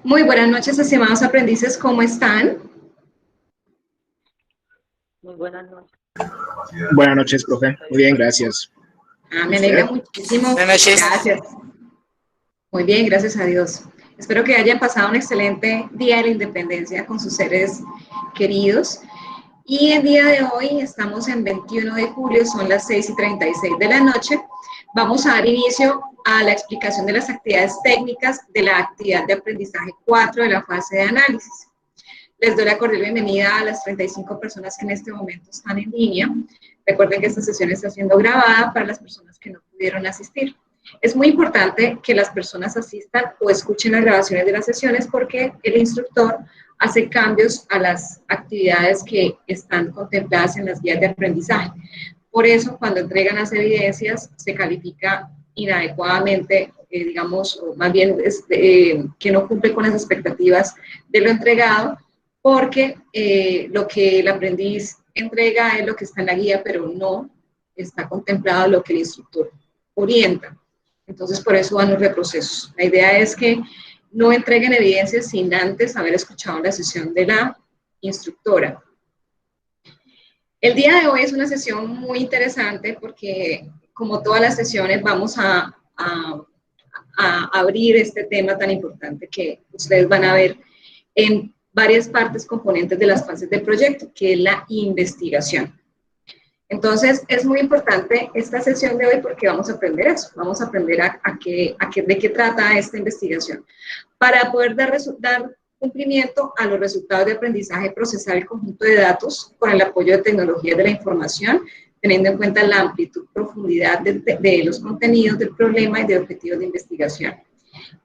Muy buenas noches, estimados aprendices, ¿cómo están? Muy buenas noches. Buenas noches, profe. Muy bien, gracias. Me alegra muchísimo. Buenas noches. Gracias. Muy bien, gracias a Dios. Espero que hayan pasado un excelente día de la independencia con sus seres queridos. Y el día de hoy estamos en 21 de julio, son las 6:36 de la noche. Vamos a dar inicio a la explicación de las actividades técnicas de la actividad de aprendizaje 4 de la fase de análisis. Les doy la cordial bienvenida a las 35 personas que en este momento están en línea. Recuerden que esta sesión está siendo grabada para las personas que no pudieron asistir. Es muy importante que las personas asistan o escuchen las grabaciones de las sesiones porque el instructor hace cambios a las actividades que están contempladas en las guías de aprendizaje. Por eso, cuando entregan las evidencias, se califica inadecuadamente, digamos, o más bien que no cumple con las expectativas de lo entregado, porque lo que el aprendiz entrega es lo que está en la guía, pero no está contemplado lo que el instructor orienta. Entonces, por eso van los reprocesos. La idea es que no entreguen evidencias sin antes haber escuchado la sesión de la instructora. El día de hoy es una sesión muy interesante porque, como todas las sesiones, vamos a abrir este tema tan importante que ustedes van a ver en varias partes componentes de las fases del proyecto, que es la investigación. Entonces, es muy importante esta sesión de hoy porque vamos a aprender eso, vamos a aprender de qué trata esta investigación, para poder dar cumplimiento a los resultados de aprendizaje, procesar el conjunto de datos con el apoyo de tecnologías de la información, teniendo en cuenta la amplitud, profundidad de los contenidos del problema y de objetivos de investigación.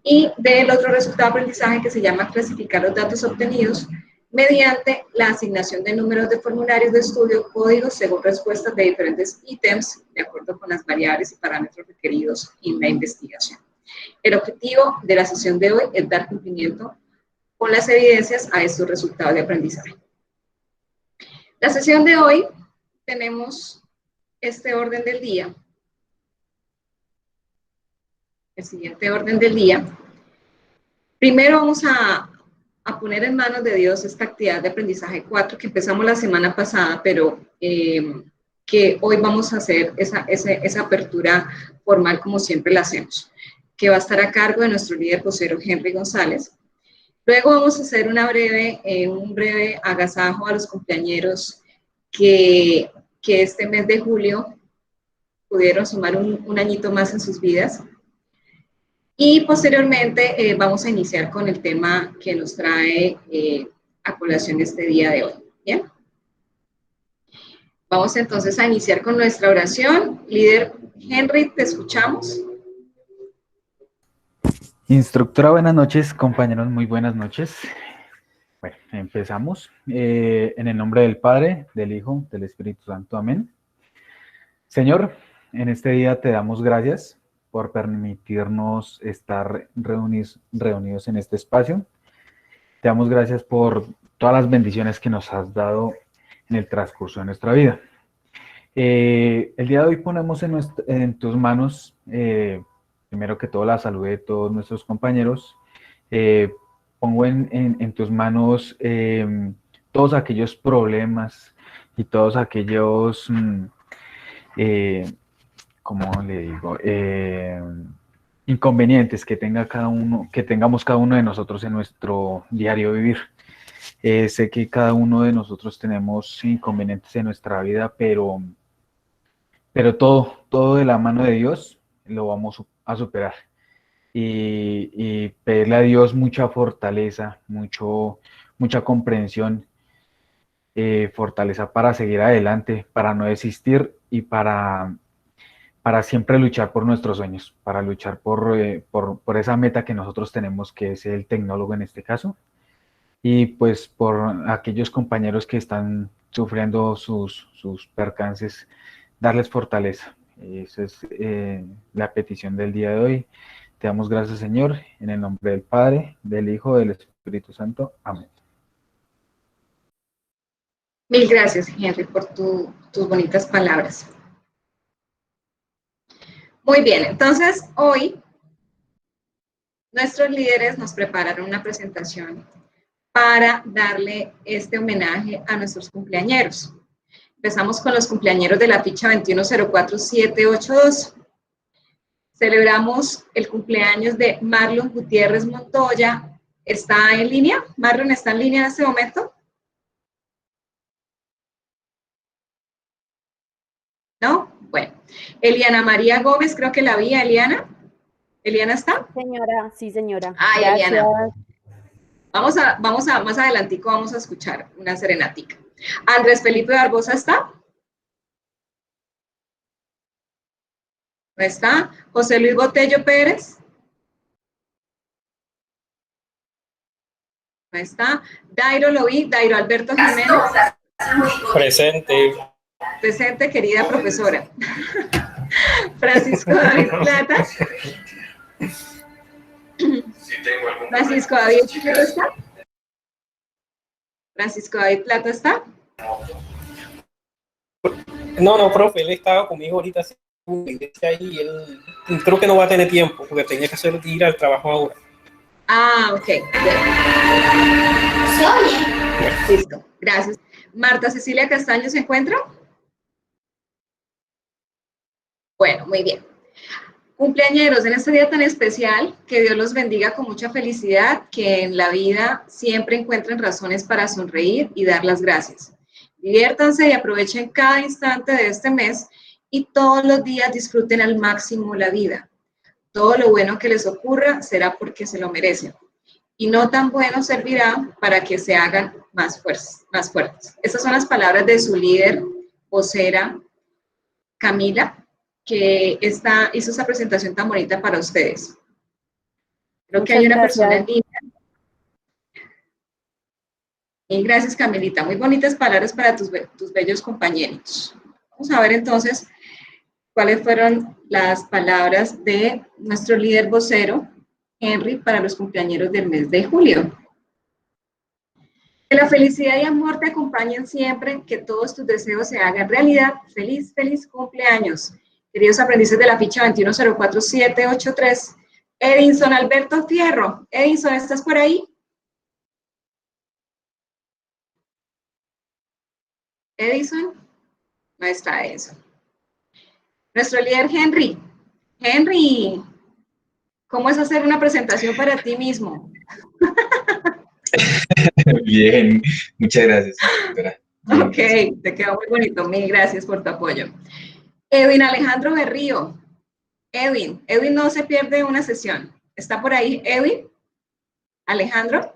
Y del otro resultado de aprendizaje que se llama clasificar los datos obtenidos mediante la asignación de números de formularios de estudio, códigos según respuestas de diferentes ítems, de acuerdo con las variables y parámetros requeridos en la investigación. El objetivo de la sesión de hoy es dar cumplimiento con las evidencias a estos resultados de aprendizaje. La sesión de hoy tenemos este orden del día. El siguiente orden del día. Primero vamos a poner en manos de Dios esta actividad de aprendizaje 4 que empezamos la semana pasada, pero que hoy vamos a hacer esa apertura formal como siempre la hacemos, que va a estar a cargo de nuestro líder vocero Henry González. Luego vamos a hacer un breve agasajo a los cumpleañeros que este mes de julio pudieron sumar un añito más en sus vidas. Y posteriormente vamos a iniciar con el tema que nos trae a colación este día de hoy. ¿Bien? Vamos entonces a iniciar con nuestra oración. Líder Henry, te escuchamos. Instructora, buenas noches, compañeros, muy buenas noches. Bueno, empezamos. En el nombre del Padre, del Hijo, del Espíritu Santo, amén. Señor, en este día te damos gracias por permitirnos estar reunidos en este espacio. Te damos gracias por todas las bendiciones que nos has dado en el transcurso de nuestra vida. El día de hoy ponemos en tus manos, primero que todo, la salud de todos nuestros compañeros. Pongo en tus manos todos aquellos problemas y todos aquellos, ¿cómo le digo? Inconvenientes que tengamos cada uno de nosotros en nuestro diario vivir. Sé que cada uno de nosotros tenemos inconvenientes en nuestra vida, pero todo de la mano de Dios lo vamos a superar. Y pedirle a Dios mucha fortaleza, mucha comprensión, fortaleza para seguir adelante, para no desistir y para siempre luchar por nuestros sueños, para luchar por esa meta que nosotros tenemos, que es el tecnólogo en este caso, y pues por aquellos compañeros que están sufriendo sus percances, darles fortaleza. Esa es la petición del día de hoy. Te damos gracias, Señor, en el nombre del Padre, del Hijo, del Espíritu Santo. Amén. Mil gracias, Henry, por tus bonitas palabras. Muy bien, entonces hoy nuestros líderes nos prepararon una presentación para darle este homenaje a nuestros cumpleañeros. Empezamos con los cumpleañeros de la ficha 2104782. Celebramos el cumpleaños de Marlon Gutiérrez Montoya. ¿Está en línea? ¿Marlon está en línea en este momento? ¿No? Bueno. Eliana María Gómez, creo que la vi. ¿Eliana? ¿Eliana está? Señora, sí, señora. Ay, gracias. Eliana. Vamos a, más adelantico vamos a escuchar una serenática. ¿Andrés Felipe Barbosa está? ¿No está? ¿José Luis Botello Pérez? ¿No está? ¿Dairo lo vi? ¿Dairo Alberto Jiménez? Presente. Presente, querida profesora. Francisco David Plata. Francisco David Plata está. Francisco David Plata está. No, profe, él estaba conmigo ahorita y él creo que no va a tener tiempo porque tenía que ir al trabajo ahora. Ah, ok. Listo, gracias. Marta Cecilia Castaño, ¿se encuentra? Bueno, muy bien. Cumpleañeros, en este día tan especial, que Dios los bendiga con mucha felicidad, que en la vida siempre encuentren razones para sonreír y dar las gracias. Diviértanse y aprovechen cada instante de este mes y todos los días disfruten al máximo la vida. Todo lo bueno que les ocurra será porque se lo merecen. Y no tan bueno servirá para que se hagan más fuertes. Estas son las palabras de su líder, vocera, Camila, que hizo esta presentación tan bonita para ustedes. Creo que hay una persona en línea. Y gracias, Camilita. Muy bonitas palabras para tus bellos compañeros. Vamos a ver entonces cuáles fueron las palabras de nuestro líder vocero, Henry, para los cumpleañeros del mes de julio. Que la felicidad y amor te acompañen siempre, que todos tus deseos se hagan realidad. Feliz, feliz cumpleaños. Queridos aprendices de la ficha 2104783, Edinson Alberto Fierro. Edinson, ¿estás por ahí? Edison, no está Edison. Nuestro líder Henry. Henry, ¿cómo es hacer una presentación para ti mismo? Bien, muchas gracias, doctora. Ok, te quedó muy bonito. Mil gracias por tu apoyo. Edwin Alejandro Berrío. Edwin no se pierde una sesión. ¿Está por ahí, Edwin? ¿Alejandro?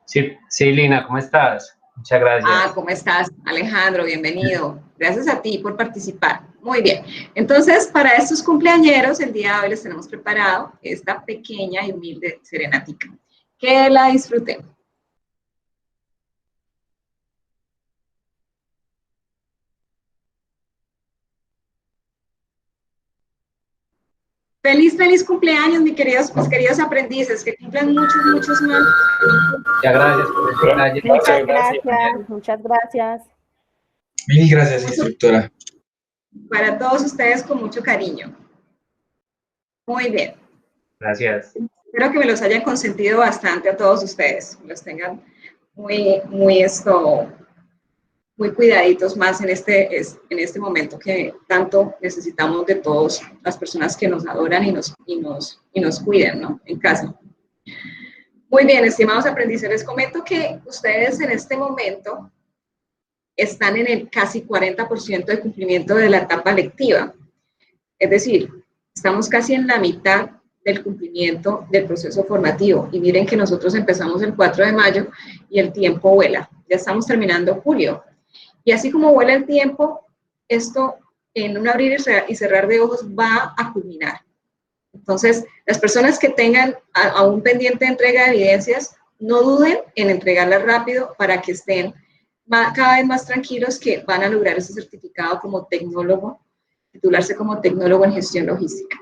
Sí, Lina, ¿cómo estás? Muchas gracias. Ah, ¿cómo estás, Alejandro? Bienvenido. Gracias a ti por participar. Muy bien. Entonces, para estos cumpleañeros, el día de hoy les tenemos preparado esta pequeña y humilde serenática. Que la disfruten. Feliz, feliz cumpleaños, mis queridos aprendices, que cumplan muchos más. Muchas gracias por el detalle. Muchas gracias, muchas gracias. Mil gracias, instructora. Para todos ustedes con mucho cariño. Muy bien. Gracias. Espero que me los hayan consentido bastante a todos ustedes, los tengan muy cuidaditos más en este momento que tanto necesitamos de todas las personas que nos adoran y nos cuidan, ¿no? En casa. Muy bien, estimados aprendices, les comento que ustedes en este momento están en el casi 40% de cumplimiento de la etapa lectiva. Es decir, estamos casi en la mitad del cumplimiento del proceso formativo. Y miren que nosotros empezamos el 4 de mayo y el tiempo vuela. Ya estamos terminando julio. Y así como vuela el tiempo, esto en un abrir y cerrar de ojos va a culminar. Entonces, las personas que tengan aún pendiente de entrega de evidencias, no duden en entregarlas rápido para que estén cada vez más tranquilos que van a lograr ese certificado como tecnólogo, titularse como tecnólogo en gestión logística.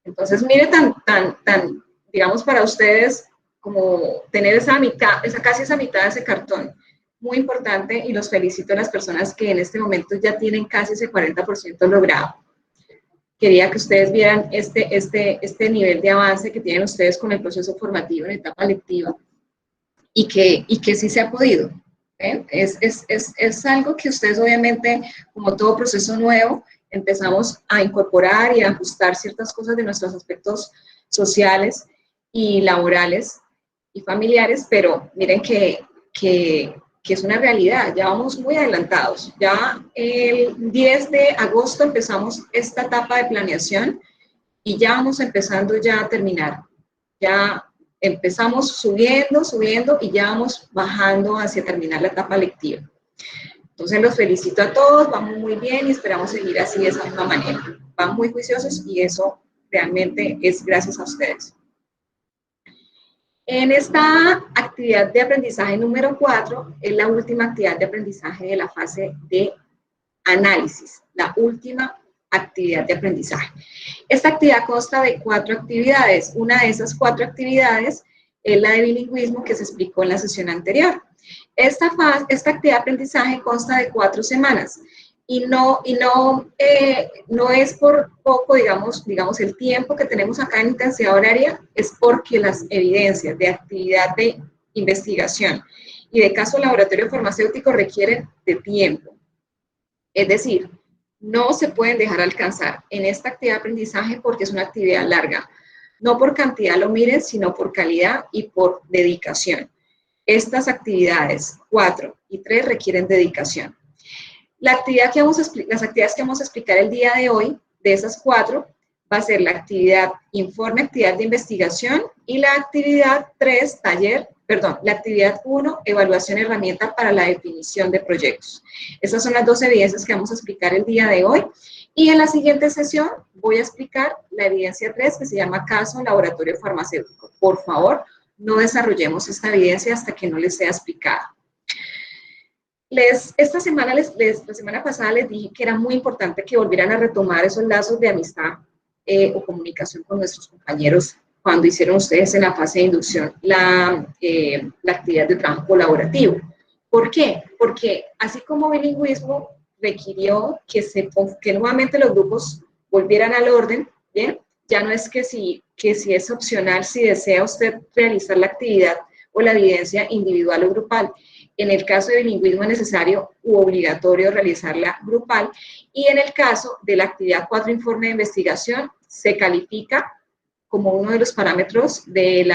Entonces, mire digamos, para ustedes, como tener casi esa mitad de ese cartón, muy importante, y los felicito a las personas que en este momento ya tienen casi ese 40% logrado. quería que ustedes vieran este nivel de avance que tienen ustedes con el proceso formativo en etapa lectiva y que sí se ha podido. Es algo que ustedes obviamente, como todo proceso nuevo, empezamos a incorporar y a ajustar ciertas cosas de nuestros aspectos sociales y laborales y familiares, pero miren que es una realidad, ya vamos muy adelantados. Ya el 10 de agosto empezamos esta etapa de planeación y ya vamos empezando ya a terminar. Ya empezamos subiendo y ya vamos bajando hacia terminar la etapa lectiva. Entonces los felicito a todos, vamos muy bien y esperamos seguir así de esa misma manera. Van muy juiciosos y eso realmente es gracias a ustedes. En esta actividad de aprendizaje número 4, es la última actividad de aprendizaje de la fase de análisis, la última actividad de aprendizaje. Esta actividad consta de 4 actividades. Una de esas 4 actividades es la de bilingüismo que se explicó en la sesión anterior. Esta actividad de aprendizaje consta de 4 semanas y no es por poco, digamos, el tiempo que tenemos acá en intensidad horaria es porque las evidencias de actividad de investigación y de caso laboratorio farmacéutico requieren de tiempo. Es decir, no se pueden dejar alcanzar en esta actividad de aprendizaje porque es una actividad larga. No por cantidad lo miren, sino por calidad y por dedicación. Estas actividades 4 y 3 requieren dedicación. Las actividades que vamos a explicar el día de hoy, de esas 4, va a ser la actividad informe, actividad de investigación, y la actividad 3, la actividad 1, evaluación herramienta para la definición de proyectos. Esas son las 2 evidencias que vamos a explicar el día de hoy. Y en la siguiente sesión voy a explicar la evidencia 3, que se llama caso laboratorio farmacéutico. Por favor, no desarrollemos esta evidencia hasta que no les sea explicada. La semana pasada les dije que era muy importante que volvieran a retomar esos lazos de amistad o comunicación con nuestros compañeros cuando hicieron ustedes en la fase de inducción la actividad de trabajo colaborativo. ¿Por qué? Porque así como bilingüismo requirió que nuevamente los grupos volvieran al orden, ¿bien? Ya no es que si es opcional, si desea usted realizar la actividad o la evidencia individual o grupal. En el caso de bilingüismo es necesario u obligatorio realizarla grupal, y en el caso de la actividad 4 informe de investigación se califica como uno de los parámetros del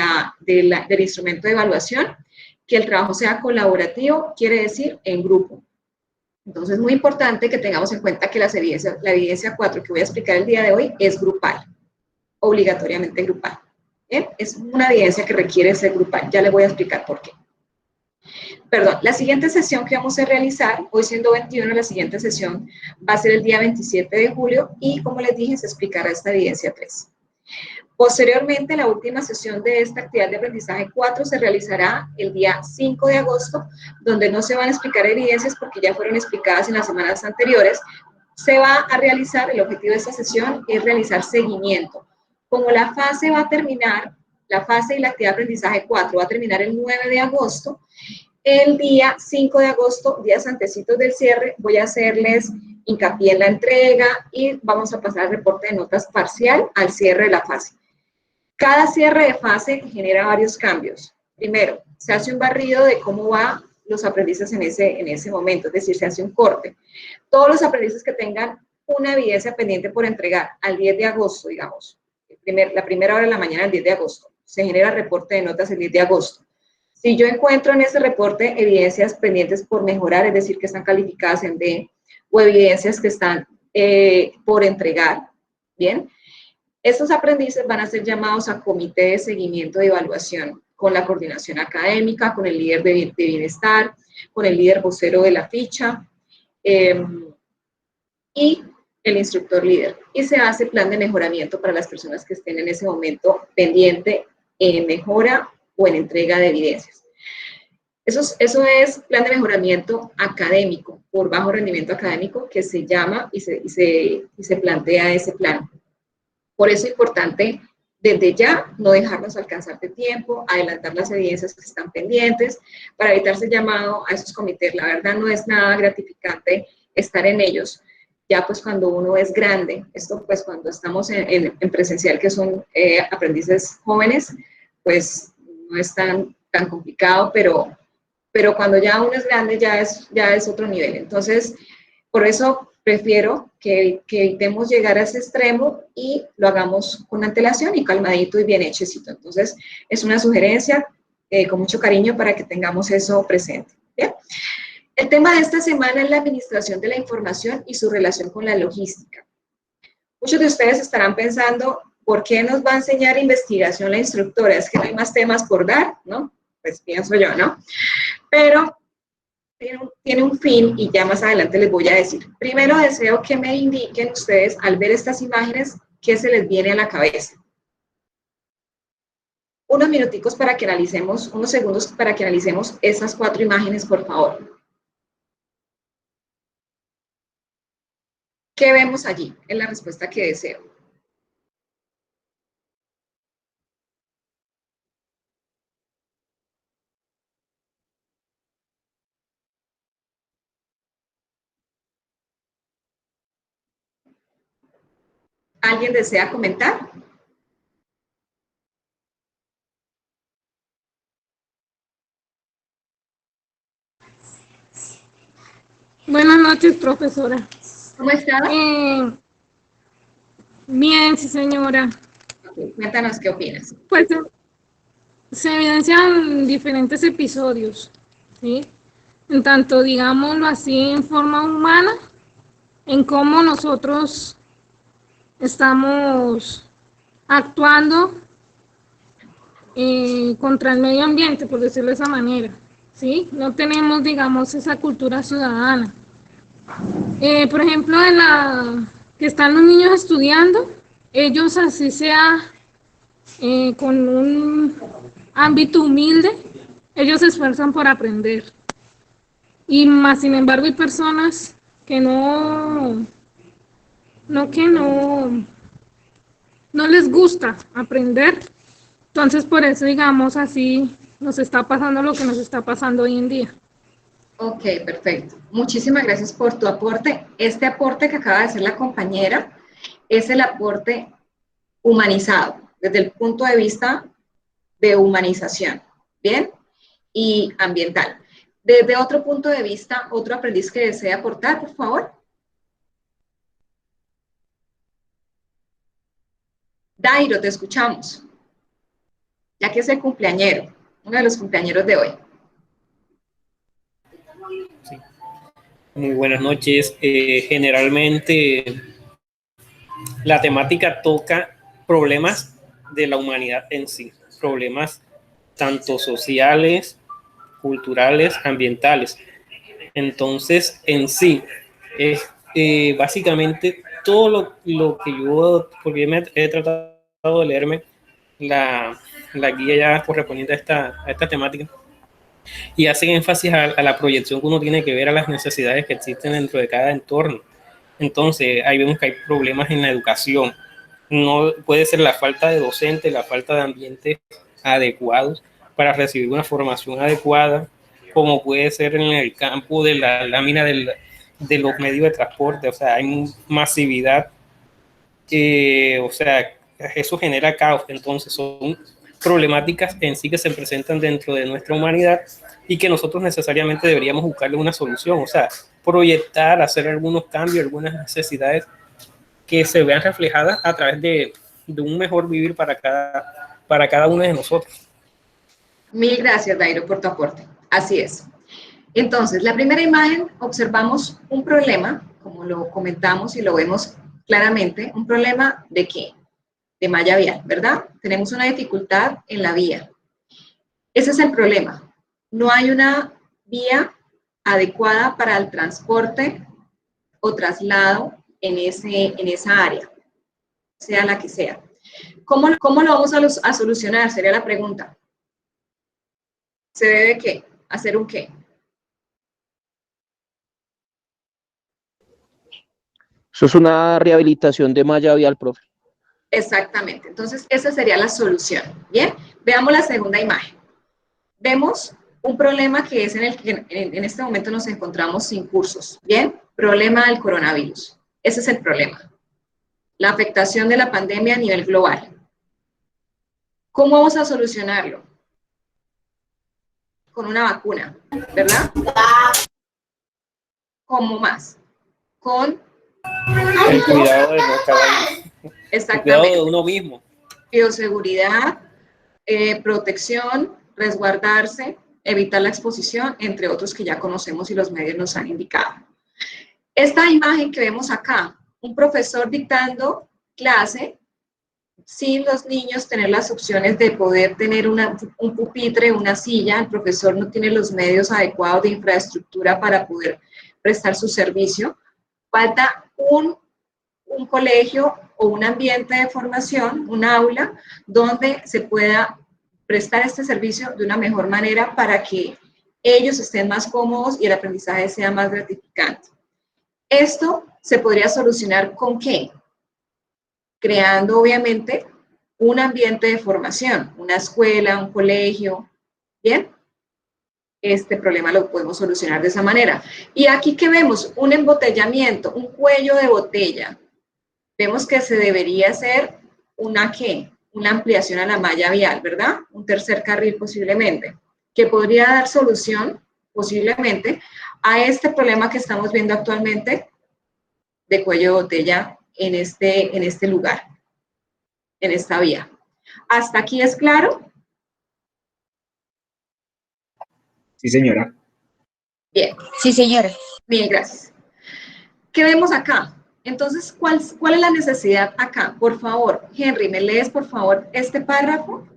instrumento de evaluación que el trabajo sea colaborativo, quiere decir en grupo. Entonces es muy importante que tengamos en cuenta que la evidencia 4 que voy a explicar el día de hoy es grupal, obligatoriamente grupal. ¿Bien? Es una evidencia que requiere ser grupal, ya le voy a explicar por qué. Perdón, la siguiente sesión que vamos a realizar, hoy siendo 21, la siguiente sesión va a ser el día 27 de julio y, como les dije, se explicará esta evidencia 3. Posteriormente, la última sesión de esta actividad de aprendizaje 4 se realizará el día 5 de agosto, donde no se van a explicar evidencias porque ya fueron explicadas en las semanas anteriores. Se va a realizar, el objetivo de esta sesión es realizar seguimiento. Como la fase va a terminar, la fase y la actividad de aprendizaje 4 va a terminar el 9 de agosto, el día 5 de agosto, días antecitos del cierre, voy a hacerles hincapié en la entrega y vamos a pasar al reporte de notas parcial al cierre de la fase. Cada cierre de fase genera varios cambios. Primero, se hace un barrido de cómo van los aprendices en ese momento, es decir, se hace un corte. Todos los aprendices que tengan una evidencia pendiente por entregar al 10 de agosto, digamos, la primera hora de la mañana del 10 de agosto, se genera reporte de notas el 10 de agosto. Si yo encuentro en ese reporte evidencias pendientes por mejorar, es decir, que están calificadas en D, o evidencias que están por entregar, ¿bien? Estos aprendices van a ser llamados a comité de seguimiento de evaluación con la coordinación académica, con el líder de bienestar, con el líder vocero de la ficha y el instructor líder. Y se hace plan de mejoramiento para las personas que estén en ese momento pendiente en mejora o en entrega de evidencias. Eso es plan de mejoramiento académico, por bajo rendimiento académico, que se llama y se plantea ese plan. Por eso es importante, desde ya, no dejarnos alcanzar de tiempo, adelantar las evidencias que están pendientes, para evitarse llamado a esos comités. La verdad no es nada gratificante estar en ellos. ya pues cuando uno es grande, esto pues cuando estamos en presencial, que son aprendices jóvenes, pues no es tan complicado, pero cuando ya uno es grande ya es otro nivel. Entonces, por eso prefiero que evitemos llegar a ese extremo y lo hagamos con antelación y calmadito y bien hechecito. Entonces, es una sugerencia con mucho cariño para que tengamos eso presente. ¿Bien? El tema de esta semana es la administración de la información y su relación con la logística. Muchos de ustedes estarán pensando, ¿por qué nos va a enseñar investigación la instructora? Es que no hay más temas por dar, ¿no? Pues pienso yo, ¿no? Pero tiene un fin y ya más adelante les voy a decir. Primero deseo que me indiquen ustedes al ver estas imágenes qué se les viene a la cabeza. Unos minuticos para que analicemos, unos segundos para que analicemos esas 4 imágenes, por favor. ¿Qué vemos allí? Es la respuesta que deseo. ¿Alguien desea comentar? Buenas noches, profesora. ¿Cómo está? Bien, sí, señora. Okay, cuéntanos qué opinas. Pues se evidencian diferentes episodios, ¿sí? En tanto, digámoslo así, en forma humana, en cómo nosotros estamos actuando contra el medio ambiente, por decirlo de esa manera, ¿sí? No tenemos, digamos, esa cultura ciudadana. Por ejemplo, en la que están los niños estudiando, ellos así sea con un ámbito humilde, ellos se esfuerzan por aprender. Y más sin embargo hay personas que no les gusta aprender. Entonces por eso, digamos, así nos está pasando lo que nos está pasando hoy en día. Ok, perfecto. Muchísimas gracias por tu aporte. Este aporte que acaba de hacer la compañera es el aporte humanizado, desde el punto de vista de humanización, ¿bien? Y ambiental. Desde otro punto de vista, otro aprendiz que desea aportar, por favor. Dairo, te escuchamos. Ya que es el cumpleañero, uno de los cumpleañeros de hoy. Sí. Muy buenas noches. Generalmente la temática toca problemas de la humanidad en sí, problemas tanto sociales, culturales, ambientales. Entonces, en sí, es básicamente todo lo que yo, porque he tratado de leerme la guía ya correspondiente a esta temática, y hace énfasis a la proyección que uno tiene que ver a las necesidades que existen dentro de cada entorno. Entonces, ahí vemos que hay problemas en la educación. No puede ser la falta de docentes, la falta de ambientes adecuados para recibir una formación adecuada, como puede ser en el campo de la lámina de los medios de transporte. O sea, hay masividad, o sea, eso genera caos. Entonces, son problemáticas en sí que se presentan dentro de nuestra humanidad y que nosotros necesariamente deberíamos buscarle una solución, o sea, proyectar, hacer algunos cambios, algunas necesidades que se vean reflejadas a través de un mejor vivir para cada uno de nosotros. Mil gracias, Dairo, por tu aporte. Así es. Entonces, la primera imagen, observamos un problema, como lo comentamos y lo vemos claramente, un problema ¿de qué? De malla vial, ¿verdad? Tenemos una dificultad en la vía. Ese es el problema. No hay una vía adecuada para el transporte o traslado en esa área, sea la que sea. ¿Cómo lo vamos a solucionar? Sería la pregunta. ¿Se debe qué? ¿Hacer un qué? Eso es una rehabilitación de malla vial, profe. Exactamente. Entonces, esa sería la solución. Bien, veamos la segunda imagen. Vemos un problema que es en el que en este momento nos encontramos sin cursos. Bien, problema del coronavirus. Ese es el problema. La afectación de la pandemia a nivel global. ¿Cómo vamos a solucionarlo? Con una vacuna, ¿verdad? ¿Cómo más? Con el cuidado de no cagar, el cuidado de uno mismo. Bioseguridad, protección, resguardarse, evitar la exposición, entre otros que ya conocemos y los medios nos han indicado. Esta imagen que vemos acá, un profesor dictando clase, sin los niños tener las opciones de poder tener un pupitre, una silla, el profesor no tiene los medios adecuados de infraestructura para poder prestar su servicio. Falta un colegio o un ambiente de formación, un aula, donde se pueda prestar este servicio de una mejor manera para que ellos estén más cómodos y el aprendizaje sea más gratificante. Esto se podría solucionar ¿con qué? Creando, obviamente, un ambiente de formación, una escuela, un colegio, ¿bien? Este problema lo podemos solucionar de esa manera. Y aquí que vemos un embotellamiento, un cuello de botella. Vemos que se debería hacer una ampliación a la malla vial, ¿verdad? Un tercer carril posiblemente, que podría dar solución posiblemente a este problema que estamos viendo actualmente de cuello de botella en este lugar, en esta vía. ¿Hasta aquí es claro? Sí, señora. Bien. Sí, señora. Bien, gracias. ¿Qué vemos acá? Entonces, ¿cuál es la necesidad acá? Por favor, Henry, ¿me lees, por favor, este párrafo?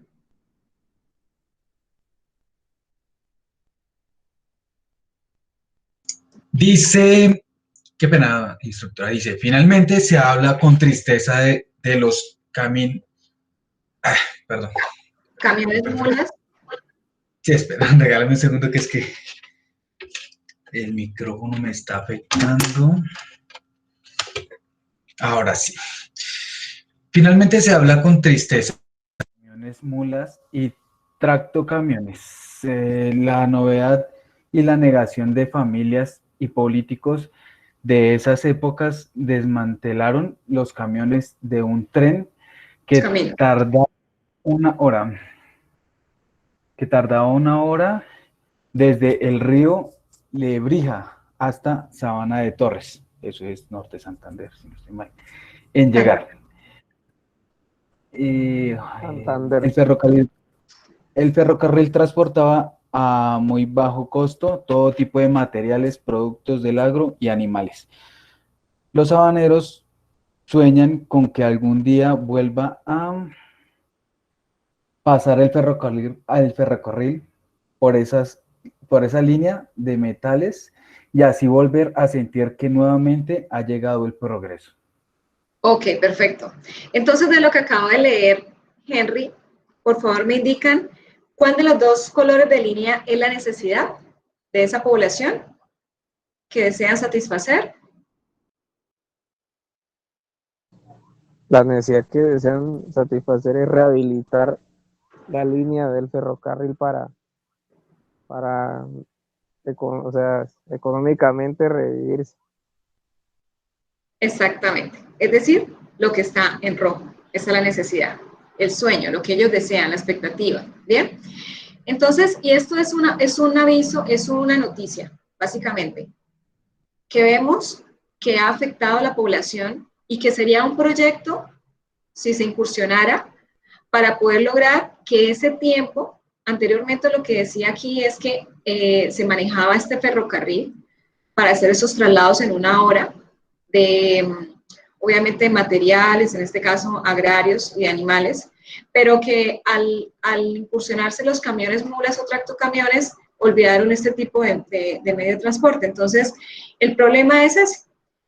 Dice, qué pena, instructora, dice, finalmente se habla con tristeza de los caminos. Perdón. Camiones mulas. Sí, espera, regálame un segundo que es que el micrófono me está afectando. Ahora sí. Finalmente se habla con tristeza. Camiones, mulas y tractocamiones. La novedad y la negación de familias y políticos de esas épocas desmantelaron los camiones de un tren que tardaba una hora desde el río Lebrija hasta Sabana de Torres, eso es Norte Santander, si no estoy mal, en llegar. El ferrocarril transportaba a muy bajo costo todo tipo de materiales, productos del agro y animales. Los habaneros sueñan con que algún día vuelva a pasar el ferrocarril por esa línea de metales y así volver a sentir que nuevamente ha llegado el progreso. Ok, perfecto. Entonces, de lo que acabo de leer, Henry, por favor me indican cuál de los dos colores de línea es la necesidad de esa población que desean satisfacer. La necesidad que desean satisfacer es rehabilitar la línea del ferrocarril para económicamente revivirse. Exactamente. Es decir, lo que está en rojo. Esa es la necesidad, el sueño, lo que ellos desean, la expectativa. ¿Bien? Entonces, y esto es un aviso, es una noticia, básicamente, que vemos que ha afectado a la población y que sería un proyecto, si se incursionara, para poder lograr que ese tiempo, anteriormente lo que decía aquí es que se manejaba este ferrocarril para hacer esos traslados en una hora obviamente, materiales, en este caso agrarios y de animales, pero que al incursionarse los camiones mulas o tractocamiones, olvidaron este tipo de medio de transporte. Entonces, el problema es ese,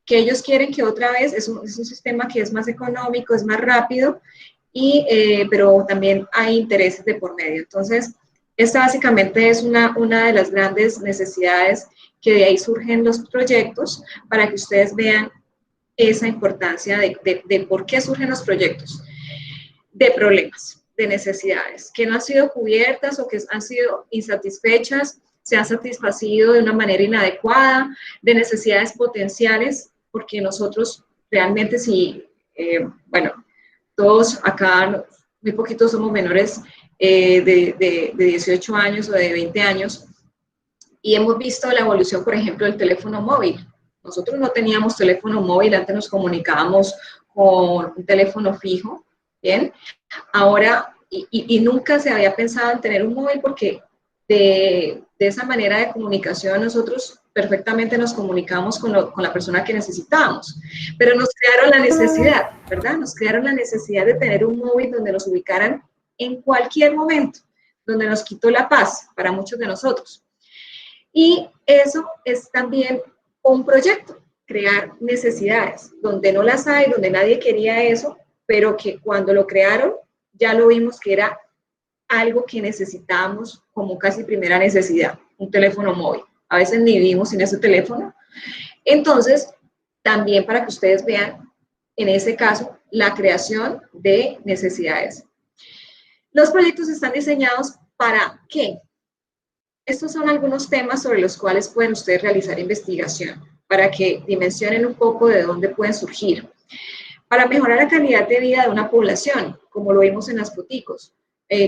que ellos quieren que otra vez, es un sistema que es más económico, es más rápido, pero también hay intereses de por medio. Entonces, esta básicamente es una de las grandes necesidades que de ahí surgen los proyectos, para que ustedes vean esa importancia de por qué surgen los proyectos, de problemas, de necesidades que no han sido cubiertas o que han sido insatisfechas, se han satisfacido de una manera inadecuada, de necesidades potenciales, porque nosotros realmente si, bueno, todos acá, muy poquitos somos menores de 18 años o de 20 años, y hemos visto la evolución, por ejemplo, del teléfono móvil. Nosotros no teníamos teléfono móvil, antes nos comunicábamos con un teléfono fijo, ¿bien? Ahora, y nunca se había pensado en tener un móvil porque de esa manera de comunicación nosotros perfectamente nos comunicamos con la persona que necesitábamos, pero nos crearon la necesidad, ¿verdad? Nos crearon la necesidad de tener un móvil donde nos ubicaran en cualquier momento, donde nos quitó la paz para muchos de nosotros. Y eso es también un proyecto, crear necesidades, donde no las hay, donde nadie quería eso, pero que cuando lo crearon ya lo vimos que era algo que necesitábamos como casi primera necesidad, un teléfono móvil. A veces ni vivimos sin ese teléfono. Entonces, también para que ustedes vean, en ese caso, la creación de necesidades. Los proyectos están diseñados ¿para qué? Estos son algunos temas sobre los cuales pueden ustedes realizar investigación, para que dimensionen un poco de dónde pueden surgir. Para mejorar la calidad de vida de una población, como lo vimos en las foticos,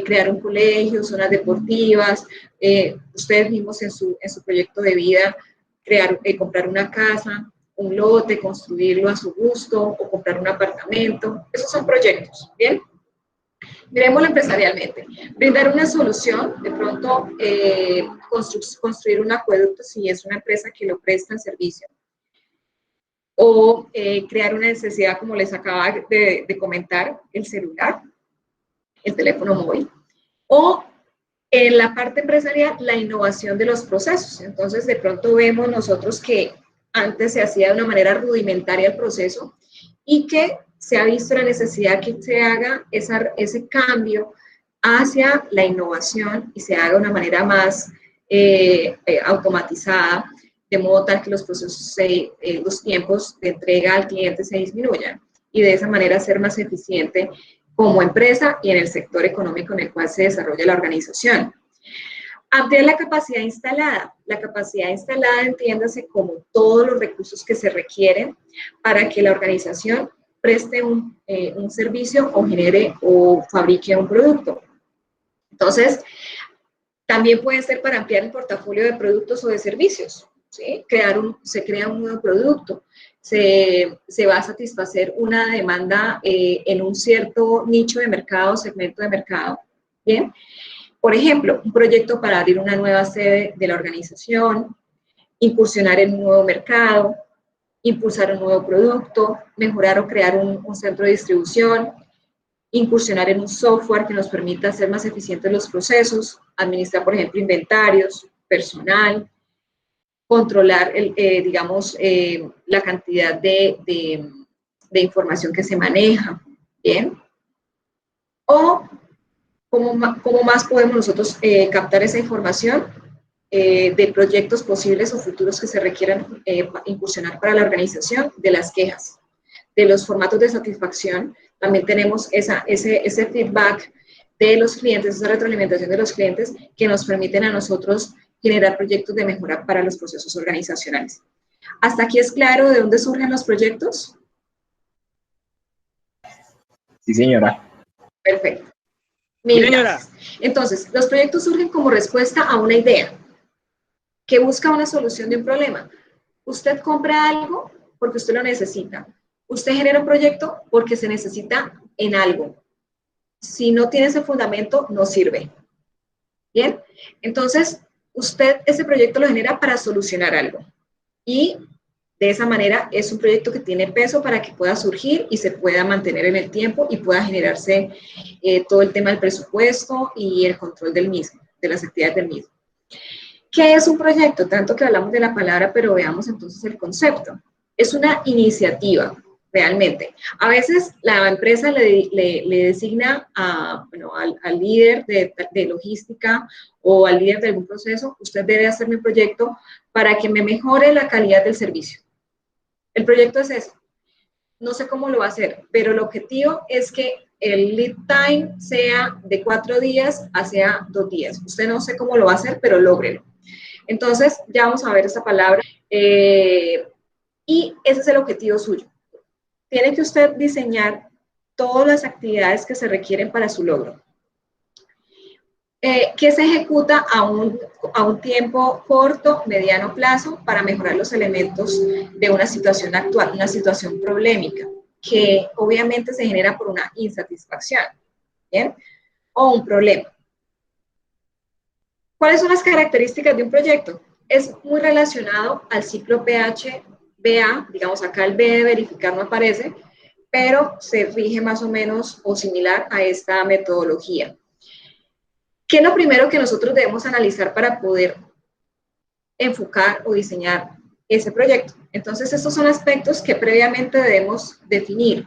crear un colegio, zonas deportivas, ustedes mismos en su proyecto de vida, comprar una casa, un lote, construirlo a su gusto, o comprar un apartamento. Esos son proyectos, ¿bien? Miremoslo empresarialmente. Brindar una solución, de pronto construir un acueducto si es una empresa que lo presta en servicio. O crear una necesidad, como les acaba de comentar, el celular, el teléfono móvil. O en la parte empresarial, la innovación de los procesos. Entonces, de pronto vemos nosotros que antes se hacía de una manera rudimentaria el proceso y que se ha visto la necesidad que se haga ese cambio hacia la innovación y se haga de una manera más automatizada, de modo tal que los procesos, los tiempos de entrega al cliente se disminuyan y de esa manera ser más eficiente como empresa y en el sector económico en el cual se desarrolla la organización. Ampliar la capacidad instalada. La capacidad instalada entiéndase como todos los recursos que se requieren para que la organización preste un servicio o genere o fabrique un producto. Entonces, también puede ser para ampliar el portafolio de productos o de servicios, ¿sí? Se crea un nuevo producto, se va a satisfacer una demanda en un cierto nicho de mercado, segmento de mercado, ¿bien? Por ejemplo, un proyecto para abrir una nueva sede de la organización, incursionar en un nuevo mercado, impulsar un nuevo producto, mejorar o crear un centro de distribución, incursionar en un software que nos permita hacer más eficientes los procesos, administrar, por ejemplo, inventarios, personal, controlar, digamos, la cantidad de información que se maneja, ¿bien? O cómo más podemos nosotros captar esa información de proyectos posibles o futuros que se requieran incursionar para la organización, de las quejas, de los formatos de satisfacción. También tenemos ese feedback de los clientes, esa retroalimentación de los clientes que nos permiten a nosotros generar proyectos de mejora para los procesos organizacionales. ¿Hasta aquí es claro de dónde surgen los proyectos? Sí, señora. Perfecto. Señora. Entonces, los proyectos surgen como respuesta a una idea que busca una solución de un problema. Usted compra algo porque usted lo necesita. Usted genera un proyecto porque se necesita en algo. Si no tiene ese fundamento, no sirve. ¿Bien? Entonces, usted ese proyecto lo genera para solucionar algo. Y de esa manera es un proyecto que tiene peso para que pueda surgir y se pueda mantener en el tiempo y pueda generarse todo el tema del presupuesto y el control del mismo, de las actividades del mismo. ¿Qué es un proyecto? Tanto que hablamos de la palabra, pero veamos entonces el concepto. Es una iniciativa, realmente. A veces la empresa le designa al líder de logística o al líder de algún proceso, usted debe hacerme un proyecto para que me mejore la calidad del servicio. El proyecto es eso. No sé cómo lo va a hacer, pero el objetivo es que el lead time sea de 4 días a sea 2 días. Usted no sé cómo lo va a hacer, pero lógrelo. Entonces, ya vamos a ver esa palabra. Y ese es el objetivo suyo. tiene que usted diseñar todas las actividades que se requieren para su logro. Que se ejecuta a un tiempo corto, mediano plazo, para mejorar los elementos de una situación actual, una situación problemática, que obviamente se genera por una insatisfacción, ¿bien? O un problema. ¿Cuáles son las características de un proyecto? Es muy relacionado al ciclo PHBA, digamos acá el B de verificar no aparece, pero se rige más o menos o similar a esta metodología. ¿Qué es lo primero que nosotros debemos analizar para poder enfocar o diseñar ese proyecto? Entonces, estos son aspectos que previamente debemos definir.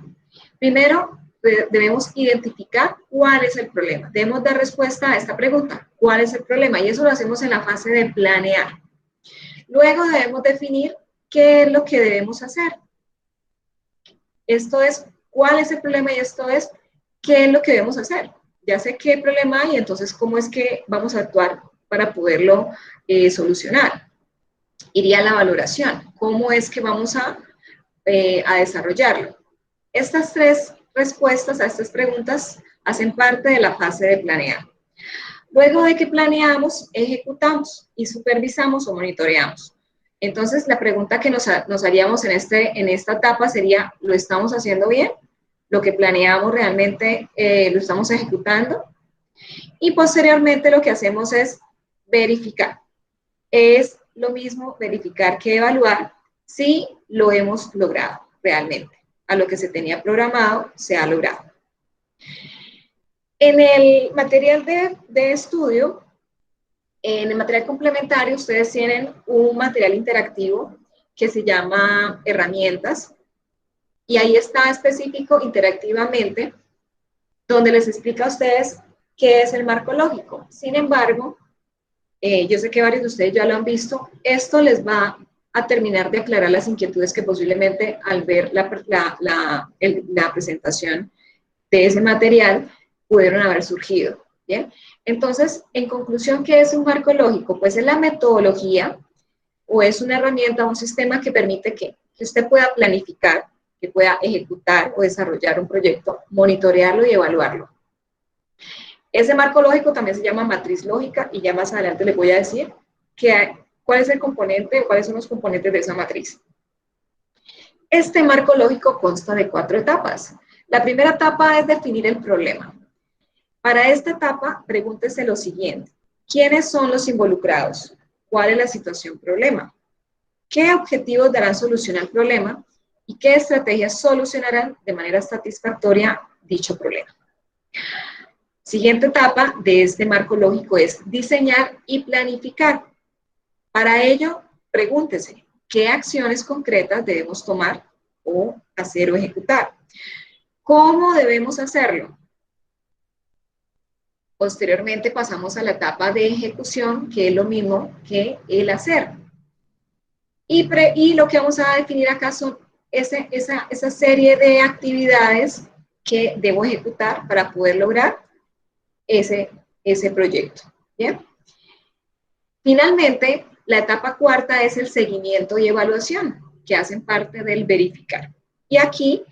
Primero, debemos identificar cuál es el problema. Debemos dar respuesta a esta pregunta, ¿cuál es el problema? Y eso lo hacemos en la fase de planear. Luego debemos definir qué es lo que debemos hacer. Esto es, ¿cuál es el problema? Y esto es, ¿qué es lo que debemos hacer? Ya sé qué problema hay, entonces, ¿cómo es que vamos a actuar para poderlo solucionar? Iría a la valoración. ¿Cómo es que vamos a desarrollarlo? Estas tres respuestas a estas preguntas hacen parte de la fase de planear. Luego de que planeamos, ejecutamos y supervisamos o monitoreamos. Entonces, la pregunta que nos haríamos en esta etapa sería, ¿lo estamos haciendo bien? ¿Lo que planeamos realmente lo estamos ejecutando? Y posteriormente lo que hacemos es verificar. Es lo mismo verificar que evaluar si lo hemos logrado realmente. A lo que se tenía programado, se ha logrado. En el material de estudio, en el material complementario, ustedes tienen un material interactivo que se llama herramientas, y ahí está específico interactivamente, donde les explica a ustedes qué es el marco lógico. Sin embargo, yo sé que varios de ustedes ya lo han visto, esto les va a terminar de aclarar las inquietudes que posiblemente al ver la presentación de ese material pudieron haber surgido, ¿bien? Entonces, en conclusión, ¿qué es un marco lógico? Pues es la metodología o es una herramienta, un sistema que permite que usted pueda planificar, que pueda ejecutar o desarrollar un proyecto, monitorearlo y evaluarlo. Ese marco lógico también se llama matriz lógica y ya más adelante les voy a decir cuál es el componente o cuáles son los componentes de esa matriz. Este marco lógico consta de 4 etapas. La primera etapa es definir el problema. Para esta etapa, pregúntese lo siguiente. ¿Quiénes son los involucrados? ¿Cuál es la situación problema? ¿Qué objetivos darán solución al problema? ¿Y qué estrategias solucionarán de manera satisfactoria dicho problema? Siguiente etapa de este marco lógico es diseñar y planificar. Para ello, pregúntese, ¿qué acciones concretas debemos tomar o hacer o ejecutar? ¿Cómo debemos hacerlo? Posteriormente pasamos a la etapa de ejecución, que es lo mismo que el hacer. Y lo que vamos a definir acá son esa serie de actividades que debo ejecutar para poder lograr ese proyecto. ¿Bien? Finalmente, la etapa cuarta es el seguimiento y evaluación, que hacen parte del verificar. Y aquí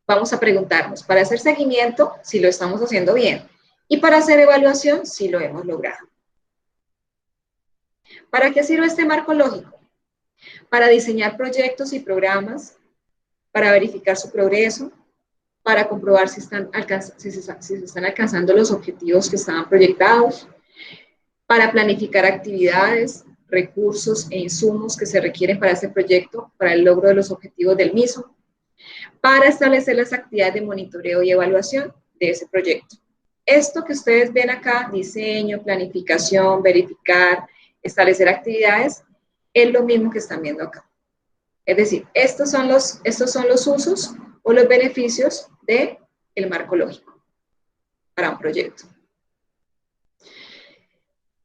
vamos a preguntarnos, para hacer seguimiento, si lo estamos haciendo bien, y para hacer evaluación, si lo hemos logrado. ¿Para qué sirve este marco lógico? Para diseñar proyectos y programas, para verificar su progreso, para comprobar si se están alcanzando los objetivos que estaban proyectados, para planificar actividades, recursos e insumos que se requieren para este proyecto, para el logro de los objetivos del mismo, para establecer las actividades de monitoreo y evaluación de ese proyecto. Esto que ustedes ven acá, diseño, planificación, verificar, establecer actividades, es lo mismo que están viendo acá. Es decir, estos son los usos o los beneficios del marco lógico para un proyecto.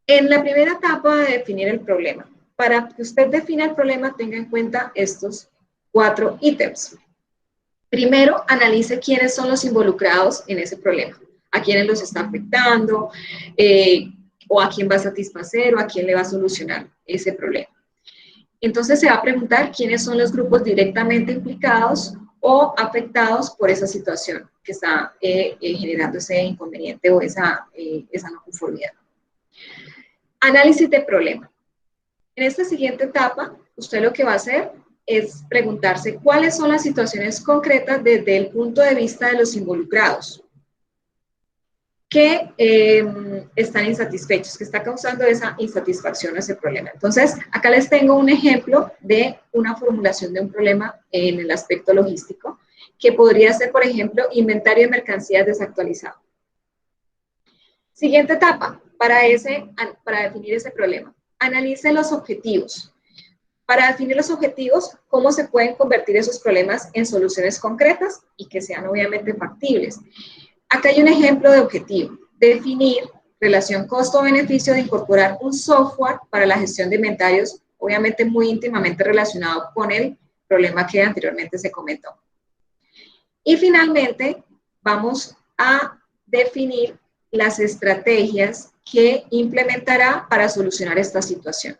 En la primera etapa de definir el problema, para que usted defina el problema, tenga en cuenta estos 4 ítems. Primero, analice quiénes son los involucrados en ese problema, a quiénes los está afectando, o a quién va a satisfacer, o a quién le va a solucionar ese problema. Entonces se va a preguntar quiénes son los grupos directamente implicados o afectados por esa situación que está generando ese inconveniente o esa no conformidad. Análisis de problema. En esta siguiente etapa, usted lo que va a hacer es preguntarse cuáles son las situaciones concretas desde el punto de vista de los involucrados que están insatisfechos, que está causando esa insatisfacción o ese problema. Entonces, acá les tengo un ejemplo de una formulación de un problema en el aspecto logístico, que podría ser, por ejemplo, inventario de mercancías desactualizado. Siguiente etapa, para definir ese problema. Analice los objetivos. Para definir los objetivos, cómo se pueden convertir esos problemas en soluciones concretas y que sean obviamente factibles. Acá hay un ejemplo de objetivo. Definir relación costo-beneficio de incorporar un software para la gestión de inventarios, obviamente muy íntimamente relacionado con el problema que anteriormente se comentó. Y finalmente, vamos a definir las estrategias que implementará para solucionar esta situación.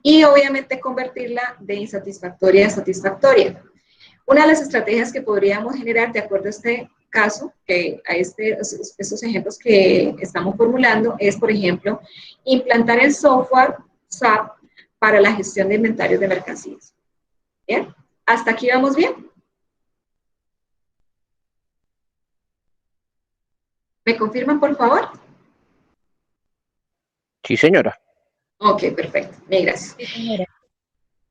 Y obviamente convertirla de insatisfactoria a satisfactoria. Una de las estrategias que podríamos generar de acuerdo a este caso, a estos ejemplos que estamos formulando, es, por ejemplo, implantar el software SAP para la gestión de inventarios de mercancías. ¿Bien? ¿Hasta aquí vamos bien? ¿Me confirman, por favor? Sí, señora. Ok, perfecto. Mil gracias. Sí, señora.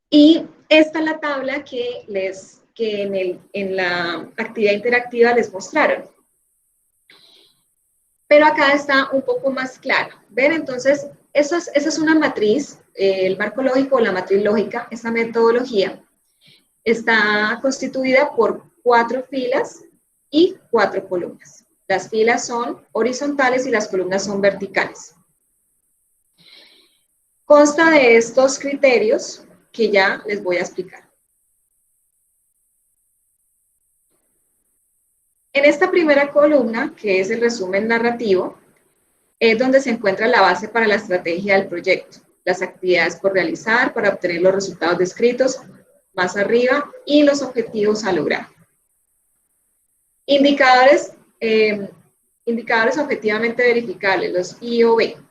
Y esta es la tabla que en la actividad interactiva les mostraron. Pero acá está un poco más claro. ¿Ven? Entonces, esa es una matriz, el marco lógico o la matriz lógica, esta metodología está constituida por 4 filas y 4 columnas. Las filas son horizontales y las columnas son verticales. Consta de estos criterios que ya les voy a explicar. En esta primera columna, que es el resumen narrativo, es donde se encuentra la base para la estrategia del proyecto, las actividades por realizar para obtener los resultados descritos más arriba y los objetivos a lograr. Indicadores objetivamente verificables, los IOV,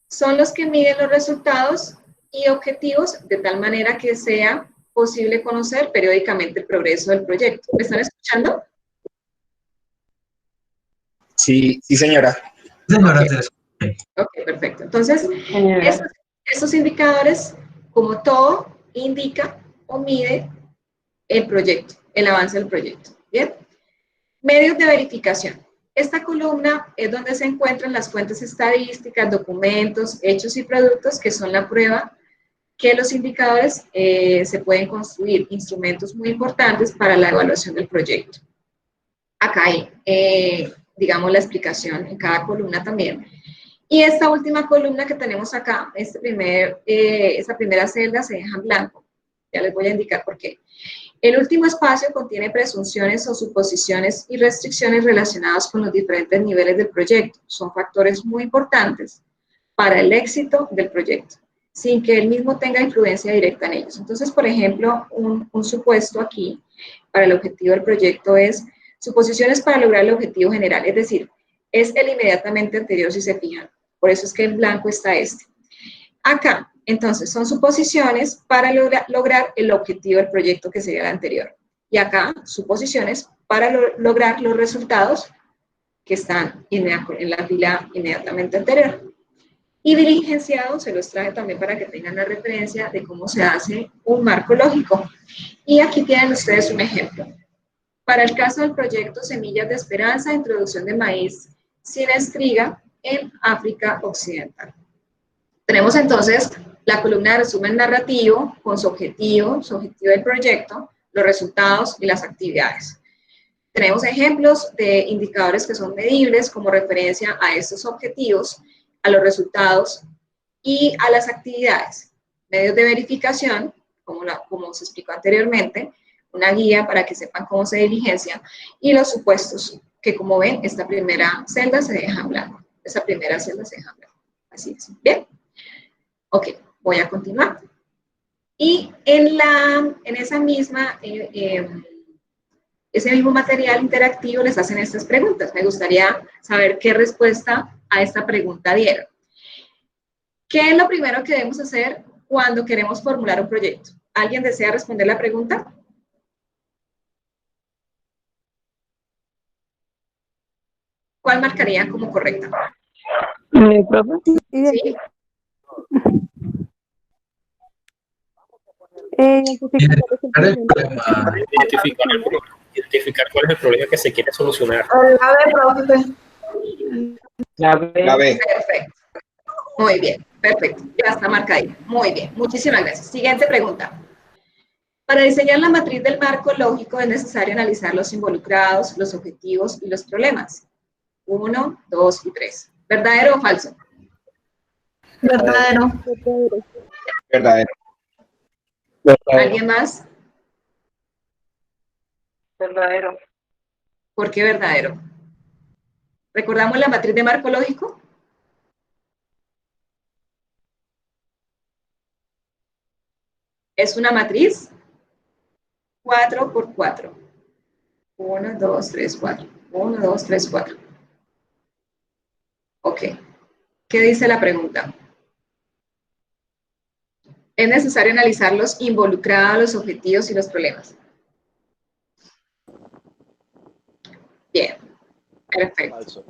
son los que miden los resultados y objetivos de tal manera que sea posible conocer periódicamente el progreso del proyecto. ¿Me están escuchando? Sí, sí, señora. Señora, Okay. Ok, perfecto. Entonces, Señora. estos indicadores, como todo, indica o mide el proyecto, el avance del proyecto. ¿Bien? Medios de verificación. Esta columna es donde se encuentran las fuentes estadísticas, documentos, hechos y productos que son la prueba que los indicadores se pueden construir, instrumentos muy importantes para la evaluación del proyecto. Acá hay, digamos, la explicación en cada columna también. Y esta última columna que tenemos acá, esta primera celda se deja en blanco. Ya les voy a indicar por qué. El último espacio contiene presunciones o suposiciones y restricciones relacionadas con los diferentes niveles del proyecto. Son factores muy importantes para el éxito del proyecto, sin que él mismo tenga influencia directa en ellos. Entonces, por ejemplo, un supuesto aquí para el objetivo del proyecto es suposiciones para lograr el objetivo general, es decir, es el inmediatamente anterior si se fijan. Por eso es que en blanco está este. Acá, entonces, son suposiciones para lograr el objetivo del proyecto que sería el anterior. Y acá, suposiciones para lograr los resultados que están en la fila inmediatamente anterior. Y diligenciado, se los traje también para que tengan la referencia de cómo se hace un marco lógico. Y aquí tienen ustedes un ejemplo. Para el caso del proyecto Semillas de Esperanza, introducción de maíz sin estriga en África Occidental. Tenemos entonces la columna de resumen narrativo con su objetivo del proyecto, los resultados y las actividades. Tenemos ejemplos de indicadores que son medibles como referencia a estos objetivos, a los resultados y a las actividades. Medios de verificación, como se explicó anteriormente, una guía para que sepan cómo se diligencia, y los supuestos, que como ven, esta primera celda se deja en blanco. Esta primera celda se deja en blanco. Así es. Bien. Ok, voy a continuar. Y en esa misma, ese mismo material interactivo les hacen estas preguntas. Me gustaría saber qué respuesta a esta pregunta dieron. ¿Qué es lo primero que debemos hacer cuando queremos formular un proyecto? ¿Alguien desea responder la pregunta? ¿Cuál marcaría como correcta? ¿Profe? ¿Sí? Identificar cuál es el problema que se quiere solucionar. La B. La B. Perfecto. Muy bien, perfecto. Ya está marcadita. Muy bien, muchísimas gracias. Siguiente pregunta. Para diseñar la matriz del marco lógico es necesario analizar los involucrados, los objetivos y los problemas. 1, 2 y 3. ¿Verdadero o falso? Verdadero. Verdadero. ¿Alguien más? Verdadero. ¿Por qué verdadero? ¿Recordamos la matriz de marco lógico? Es una matriz 4 por 4. 1, 2, 3, 4. 1, 2, 3, 4. Ok. ¿Qué dice la pregunta? Es necesario analizar los involucrados, los objetivos y los problemas. Bien. Perfecto. Falso.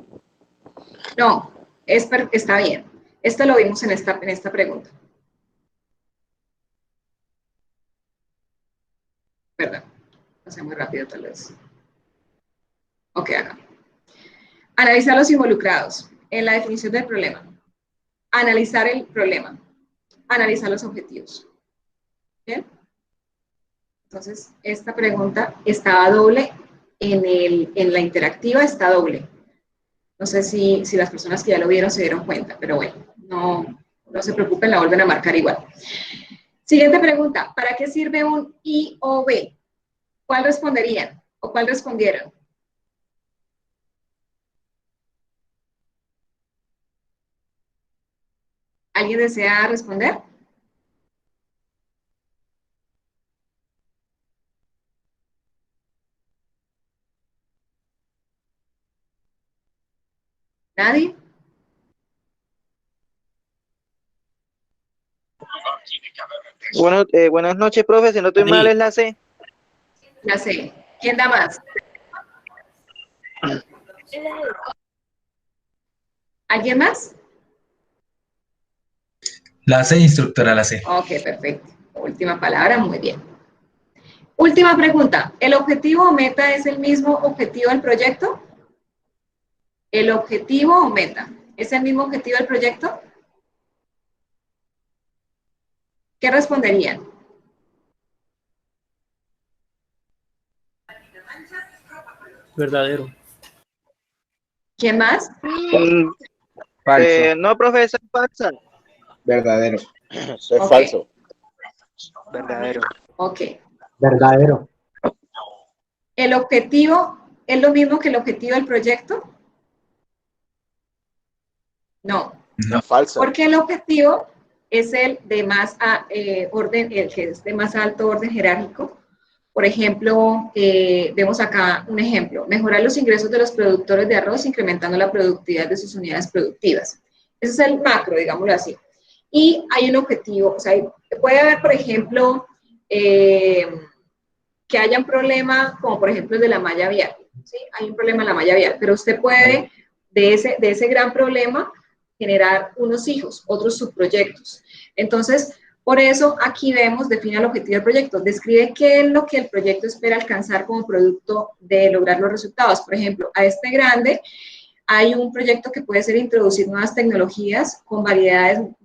No, está bien. Esto lo vimos en esta pregunta. Perdón. Pasé muy rápido tal vez. Ok, acá. Analizar los involucrados en la definición del problema. Analizar el problema. Analizar los objetivos. ¿Bien? Entonces, esta pregunta estaba doble. En la interactiva está doble. No sé si las personas que ya lo vieron se dieron cuenta, pero bueno, no se preocupen, la vuelven a marcar igual. Siguiente pregunta. ¿Para qué sirve un I o B? ¿Cuál responderían? ¿O cuál respondieron? ¿Alguien desea responder? ¿Nadie? Bueno, buenas noches, profe. Si no estoy mal, es la C. La C. ¿Quién da más? ¿Alguien más? La C, instructora, la C. Ok, perfecto. Última palabra, muy bien. Última pregunta. ¿El objetivo o meta es el mismo objetivo del proyecto? ¿El objetivo o meta es el mismo objetivo del proyecto? ¿Qué responderían? Verdadero. ¿Quién más? Falso. No, profe, esa es falsa. Verdadero. Eso es Ok. falso. Verdadero. Ok. Verdadero. ¿El objetivo es lo mismo que el objetivo del proyecto? No. No. Falsa. Porque el objetivo es el de más orden, el que es de más alto orden jerárquico. Por ejemplo, vemos acá un ejemplo: mejorar los ingresos de los productores de arroz incrementando la productividad de sus unidades productivas. Ese es el macro, digámoslo así. Y hay un objetivo, o sea, puede haber, por ejemplo, que haya un problema, como por ejemplo el de la malla vial, ¿sí? Hay un problema en la malla vial, pero usted puede, de ese gran problema, generar unos hijos, otros subproyectos. Entonces, por eso aquí vemos, define el objetivo del proyecto, describe qué es lo que el proyecto espera alcanzar como producto de lograr los resultados. Por ejemplo, a este grande hay un proyecto que puede ser introducir nuevas tecnologías con variedades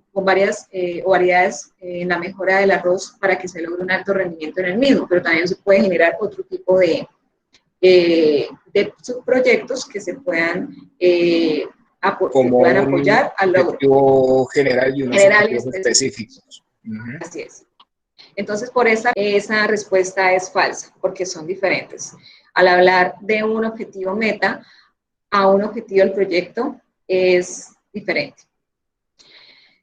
en la mejora del arroz para que se logre un alto rendimiento en el mismo, pero también se puede generar otro tipo de subproyectos que se puedan apoyar al logro. Objetivo general y unos objetivos específicos. Así es. Entonces, por esa respuesta es falsa, porque son diferentes. Al hablar de un objetivo meta a un objetivo del proyecto es diferente.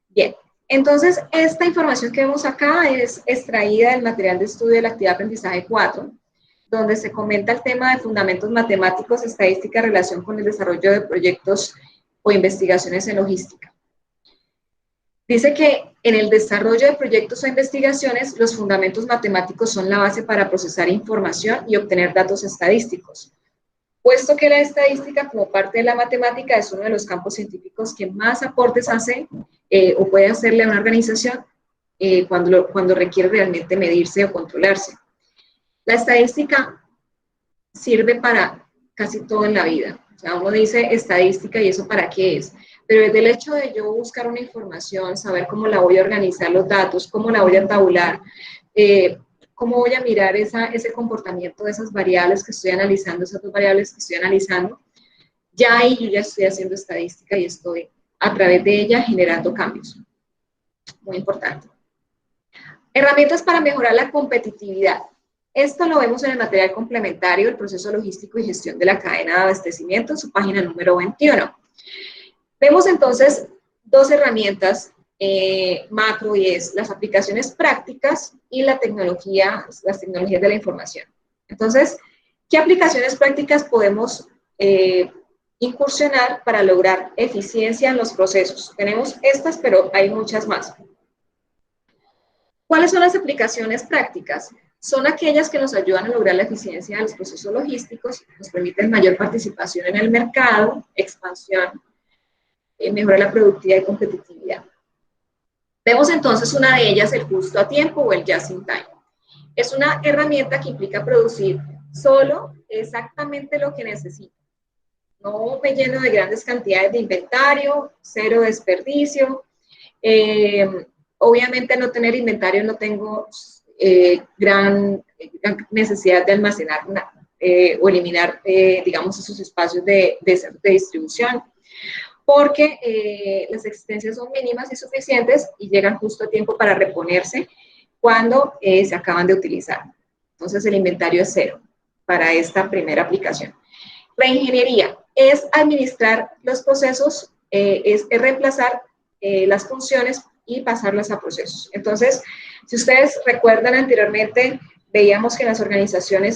Bien, Entonces, esta información que vemos acá es extraída del material de estudio de la actividad de aprendizaje 4, donde se comenta el tema de fundamentos matemáticos, estadística, relación con el desarrollo de proyectos o investigaciones en logística. Dice que en el desarrollo de proyectos o investigaciones, los fundamentos matemáticos son la base para procesar información y obtener datos estadísticos. Puesto que la estadística, como parte de la matemática, es uno de los campos científicos que más aportes hace o puede hacerle a una organización cuando requiere realmente medirse o controlarse. La estadística sirve para casi todo en la vida. O sea, uno dice estadística y eso para qué es. Pero desde el hecho de yo buscar una información, saber cómo la voy a organizar los datos, cómo la voy a tabular, cómo voy a mirar ese comportamiento de esas variables que estoy analizando, esas dos variables que estoy analizando, ya ahí yo ya estoy haciendo estadística y estoy a través de ella generando cambios. Muy importante. Herramientas para mejorar la competitividad. Esto lo vemos en el material complementario, el proceso logístico y gestión de la cadena de abastecimiento, en su página número 21. Vemos entonces dos herramientas macro y es las aplicaciones prácticas y las tecnologías de la información. Entonces, ¿qué aplicaciones prácticas podemos incursionar para lograr eficiencia en los procesos? Tenemos estas, pero hay muchas más. ¿Cuáles son las aplicaciones prácticas? Son aquellas que nos ayudan a lograr la eficiencia de los procesos logísticos, nos permiten mayor participación en el mercado, expansión, mejorar la productividad y competitividad. Vemos entonces una de ellas, el justo a tiempo o el just in time. Es una herramienta que implica producir solo exactamente lo que necesito. No me lleno de grandes cantidades de inventario, cero desperdicio. Obviamente no tener inventario no tengo gran necesidad de almacenar o eliminar, digamos, esos espacios de distribución, porque las existencias son mínimas y suficientes y llegan justo a tiempo para reponerse cuando se acaban de utilizar. Entonces el inventario es cero para esta primera aplicación. La ingeniería es administrar los procesos, es reemplazar las funciones y pasarlas a procesos. Entonces, si ustedes recuerdan anteriormente, veíamos que en las organizaciones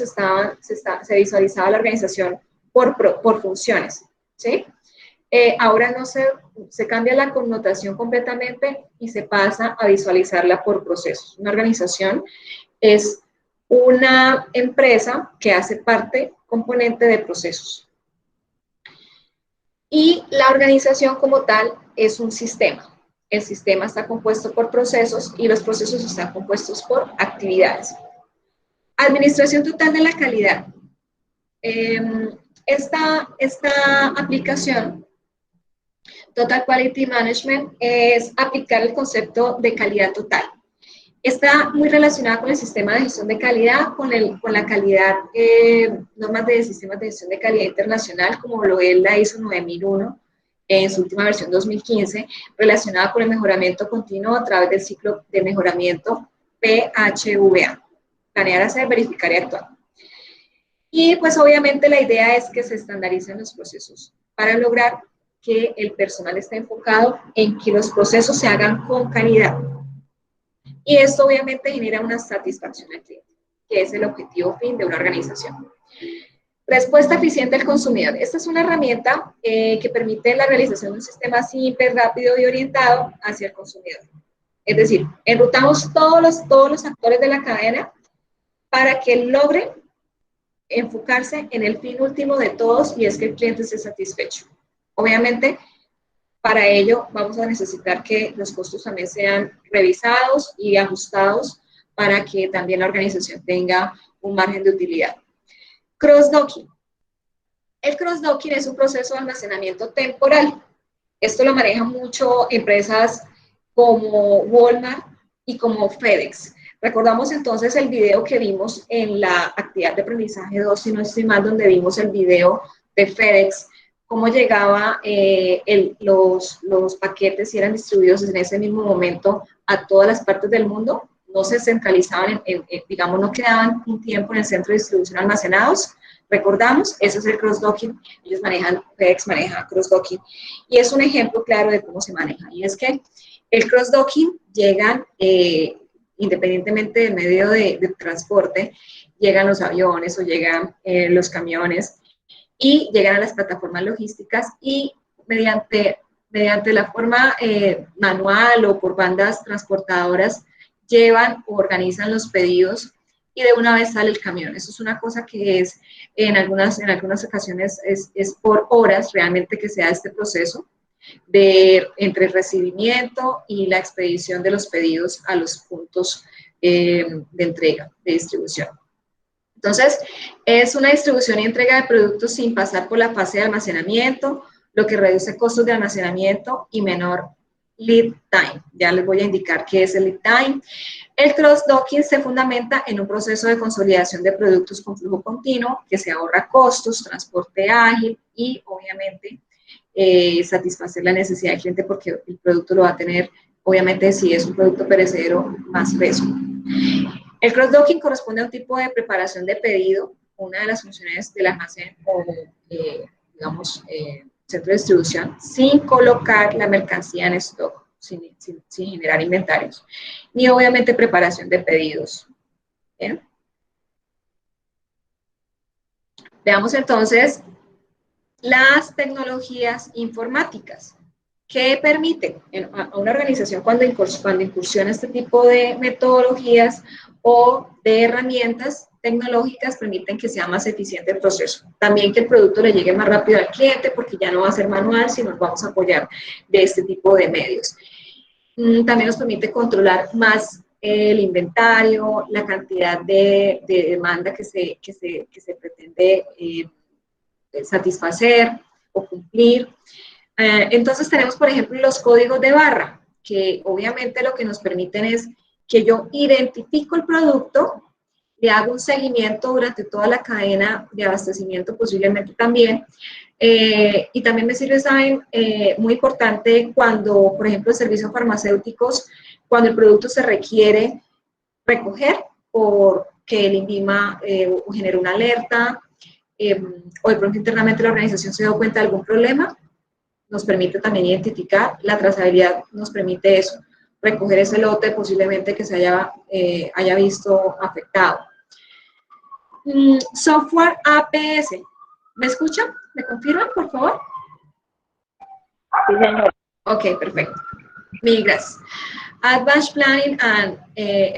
se visualizaba la organización por funciones, ¿sí? Ahora no se cambia la connotación completamente y se pasa a visualizarla por procesos. Una organización es una empresa que hace parte, componente de procesos. Y la organización como tal es un sistema. El sistema está compuesto por procesos y los procesos están compuestos por actividades. Administración total de la calidad. Esta aplicación, Total Quality Management, es aplicar el concepto de calidad total. Está muy relacionada con el sistema de gestión de calidad, con la calidad, normas de sistemas de gestión de calidad internacional, como lo es la ISO 9001, en su última versión 2015, relacionada con el mejoramiento continuo a través del ciclo de mejoramiento PHVA. Planear, hacer, verificar y actuar. Y pues obviamente la idea es que se estandaricen los procesos para lograr que el personal esté enfocado en que los procesos se hagan con calidad. Y esto obviamente genera una satisfacción al cliente, que es el objetivo fin de una organización. Respuesta eficiente al consumidor. Esta es una herramienta que permite la realización de un sistema simple, rápido y orientado hacia el consumidor. Es decir, enrutamos todos los actores de la cadena para que logre enfocarse en el fin último de todos y es que el cliente esté satisfecho. Obviamente, para ello vamos a necesitar que los costos también sean revisados y ajustados para que también la organización tenga un margen de utilidad. Cross-docking. El cross-docking es un proceso de almacenamiento temporal. Esto lo manejan mucho empresas como Walmart y como FedEx. Recordamos entonces el video que vimos en la actividad de aprendizaje 2, si no estoy mal, donde vimos el video de FedEx, cómo llegaba los paquetes y eran distribuidos en ese mismo momento a todas las partes del mundo. No se centralizaban, digamos, no quedaban un tiempo en el centro de distribución almacenados, recordamos, eso es el cross-docking, ellos manejan, FedEx maneja cross-docking, y es un ejemplo claro de cómo se maneja, y es que el cross-docking llegan, independientemente del medio de transporte, llegan los aviones o llegan los camiones, y llegan a las plataformas logísticas, y mediante la forma manual o por bandas transportadoras, llevan o organizan los pedidos y de una vez sale el camión. Eso es una cosa que es, en algunas ocasiones, es por horas realmente que se da este proceso entre el recibimiento y la expedición de los pedidos a los puntos de entrega, de distribución. Entonces, es una distribución y entrega de productos sin pasar por la fase de almacenamiento, lo que reduce costos de almacenamiento y menor lead time. Ya les voy a indicar qué es el lead time. El cross-docking se fundamenta en un proceso de consolidación de productos con flujo continuo, que se ahorra costos, transporte ágil y, obviamente, satisfacer la necesidad del cliente porque el producto lo va a tener, obviamente, si es un producto perecedero, más fresco. El cross-docking corresponde a un tipo de preparación de pedido, una de las funciones del almacén o, digamos, centro de distribución, sin colocar la mercancía en stock, sin generar inventarios, ni obviamente preparación de pedidos. ¿Bien? Veamos entonces las tecnologías informáticas. ¿Qué permite a una organización cuando incursiona este tipo de metodologías o de herramientas tecnológicas? Permiten que sea más eficiente el proceso. También que el producto le llegue más rápido al cliente porque ya no va a ser manual, sino nos vamos a apoyar de este tipo de medios. También nos permite controlar más el inventario, la cantidad de demanda que se pretende satisfacer o cumplir. Entonces tenemos, por ejemplo, los códigos de barra, que obviamente lo que nos permiten es que yo identifico el producto, le hago un seguimiento durante toda la cadena de abastecimiento posiblemente también, y también me sirve, ¿saben? Muy importante cuando, por ejemplo, en servicios farmacéuticos, cuando el producto se requiere recoger porque el INVIMA genera una alerta, o de pronto internamente la organización se da cuenta de algún problema, nos permite también identificar, la trazabilidad nos permite eso, recoger ese lote posiblemente que se haya visto afectado. Software APS, ¿me escuchan? ¿Me confirman, por favor? Sí, señor. Ok, perfecto. Mil gracias. Advanced Planning and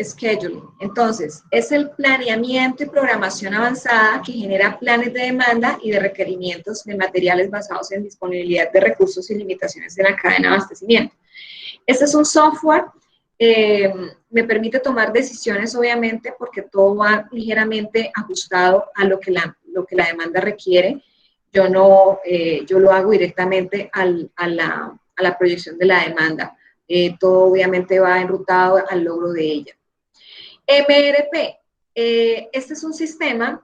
Scheduling. Entonces, es el planeamiento y programación avanzada que genera planes de demanda y de requerimientos de materiales basados en disponibilidad de recursos y limitaciones de la cadena de abastecimiento. Este es un software, me permite tomar decisiones, obviamente, porque todo va ligeramente ajustado a lo que la demanda requiere. Yo lo hago directamente a la proyección de la demanda. Todo obviamente va enrutado al logro de ella. MRP, este es un sistema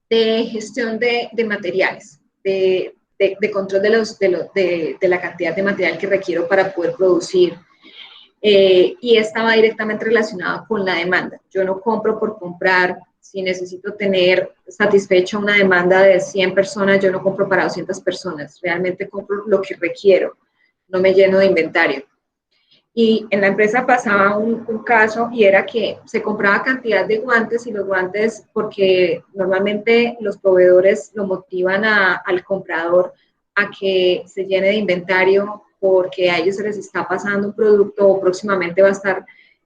de gestión de materiales, de control de la cantidad de material que requiero para poder producir, y esta va directamente relacionada con la demanda. Yo no compro por comprar. Si necesito tener satisfecha una demanda de 100 personas, yo no compro para 200 personas, realmente compro lo que requiero, no me lleno de inventario. Y en la empresa pasaba un caso y era que se compraba cantidad de guantes y los guantes, porque normalmente los proveedores lo motivan al comprador a que se llene de inventario porque a ellos se les está pasando un producto o próximamente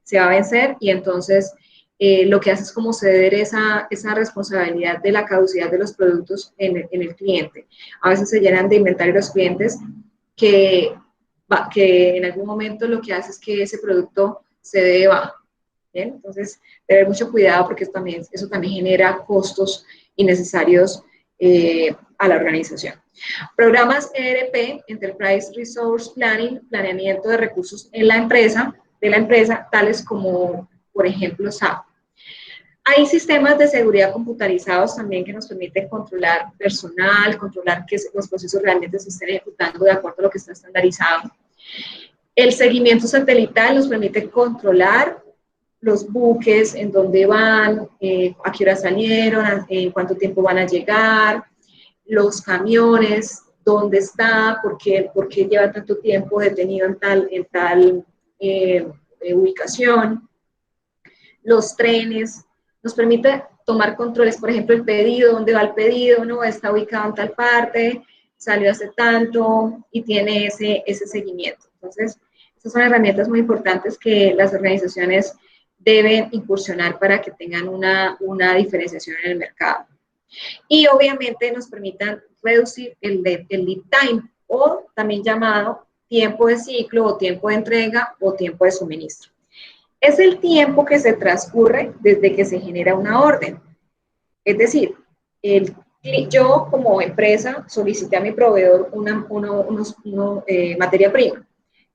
se va a vencer, y entonces lo que hace es como ceder esa responsabilidad de la caducidad de los productos en el cliente. A veces se llenan de inventario los clientes que en algún momento lo que hace es que ese producto se dé de baja. ¿Bien? Entonces, tener mucho cuidado porque eso también genera costos innecesarios a la organización. Programas ERP, Enterprise Resource Planning, planeamiento de recursos en la empresa, tales como, por ejemplo, SAP. Hay sistemas de seguridad computarizados también que nos permiten controlar personal, controlar que los procesos realmente se estén ejecutando de acuerdo a lo que está estandarizado. El seguimiento satelital nos permite controlar los buques, en dónde van, a qué hora salieron, en cuánto tiempo van a llegar, los camiones, dónde está, por qué lleva tanto tiempo detenido en tal ubicación, los trenes, nos permite tomar controles, por ejemplo, el pedido, dónde va el pedido, ¿no? Está ubicado en tal parte, salió hace tanto y tiene ese seguimiento. Entonces, estas son herramientas muy importantes que las organizaciones deben incursionar para que tengan una diferenciación en el mercado. Y obviamente nos permitan reducir el lead time, o también llamado tiempo de ciclo o tiempo de entrega o tiempo de suministro. Es el tiempo que se transcurre desde que se genera una orden. Es decir, yo como empresa solicité a mi proveedor una materia prima.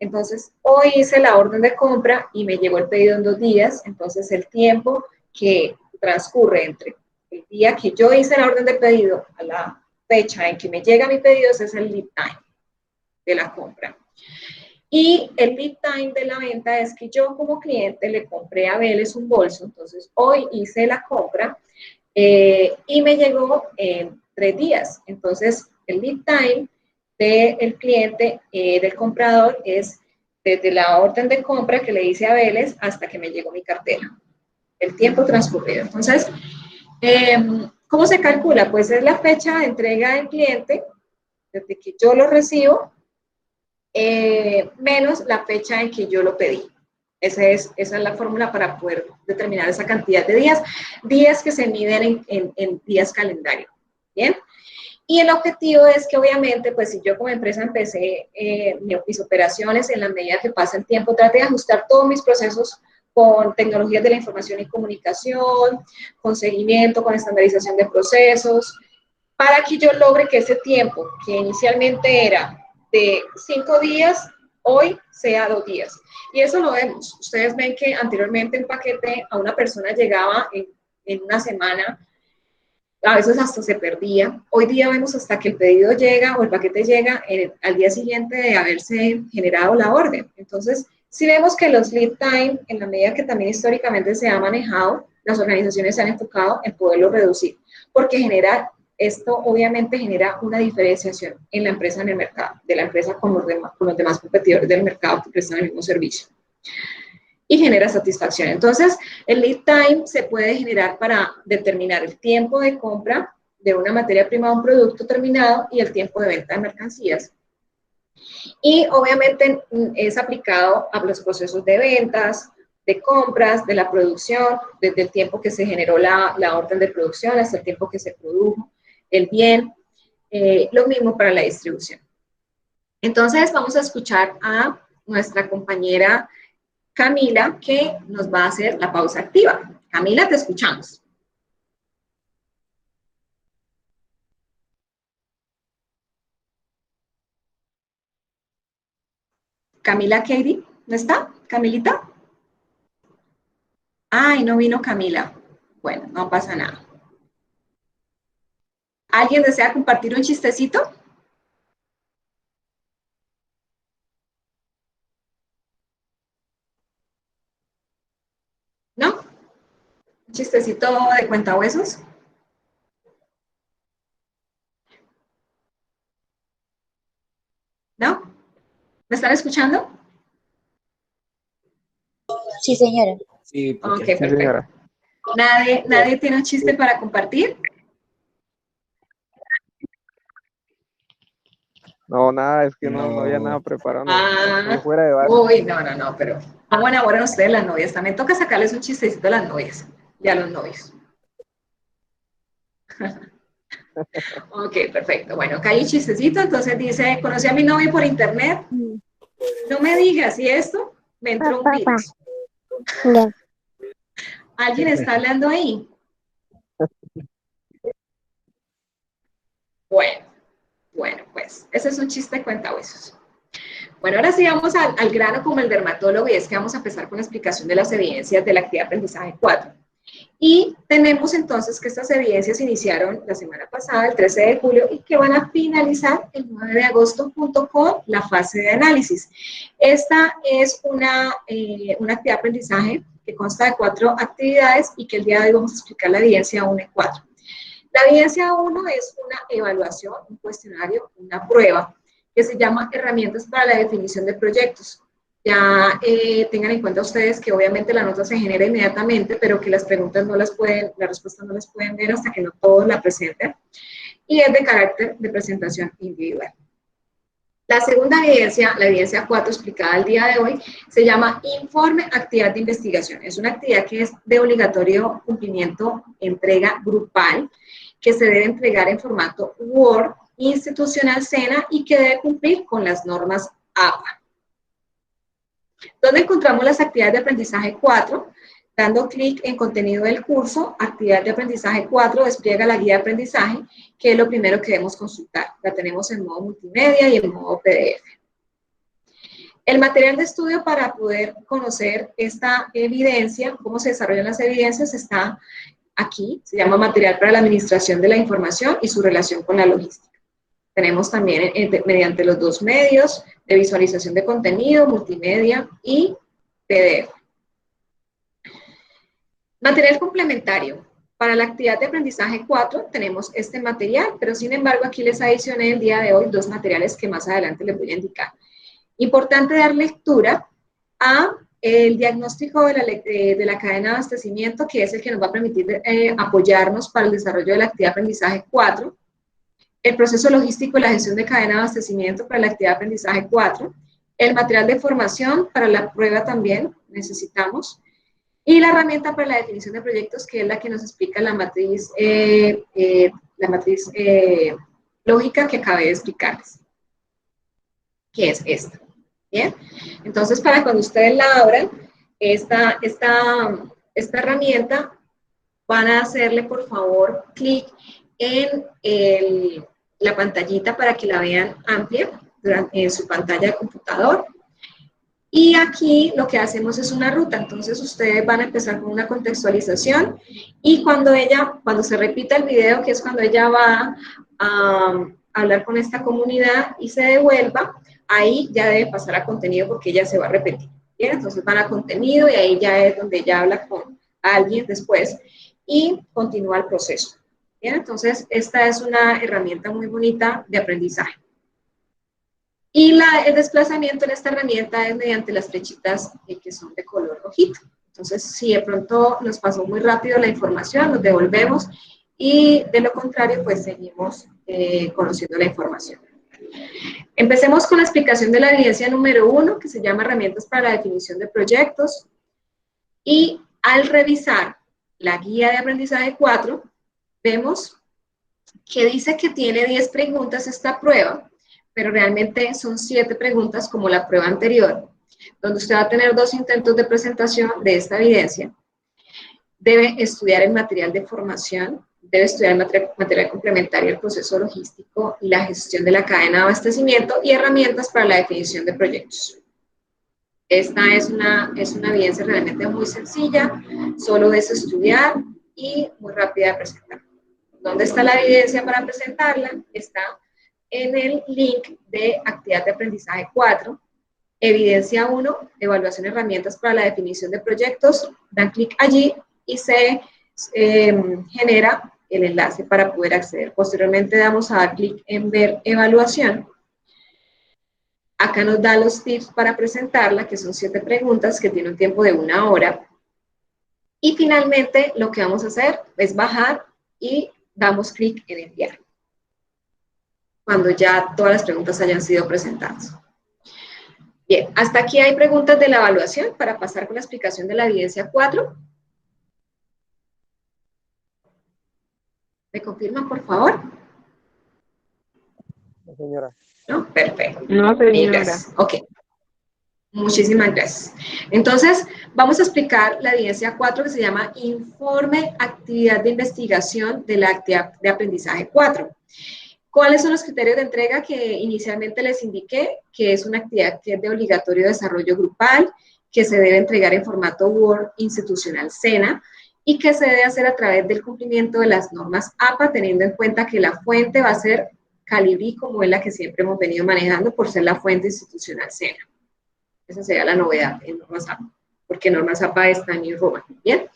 Entonces, hoy hice la orden de compra y me llegó el pedido en 2 días. Entonces, el tiempo que transcurre entre el día que yo hice la orden de pedido a la fecha en que me llega mi pedido, ese es el lead time de la compra. Y el lead time de la venta es que yo como cliente le compré a Vélez un bolso. Entonces, hoy hice la compra y me llegó en 3 días. Entonces, el lead time del cliente, del comprador, es desde la orden de compra que le hice a Vélez hasta que me llegó mi cartera. El tiempo transcurrido. Entonces, ¿cómo se calcula? Pues es la fecha de entrega del cliente, desde que yo lo recibo, menos la fecha en que yo lo pedí. Esa es la fórmula para poder determinar esa cantidad de días que se miden en días calendario. ¿Bien? Y el objetivo es que obviamente, pues si yo como empresa empecé mis operaciones, en la medida que pasa el tiempo, trate de ajustar todos mis procesos con tecnologías de la información y comunicación, con seguimiento, con estandarización de procesos, para que yo logre que ese tiempo, que inicialmente era de 5 días, hoy sea 2 días. Y eso lo vemos. Ustedes ven que anteriormente un paquete a una persona llegaba en una semana, a veces hasta se perdía. Hoy día vemos hasta que el pedido llega o el paquete llega al día siguiente de haberse generado la orden. Entonces, si vemos que los lead time, en la medida que también históricamente se ha manejado, las organizaciones se han enfocado en poderlo reducir, porque esto obviamente genera una diferenciación en la empresa en el mercado, de la empresa con los demás competidores del mercado que prestan el mismo servicio. Y genera satisfacción. Entonces, el lead time se puede generar para determinar el tiempo de compra de una materia prima o un producto terminado y el tiempo de venta de mercancías. Y obviamente es aplicado a los procesos de ventas, de compras, de la producción, desde el tiempo que se generó la orden de producción hasta el tiempo que se produjo el bien, lo mismo para la distribución. Entonces vamos a escuchar a nuestra compañera Camila, que nos va a hacer la pausa activa. Camila, te escuchamos. Camila Katie, ¿no está? ¿Camilita? Ay, no vino Camila. Bueno, no pasa nada. ¿Alguien desea compartir un chistecito? ¿No? ¿Un chistecito de cuentahuesos? ¿No? ¿Me están escuchando? Sí, señora. Sí, Ok, sí, perfecto. señora. ¿Nadie tiene un chiste para compartir? No, nada, es que no no. había nada preparado. Ah, No fuera de base. uy, no, pero ¿cómo enamoran ustedes las novias? También toca sacarles un chistecito a las novias y a los novios. Ok, perfecto. Bueno, acá hay un chistecito, entonces dice, conocí a mi novio por internet. No me digas, ¿y esto? Me entró un virus. ¿Alguien está hablando ahí? Bueno, pues, ese es un chiste cuentahuesos. Bueno, ahora sí vamos al grano como el dermatólogo, y es que vamos a empezar con la explicación de las evidencias de la actividad de aprendizaje 4. Y tenemos entonces que estas evidencias iniciaron la semana pasada, el 13 de julio, y que van a finalizar el 9 de agosto junto con la fase de análisis. Esta es una actividad de aprendizaje que consta de 4 actividades y que el día de hoy vamos a explicar la evidencia 1 y 4. La evidencia 1 es una evaluación, un cuestionario, una prueba, que se llama Herramientas para la definición de proyectos. Ya tengan en cuenta ustedes que obviamente la nota se genera inmediatamente, pero que las preguntas no las pueden, las respuestas no las pueden ver hasta que no todos la presenten, y es de carácter de presentación individual. La segunda evidencia, la evidencia 4 explicada el día de hoy, se llama Informe Actividad de Investigación. Es una actividad que es de obligatorio cumplimiento, entrega grupal, que se debe entregar en formato Word, institucional SENA, y que debe cumplir con las normas APA. ¿Dónde encontramos las actividades de aprendizaje 4? Dando clic en contenido del curso, actividad de aprendizaje 4 despliega la guía de aprendizaje, que es lo primero que debemos consultar. La tenemos en modo multimedia y en modo PDF. El material de estudio para poder conocer esta evidencia, cómo se desarrollan las evidencias, está aquí. Se llama Material para la Administración de la Información y su relación con la logística. Tenemos también mediante los 2 medios de visualización de contenido, multimedia y PDF. Material complementario. Para la actividad de aprendizaje 4 tenemos este material, pero sin embargo aquí les adicioné el día de hoy 2 materiales que más adelante les voy a indicar. Importante dar lectura a el diagnóstico de la cadena de abastecimiento, que es el que nos va a permitir apoyarnos para el desarrollo de la actividad de aprendizaje 4. El proceso logístico y la gestión de cadena de abastecimiento para la actividad de aprendizaje 4, el material de formación para la prueba también necesitamos, y la herramienta para la definición de proyectos, que es la que nos explica la matriz lógica que acabé de explicarles, que es esta. Bien, entonces para cuando ustedes la abran, esta herramienta, van a hacerle por favor clic en la pantallita para que la vean amplia en su pantalla de computador. Y aquí lo que hacemos es una ruta, entonces ustedes van a empezar con una contextualización y cuando se repita el video, que es cuando ella va a hablar con esta comunidad y se devuelva, ahí ya debe pasar a contenido porque ella se va a repetir. Bien, entonces van a contenido y ahí ya es donde ella habla con alguien después y continúa el proceso. Bien, entonces esta es una herramienta muy bonita de aprendizaje. Y el desplazamiento en esta herramienta es mediante las flechitas que son de color rojito. Entonces, si de pronto nos pasó muy rápido la información, nos devolvemos y de lo contrario, pues seguimos conociendo la información. Empecemos con la explicación de la evidencia número 1, que se llama Herramientas para la definición de proyectos. Y al revisar la guía de aprendizaje 4, vemos que dice que tiene 10 preguntas esta prueba, pero realmente son 7 preguntas como la prueba anterior, donde usted va a tener 2 intentos de presentación de esta evidencia. Debe estudiar el material de formación, debe estudiar el material complementario, el proceso logístico y la gestión de la cadena de abastecimiento y herramientas para la definición de proyectos. Esta es una evidencia realmente muy sencilla, solo es estudiar y muy rápida de presentar. ¿Dónde está la evidencia para presentarla? Está en el link de actividad de aprendizaje 4, evidencia 1, evaluación de herramientas para la definición de proyectos, dan clic allí y se genera el enlace para poder acceder. Posteriormente damos a dar clic en ver evaluación. Acá nos da los tips para presentarla, que son 7 preguntas que tienen un tiempo de 1 hora. Y finalmente lo que vamos a hacer es bajar y damos clic en enviar, cuando ya todas las preguntas hayan sido presentadas. Bien, hasta aquí hay preguntas de la evaluación para pasar con la explicación de la evidencia 4. ¿Me confirman, por favor? No, señora. ¿No? Perfecto. No, señora. Gracias. Ok. Muchísimas gracias. Entonces, vamos a explicar la evidencia 4 que se llama Informe Actividad de Investigación de la Actividad de Aprendizaje 4. ¿Cuáles son los criterios de entrega que inicialmente les indiqué? Que es una actividad que es de obligatorio desarrollo grupal, que se debe entregar en formato Word institucional SENA, y que se debe hacer a través del cumplimiento de las normas APA, teniendo en cuenta que la fuente va a ser Calibrí, como es la que siempre hemos venido manejando por ser la fuente institucional SENA. Esa sería la novedad en normas APA, porque normas APA está en Roma. Bien.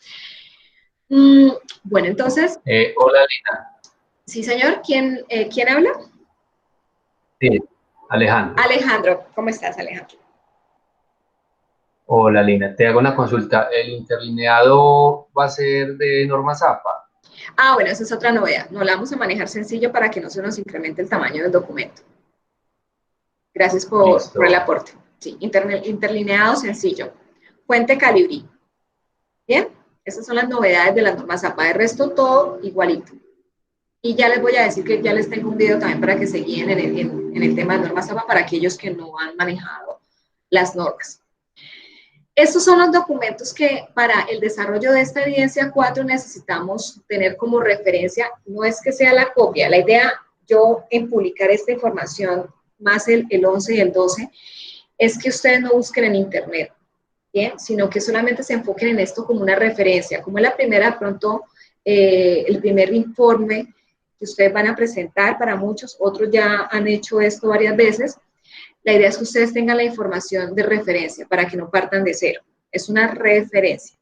Bueno, entonces. Hola, Lina. Sí, señor. ¿Quién habla? Sí, Alejandro. Alejandro. ¿Cómo estás, Alejandro? Hola, Lina. Te hago una consulta. ¿El interlineado va a ser de normas APA? Bueno, esa es otra novedad. No la vamos a manejar sencillo para que no se nos incremente el tamaño del documento. Gracias por el aporte. Sí, interlineado sencillo. Fuente Calibrí. Bien, esas son las novedades de las normas APA. De resto, todo igualito. Y ya les voy a decir que ya les tengo un video también para que se guíen en el tema de normas APA para aquellos que no han manejado las normas. Estos son los documentos que para el desarrollo de esta evidencia 4 necesitamos tener como referencia. No es que sea la copia, la idea yo en publicar esta información más el 11 y el 12 es que ustedes no busquen en internet, ¿bien? Sino que solamente se enfoquen en esto como una referencia, como es la primera, de pronto, el primer informe que ustedes van a presentar. Para muchos, otros ya han hecho esto varias veces. La idea es que ustedes tengan la información de referencia para que no partan de cero. Es una referencia.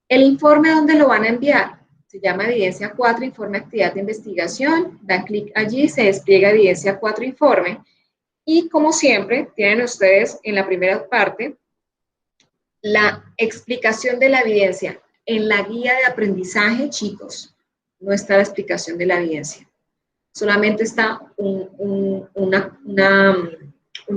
El informe, ¿dónde lo van a enviar? Se llama Evidencia 4, Informe Actividad de Investigación. Dan clic allí, se despliega Evidencia 4, Informe. Y como siempre, tienen ustedes en la primera parte la explicación de la evidencia. En la guía de aprendizaje, chicos, no está la explicación de la evidencia. Solamente está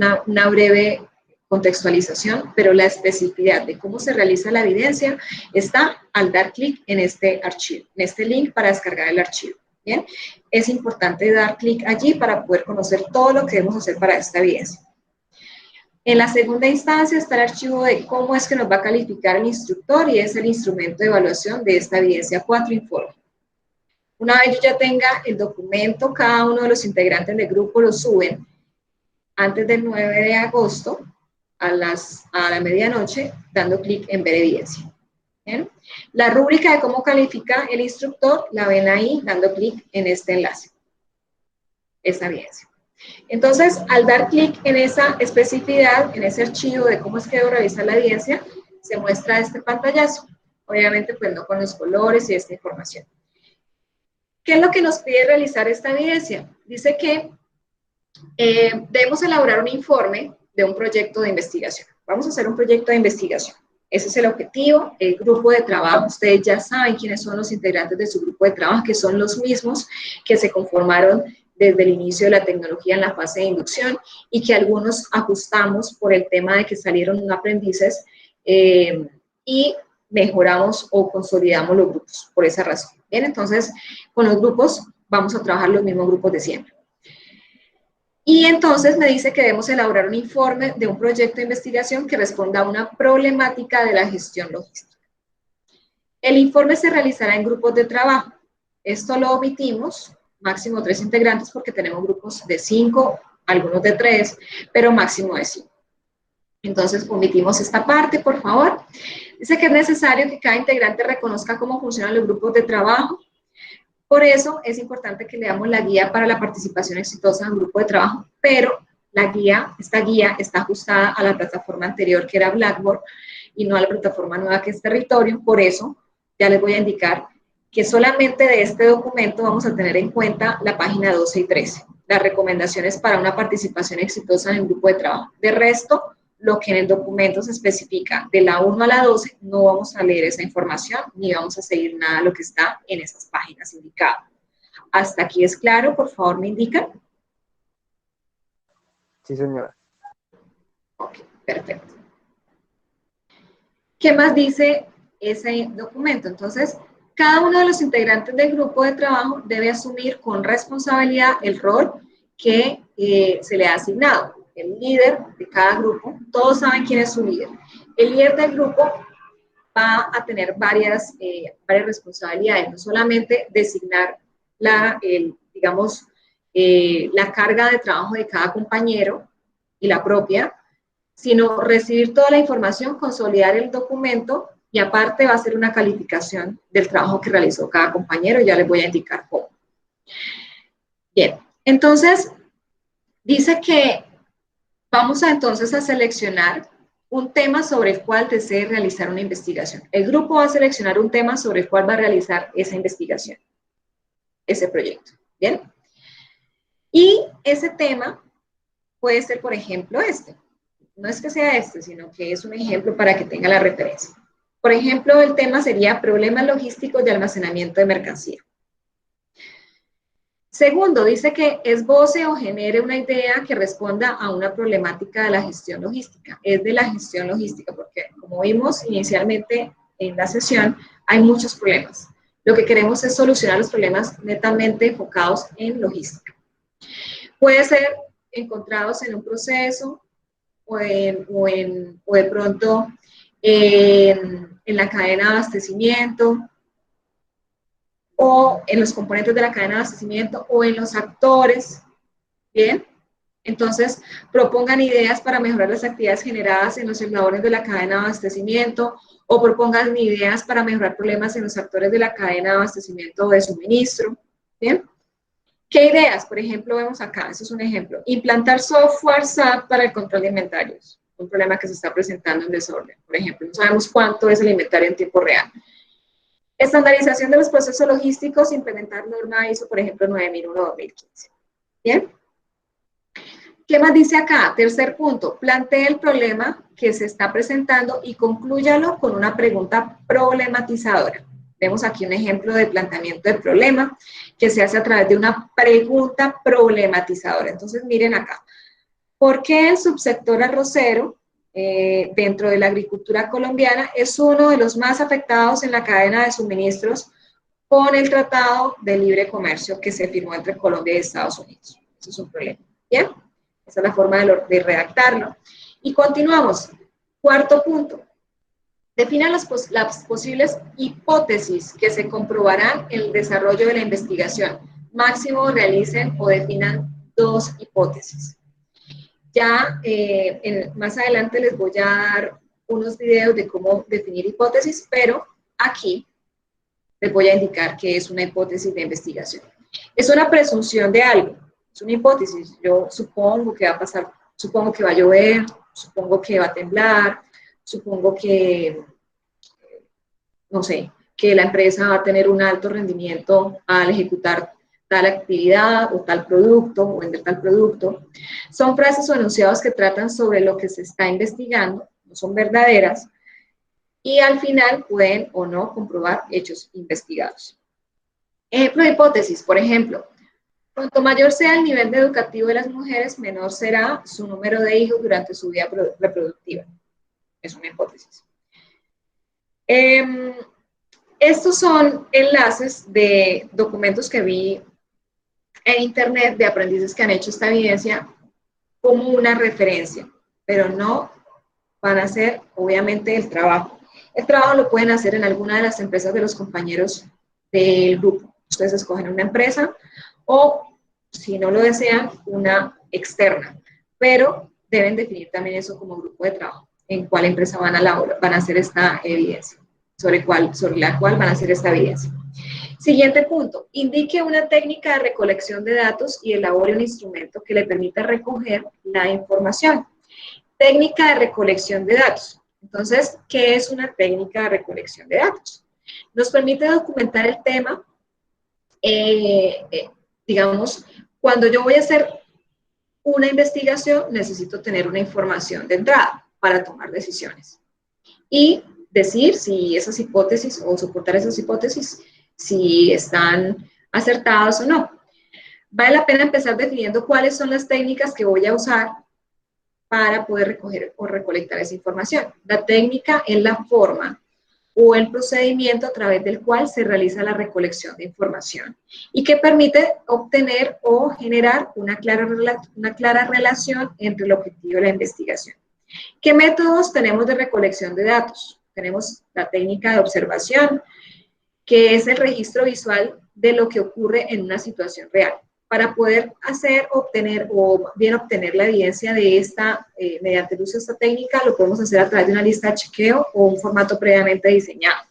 una breve contextualización, pero la especificidad de cómo se realiza la evidencia está al dar clic en este archivo, en este link para descargar el archivo. Bien, es importante dar clic allí para poder conocer todo lo que debemos hacer para esta evidencia. En la segunda instancia está el archivo de cómo es que nos va a calificar el instructor y es el instrumento de evaluación de esta evidencia 4 informe. Una vez yo ya tenga el documento, cada uno de los integrantes del grupo lo suben antes del 9 de agosto a la medianoche, dando clic en ver evidencia. ¿Bien? La rúbrica de cómo califica el instructor la ven ahí, dando clic en este enlace, esta evidencia. Entonces, al dar clic en esa especificidad, en ese archivo de cómo es que debo revisar la evidencia, se muestra este pantallazo. Obviamente, pues no con los colores y esta información. ¿Qué es lo que nos pide realizar esta evidencia? Dice que debemos elaborar un informe de un proyecto de investigación. Vamos a hacer un proyecto de investigación. Ese es el objetivo. El grupo de trabajo, ustedes ya saben quiénes son los integrantes de su grupo de trabajo, que son los mismos que se conformaron desde el inicio de la tecnología en la fase de inducción y que algunos ajustamos por el tema de que salieron aprendices y mejoramos o consolidamos los grupos por esa razón. Bien, entonces con los grupos vamos a trabajar los mismos grupos de siempre. Y entonces me dice que debemos elaborar un informe de un proyecto de investigación que responda a una problemática de la gestión logística. El informe se realizará en grupos de trabajo. Esto lo omitimos, máximo 3 integrantes porque tenemos grupos de 5, algunos de 3, pero máximo de 5. Entonces omitimos esta parte, por favor. Dice que es necesario que cada integrante reconozca cómo funcionan los grupos de trabajo. Por eso es importante que leamos la guía para la participación exitosa en un grupo de trabajo, pero esta guía está ajustada a la plataforma anterior que era Blackboard y no a la plataforma nueva que es Territorio. Por eso ya les voy a indicar que solamente de este documento vamos a tener en cuenta la página 12 y 13, las recomendaciones para una participación exitosa en un grupo de trabajo. De resto, lo que en el documento se especifica de la 1 a la 12, no vamos a leer esa información ni vamos a seguir nada de lo que está en esas páginas indicadas. ¿Hasta aquí es claro? Por favor, me indican. Sí, señora. Ok, perfecto. ¿Qué más dice ese documento? Entonces, cada uno de los integrantes del grupo de trabajo debe asumir con responsabilidad el rol que se le ha asignado. El líder de cada grupo, todos saben quién es su líder. El líder del grupo va a tener varias responsabilidades, no solamente designar la carga de trabajo de cada compañero y la propia, sino recibir toda la información, consolidar el documento y aparte va a ser una calificación del trabajo que realizó cada compañero, ya les voy a indicar cómo. Bien, entonces dice que vamos entonces a seleccionar un tema sobre el cual desee realizar una investigación. El grupo va a seleccionar un tema sobre el cual va a realizar esa investigación, ese proyecto, ¿bien? Y ese tema puede ser, por ejemplo, este. No es que sea este, sino que es un ejemplo para que tenga la referencia. Por ejemplo, el tema sería problemas logísticos de almacenamiento de mercancía. Segundo, dice que esboce o genere una idea que responda a una problemática de la gestión logística. Es de la gestión logística, porque como vimos inicialmente en la sesión, hay muchos problemas. Lo que queremos es solucionar los problemas netamente enfocados en logística. Puede ser encontrados en un proceso o de pronto en la cadena de abastecimiento, o en los componentes de la cadena de abastecimiento, o en los actores, ¿bien? Entonces, propongan ideas para mejorar las actividades generadas en los eslabones de la cadena de abastecimiento, o propongan ideas para mejorar problemas en los actores de la cadena de abastecimiento o de suministro, ¿bien? ¿Qué ideas? Por ejemplo, vemos acá, eso es un ejemplo. Implantar software SAP para el control de inventarios, un problema que se está presentando en desorden. Por ejemplo, no sabemos cuánto es el inventario en tiempo real. Estandarización de los procesos logísticos, implementar norma ISO, por ejemplo, 9001-2015. ¿Bien? ¿Qué más dice acá? Tercer punto, plantee el problema que se está presentando y conclúyalo con una pregunta problematizadora. Vemos aquí un ejemplo de planteamiento del problema que se hace a través de una pregunta problematizadora. Entonces, miren acá. ¿Por qué el subsector arrocero dentro de la agricultura colombiana es uno de los más afectados en la cadena de suministros con el Tratado de Libre Comercio que se firmó entre Colombia y Estados Unidos? Eso es un problema. ¿Bien? Esa es la forma de redactarlo. Y continuamos. Cuarto punto. Defina las posibles hipótesis que se comprobarán en el desarrollo de la investigación. Máximo realicen o definan 2 hipótesis. Ya más adelante les voy a dar unos videos de cómo definir hipótesis, pero aquí les voy a indicar qué es una hipótesis de investigación. Es una presunción de algo, es una hipótesis. Yo supongo que va a pasar, supongo que va a llover, supongo que va a temblar, supongo que, no sé, que la empresa va a tener un alto rendimiento al ejecutar tal actividad o tal producto, o vender tal producto. Son frases o enunciados que tratan sobre lo que se está investigando, no son verdaderas, y al final pueden o no comprobar hechos investigados. Ejemplo de hipótesis, por ejemplo, cuanto mayor sea el nivel educativo de las mujeres, menor será su número de hijos durante su vida reproductiva. Es una hipótesis. Estos son enlaces de documentos que vi en internet de aprendices que han hecho esta evidencia como una referencia, pero no van a hacer, obviamente, el trabajo. El trabajo lo pueden hacer en alguna de las empresas de los compañeros del grupo. Ustedes escogen una empresa o, si no lo desean, una externa, pero deben definir también eso como grupo de trabajo, en cuál empresa van a hacer esta evidencia, sobre la cual van a hacer esta evidencia. Siguiente punto, indique una técnica de recolección de datos y elabore un instrumento que le permita recoger la información. Técnica de recolección de datos. Entonces, ¿qué es una técnica de recolección de datos? Nos permite documentar el tema, digamos, cuando yo voy a hacer una investigación, necesito tener una información de entrada para tomar decisiones. Y decir si esas hipótesis o soportar esas hipótesis, si están acertadas o no. Vale la pena empezar definiendo cuáles son las técnicas que voy a usar para poder recoger o recolectar esa información. La técnica es la forma o el procedimiento a través del cual se realiza la recolección de información y que permite obtener o generar una clara relación entre el objetivo de la investigación. ¿Qué métodos tenemos de recolección de datos? Tenemos la técnica de observación, que es el registro visual de lo que ocurre en una situación real. para poder obtener la evidencia de esta, mediante el uso de esta técnica, lo podemos hacer a través de una lista de chequeo o un formato previamente diseñado.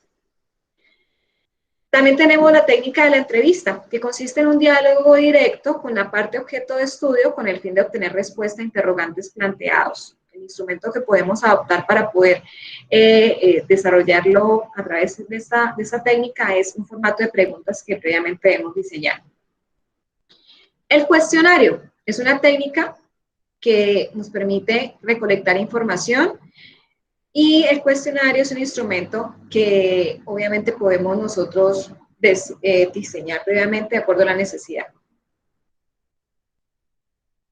También tenemos la técnica de la entrevista, que consiste en un diálogo directo con la parte objeto de estudio con el fin de obtener respuesta a interrogantes planteados. El instrumento que podemos adoptar para poder desarrollarlo a través de esta técnica es un formato de preguntas que previamente hemos diseñado. El cuestionario es una técnica que nos permite recolectar información y el cuestionario es un instrumento que obviamente podemos nosotros diseñar previamente de acuerdo a la necesidad.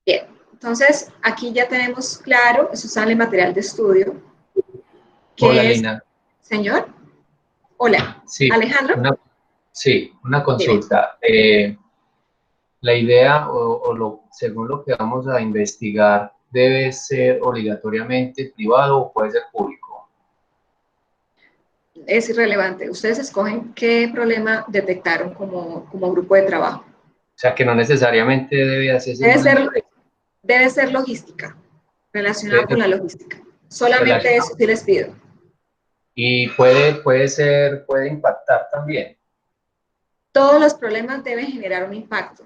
Bien, entonces aquí ya tenemos claro, eso sale en material de estudio. Hola, Lina. Señor. Hola. Sí, Alejandro. Una consulta. La idea, según lo que vamos a investigar, ¿debe ser obligatoriamente privado o puede ser público? Es irrelevante. Ustedes escogen qué problema detectaron como grupo de trabajo. O sea, que no necesariamente debe hacerse. Debe ser logística, relacionada con la logística. Solamente eso sí les pido. Y puede impactar también. Todos los problemas deben generar un impacto.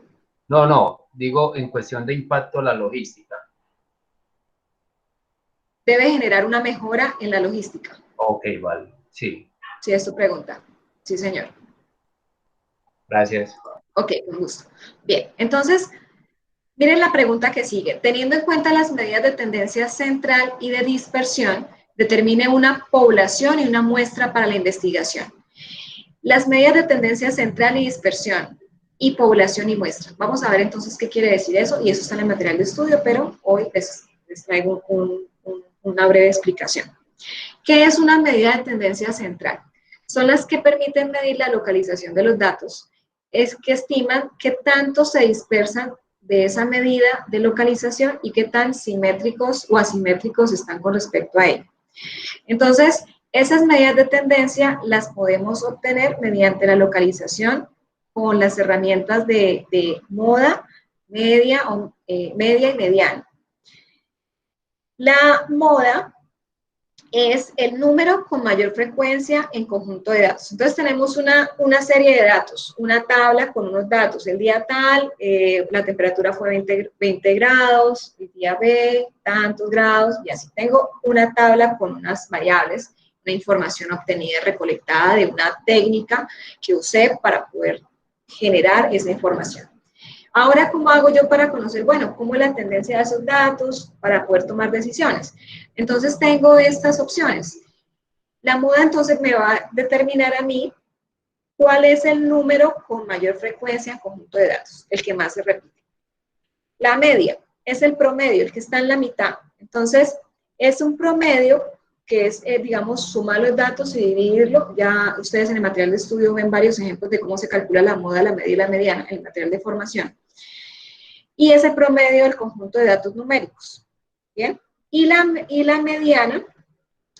No, digo en cuestión de impacto la logística. Debe generar una mejora en la logística. Ok, vale, sí. Sí, es tu pregunta. Sí, señor. Gracias. Ok, con gusto. Bien, entonces, miren la pregunta que sigue. Teniendo en cuenta las medidas de tendencia central y de dispersión, determine una población y una muestra para la investigación. Las medidas de tendencia central y dispersión y población y muestra. Vamos a ver entonces qué quiere decir eso, y eso está en el material de estudio, pero hoy les traigo una breve explicación. ¿Qué es una medida de tendencia central? Son las que permiten medir la localización de los datos, es que estiman qué tanto se dispersan de esa medida de localización y qué tan simétricos o asimétricos están con respecto a ella. Entonces, esas medidas de tendencia las podemos obtener mediante la localización con las herramientas de moda, media y mediana. La moda es el número con mayor frecuencia en conjunto de datos. Entonces tenemos una serie de datos, una tabla con unos datos. El día tal, la temperatura fue 20 grados, el día B, tantos grados, y así tengo una tabla con unas variables, una información obtenida y recolectada de una técnica que usé para poder generar esa información. Ahora, ¿cómo hago yo para conocer, bueno, cómo es la tendencia de esos datos para poder tomar decisiones? Entonces, tengo estas opciones. La moda, entonces, me va a determinar a mí cuál es el número con mayor frecuencia en conjunto de datos, el que más se repite. La media es el promedio, el que está en la mitad. Entonces, es un promedio que es, digamos, sumar los datos y dividirlo. Ya ustedes en el material de estudio ven varios ejemplos de cómo se calcula la moda, la media y la mediana en el material de formación. Y ese promedio del conjunto de datos numéricos. ¿Bien? Y la mediana,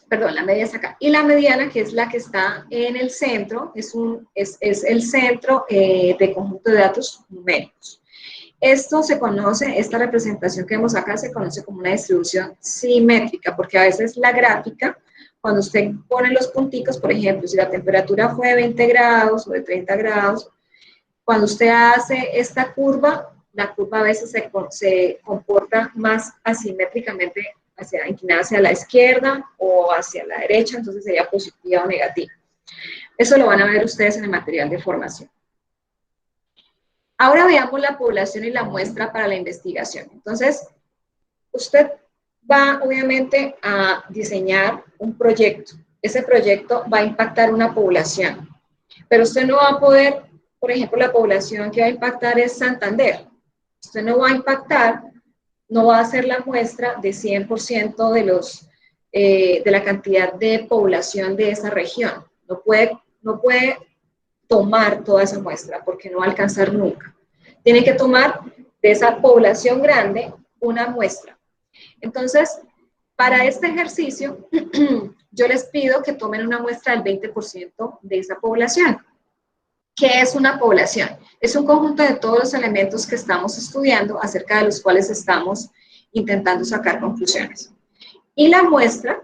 perdón, la media está acá. Y la mediana, que es la que está en el centro, es el centro de conjunto de datos numéricos. Esto se conoce, esta representación que vemos acá se conoce como una distribución simétrica, porque a veces la gráfica, cuando usted pone los punticos, por ejemplo, si la temperatura fue de 20 grados o de 30 grados, cuando usted hace esta curva, la curva a veces se comporta más asimétricamente, inclinada hacia la izquierda o hacia la derecha, entonces sería positiva o negativa. Eso lo van a ver ustedes en el material de formación. Ahora veamos la población y la muestra para la investigación. Entonces, usted va obviamente a diseñar un proyecto. Ese proyecto va a impactar una población, pero usted no va a poder, por ejemplo, la población que va a impactar es Santander. Usted no va a impactar, no va a hacer la muestra de 100% de la cantidad de población de esa región. No puede tomar toda esa muestra porque no va a alcanzar nunca. Tiene que tomar de esa población grande una muestra. Entonces, para este ejercicio, yo les pido que tomen una muestra del 20% de esa población. ¿Qué es una población? Es un conjunto de todos los elementos que estamos estudiando, acerca de los cuales estamos intentando sacar conclusiones. Y la muestra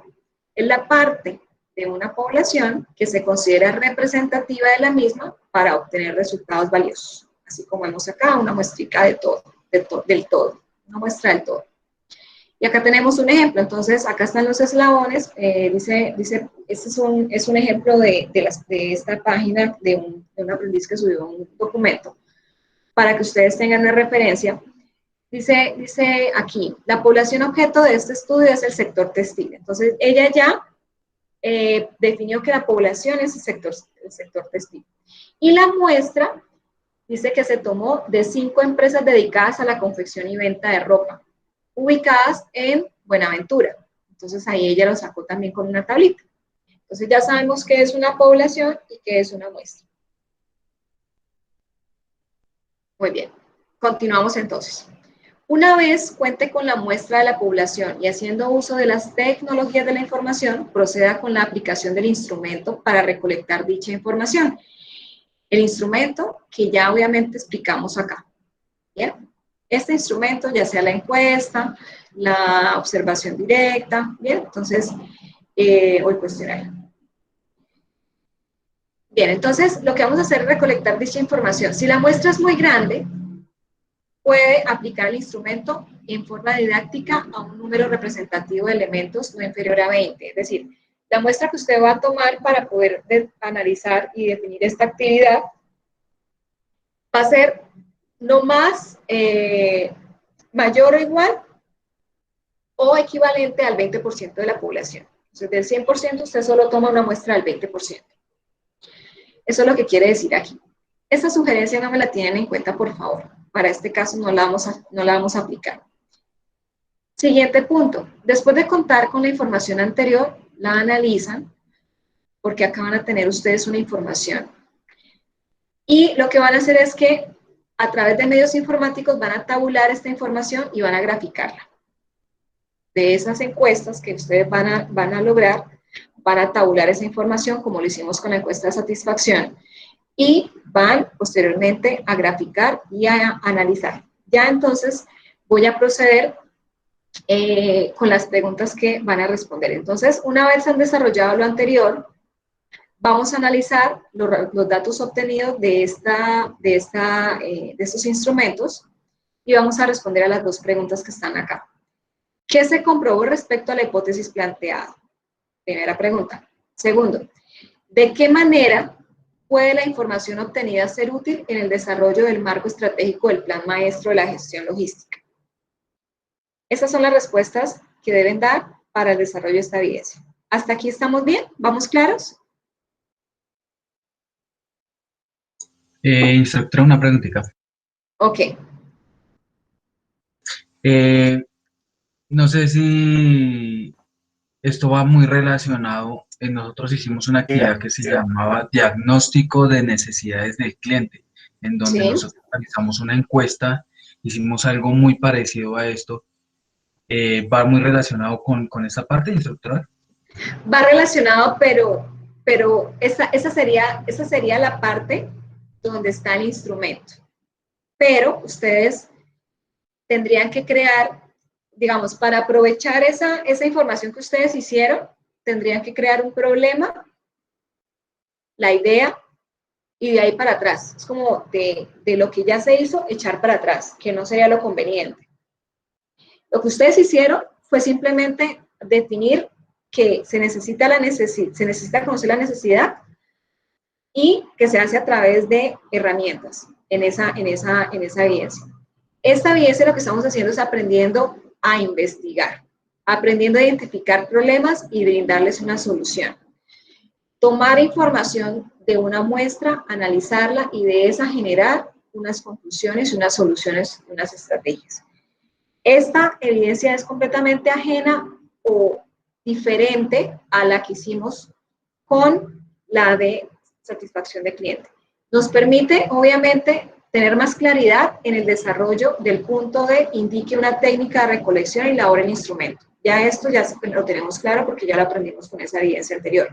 es la parte de una población que se considera representativa de la misma para obtener resultados valiosos. Así como vemos acá, una muestrica de todo, del todo, una muestra del todo. Y acá tenemos un ejemplo. Entonces, acá están los eslabones. Este es un ejemplo de esta página de un aprendiz que subió un documento para que ustedes tengan una referencia. Dice aquí, la población objeto de este estudio es el sector textil. Entonces, ella ya definió que la población es el sector textil. Y la muestra dice que se tomó de 5 empresas dedicadas a la confección y venta de ropa, ubicadas en Buenaventura. Entonces, ahí ella lo sacó también con una tablita. Entonces, ya sabemos qué es una población y qué es una muestra. Muy bien, continuamos entonces. Una vez cuente con la muestra de la población y haciendo uso de las tecnologías de la información, proceda con la aplicación del instrumento para recolectar dicha información. El instrumento que ya obviamente explicamos acá. ¿Bien? Este instrumento, ya sea la encuesta, la observación directa, ¿bien? Entonces, o el cuestionario. Bien, entonces lo que vamos a hacer es recolectar dicha información. Si la muestra es muy grande, puede aplicar el instrumento en forma didáctica a un número representativo de elementos no inferior a 20. Es decir, la muestra que usted va a tomar para poder analizar y definir esta actividad va a ser no más mayor o igual o equivalente al 20% de la población. Entonces, del 100% usted solo toma una muestra del 20%. Eso es lo que quiere decir aquí. Esta sugerencia no me la tienen en cuenta, por favor. Para este caso no la vamos a aplicar. Siguiente punto. Después de contar con la información anterior, la analizan, porque acá van a tener ustedes una información. Y lo que van a hacer es que a través de medios informáticos van a tabular esta información y van a graficarla. De esas encuestas que ustedes van a lograr, van a tabular esa información como lo hicimos con la encuesta de satisfacción y van posteriormente a graficar y a analizar. Ya entonces voy a proceder con las preguntas que van a responder. Entonces, una vez han desarrollado lo anterior, vamos a analizar los datos obtenidos de estos instrumentos y vamos a responder a las 2 preguntas que están acá. ¿Qué se comprobó respecto a la hipótesis planteada? Primera pregunta. Segundo, ¿de qué manera puede la información obtenida ser útil en el desarrollo del marco estratégico del Plan Maestro de la Gestión Logística? Esas son las respuestas que deben dar para el desarrollo de esta evidencia. ¿Hasta aquí estamos bien? ¿Vamos claros? Instructora, una preguntita. Ok. No sé si esto va muy relacionado. Nosotros hicimos una actividad que se llamaba diagnóstico de necesidades del cliente, en donde nosotros realizamos una encuesta, hicimos algo muy parecido a esto. ¿Va muy relacionado con esa parte, instructora? Va relacionado, pero esa sería la parte donde está el instrumento. Pero ustedes tendrían que crear, digamos, para aprovechar esa información que ustedes hicieron, tendrían que crear un problema, la idea, y de ahí para atrás. Es como de lo que ya se hizo, echar para atrás, que no sería lo conveniente. Lo que ustedes hicieron fue simplemente definir que se necesita conocer la necesidad y que se hace a través de herramientas en esa evidencia. Esta evidencia lo que estamos haciendo es aprendiendo a investigar, aprendiendo a identificar problemas y brindarles una solución. Tomar información de una muestra, analizarla y de esa generar unas conclusiones, unas soluciones, unas estrategias. Esta evidencia es completamente ajena o diferente a la que hicimos con la de satisfacción de cliente. Nos permite, obviamente, tener más claridad en el desarrollo del punto de indique una técnica de recolección y elabore el instrumento. Ya esto ya lo tenemos claro porque ya lo aprendimos con esa evidencia anterior.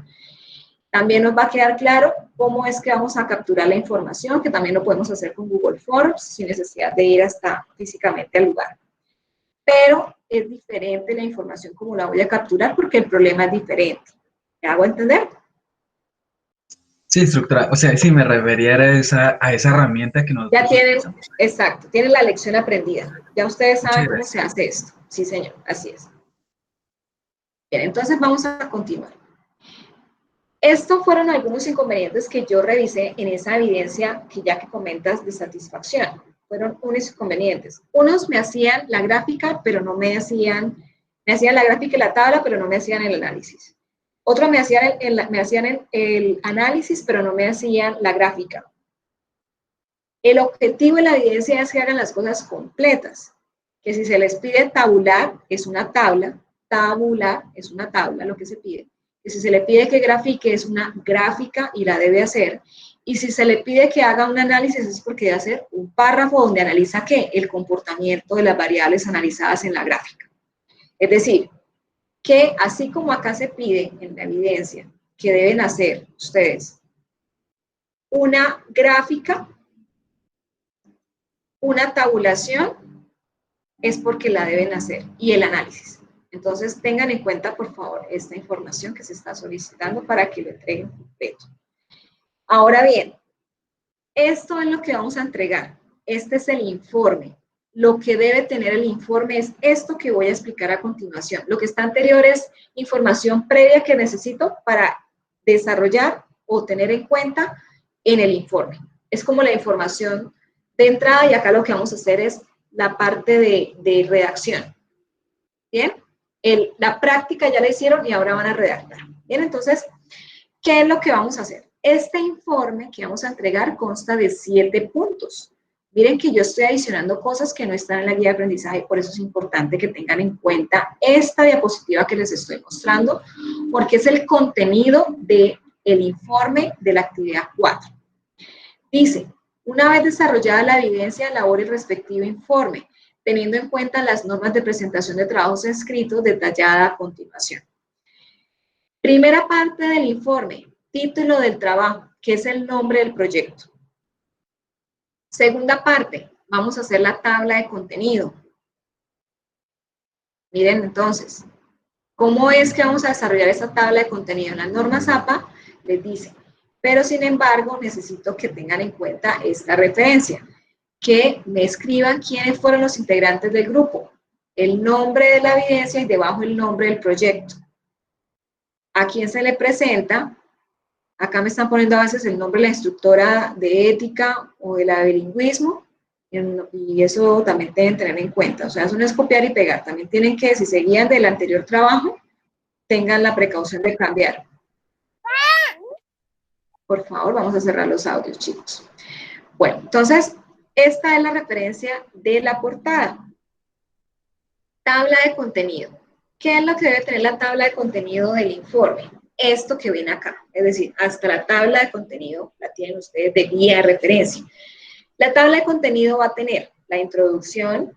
También nos va a quedar claro cómo es que vamos a capturar la información, que también lo podemos hacer con Google Forms, sin necesidad de ir hasta físicamente al lugar. Pero es diferente la información como la voy a capturar porque el problema es diferente. ¿Me hago entender? Sí, instructora, o sea, sí me refería a esa herramienta que nosotros ya tienen, utilizamos. exacto, tienen la lección aprendida. Ya ustedes saben cómo se Gracias. hace esto. Sí, señor, así es. Bien, entonces vamos a continuar. Estos fueron algunos inconvenientes que yo revisé en esa evidencia que ya que comentas de satisfacción. Fueron unos inconvenientes. Unos me hacían la gráfica, pero no me hacían la gráfica y la tabla, pero no me hacían el análisis. Otros me hacían el análisis, pero no me hacían la gráfica. El objetivo de la evidencia es que hagan las cosas completas, que si se les pide tabular, es una tabla, tabular es una tabla, lo que se pide, que si se le pide que grafique, es una gráfica y la debe hacer, y si se le pide que haga un análisis, es porque debe hacer un párrafo donde analiza ¿qué? El comportamiento de las variables analizadas en la gráfica. Es decir, que así como acá se pide en la evidencia que deben hacer ustedes una gráfica, una tabulación, es porque la deben hacer, y el análisis. Entonces, tengan en cuenta, por favor, esta información que se está solicitando para que lo entreguen completo. Ahora bien, esto es lo que vamos a entregar. Este es el informe. Lo que debe tener el informe es esto que voy a explicar a continuación. Lo que está anterior es información previa que necesito para desarrollar o tener en cuenta en el informe. Es como la información de entrada y acá lo que vamos a hacer es la parte de redacción. ¿Bien? La práctica ya la hicieron y ahora van a redactar. Bien, entonces, ¿qué es lo que vamos a hacer? Este informe que vamos a entregar consta de 7 puntos. Miren que yo estoy adicionando cosas que no están en la guía de aprendizaje, por eso es importante que tengan en cuenta esta diapositiva que les estoy mostrando, porque es el contenido del informe de la actividad 4. Dice, una vez desarrollada la evidencia, elabore el respectivo informe, teniendo en cuenta las normas de presentación de trabajos escritos detallada a continuación. Primera parte del informe, título del trabajo, que es el nombre del proyecto. Segunda parte, vamos a hacer la tabla de contenido. Miren entonces, ¿cómo es que vamos a desarrollar esta tabla de contenido? En las normas APA les dice, pero sin embargo necesito que tengan en cuenta esta referencia, que me escriban quiénes fueron los integrantes del grupo, el nombre de la evidencia y debajo el nombre del proyecto. A quién se le presenta, acá me están poniendo a veces el nombre de la instructora de ética o de la bilingüismo, y eso también deben tener en cuenta. O sea, eso no es copiar y pegar, también tienen que, si se guían del anterior trabajo, tengan la precaución de cambiar. Por favor, vamos a cerrar los audios, chicos. Bueno, entonces, esta es la referencia de la portada. Tabla de contenido. ¿Qué es lo que debe tener la tabla de contenido del informe? Esto que ven acá, es decir, hasta la tabla de contenido la tienen ustedes de guía de referencia. La tabla de contenido va a tener la introducción.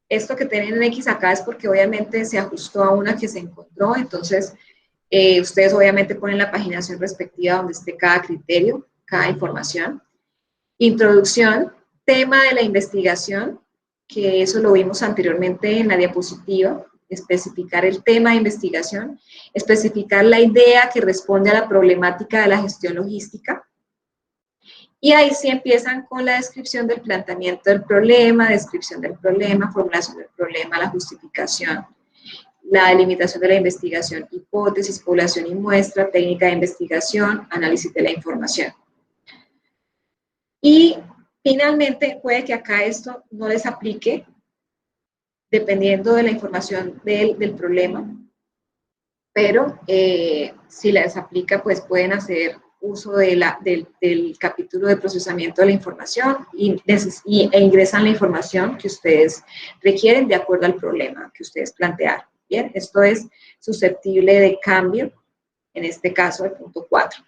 Esto que tienen en X acá es porque obviamente se ajustó a una que se encontró, entonces ustedes obviamente ponen la paginación respectiva donde esté cada criterio, cada información. Introducción, tema de la investigación, que eso lo vimos anteriormente en la diapositiva, especificar el tema de investigación, especificar la idea que responde a la problemática de la gestión logística, y ahí sí empiezan con la descripción del planteamiento del problema, descripción del problema, formulación del problema, la justificación, la delimitación de la investigación, hipótesis, población y muestra, técnica de investigación, análisis de la información. Y finalmente puede que acá esto no les aplique, dependiendo de la información del problema, pero si les aplica, pues pueden hacer uso de del capítulo de procesamiento de la información e ingresan la información que ustedes requieren de acuerdo al problema que ustedes plantearon. Bien, esto es susceptible de cambio, en este caso el punto 4.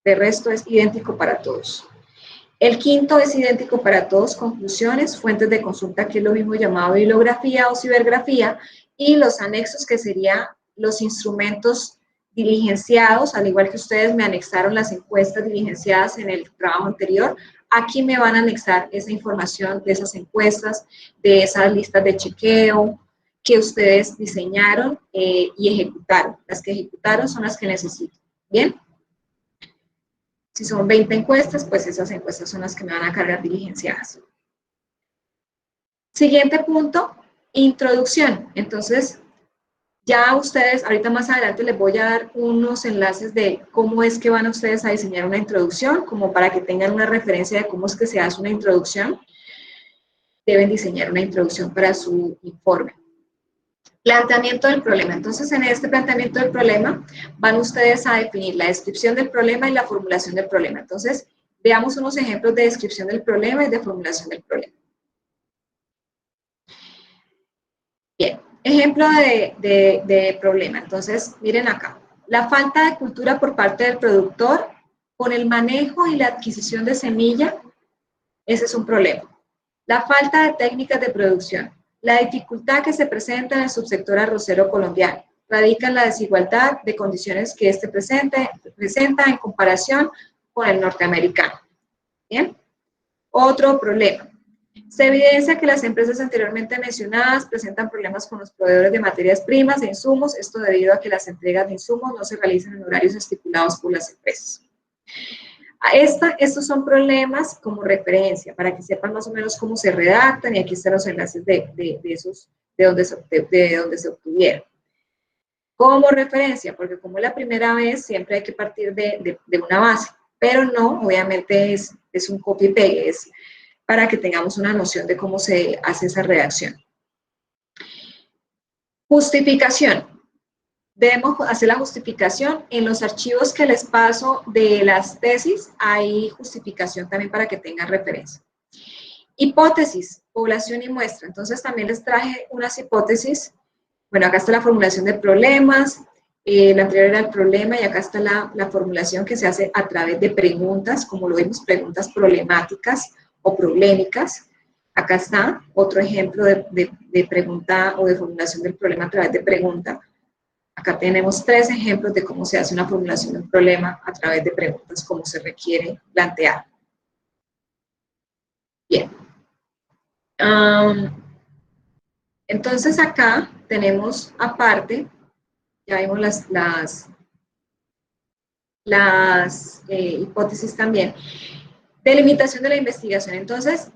De resto es idéntico para todos. El quinto es idéntico para todos, conclusiones, fuentes de consulta, que es lo mismo llamado bibliografía o cibergrafía, y los anexos, que serían los instrumentos diligenciados, al igual que ustedes me anexaron las encuestas diligenciadas en el trabajo anterior, aquí me van a anexar esa información de esas encuestas, de esas listas de chequeo que ustedes diseñaron y ejecutaron. Las que ejecutaron son las que necesito. ¿Bien? Si son 20 encuestas, pues esas encuestas son las que me van a cargar diligenciadas. Siguiente punto, introducción. Entonces, ya ustedes, ahorita más adelante les voy a dar unos enlaces de cómo es que van ustedes a diseñar una introducción, como para que tengan una referencia de cómo es que se hace una introducción. Deben diseñar una introducción para su informe. Planteamiento del problema. Entonces, en este planteamiento del problema, van ustedes a definir la descripción del problema y la formulación del problema. Entonces, veamos unos ejemplos de descripción del problema y de formulación del problema. Bien, ejemplo de problema. Entonces, miren acá. La falta de cultura por parte del productor con el manejo y la adquisición de semilla, ese es un problema. La falta de técnicas de producción. La dificultad que se presenta en el subsector arrocero colombiano radica en la desigualdad de condiciones que este presenta en comparación con el norteamericano. ¿Bien? Otro problema. Se evidencia que las empresas anteriormente mencionadas presentan problemas con los proveedores de materias primas e insumos, esto debido a que las entregas de insumos no se realizan en horarios estipulados por las empresas. Estos son problemas como referencia, para que sepan más o menos cómo se redactan, y aquí están los enlaces de donde se obtuvieron. Como referencia, porque como es la primera vez, siempre hay que partir de una base, pero no, obviamente es un copy y pegue, es para que tengamos una noción de cómo se hace esa redacción. Justificación. Debemos hacer la justificación. En los archivos que les paso de las tesis, hay justificación también para que tengan referencia. Hipótesis, población y muestra. Entonces también les traje unas hipótesis. Bueno, acá está la formulación de problemas, la anterior era el problema, y acá está la formulación que se hace a través de preguntas, como lo vimos, preguntas problemáticas o problemáticas. Acá está otro ejemplo de pregunta o de formulación del problema a través de pregunta. Acá tenemos 3 ejemplos de cómo se hace una formulación de un problema a través de preguntas, como se requiere plantear. Bien. Entonces acá tenemos aparte, ya vimos las hipótesis también, delimitación de la investigación. Entonces,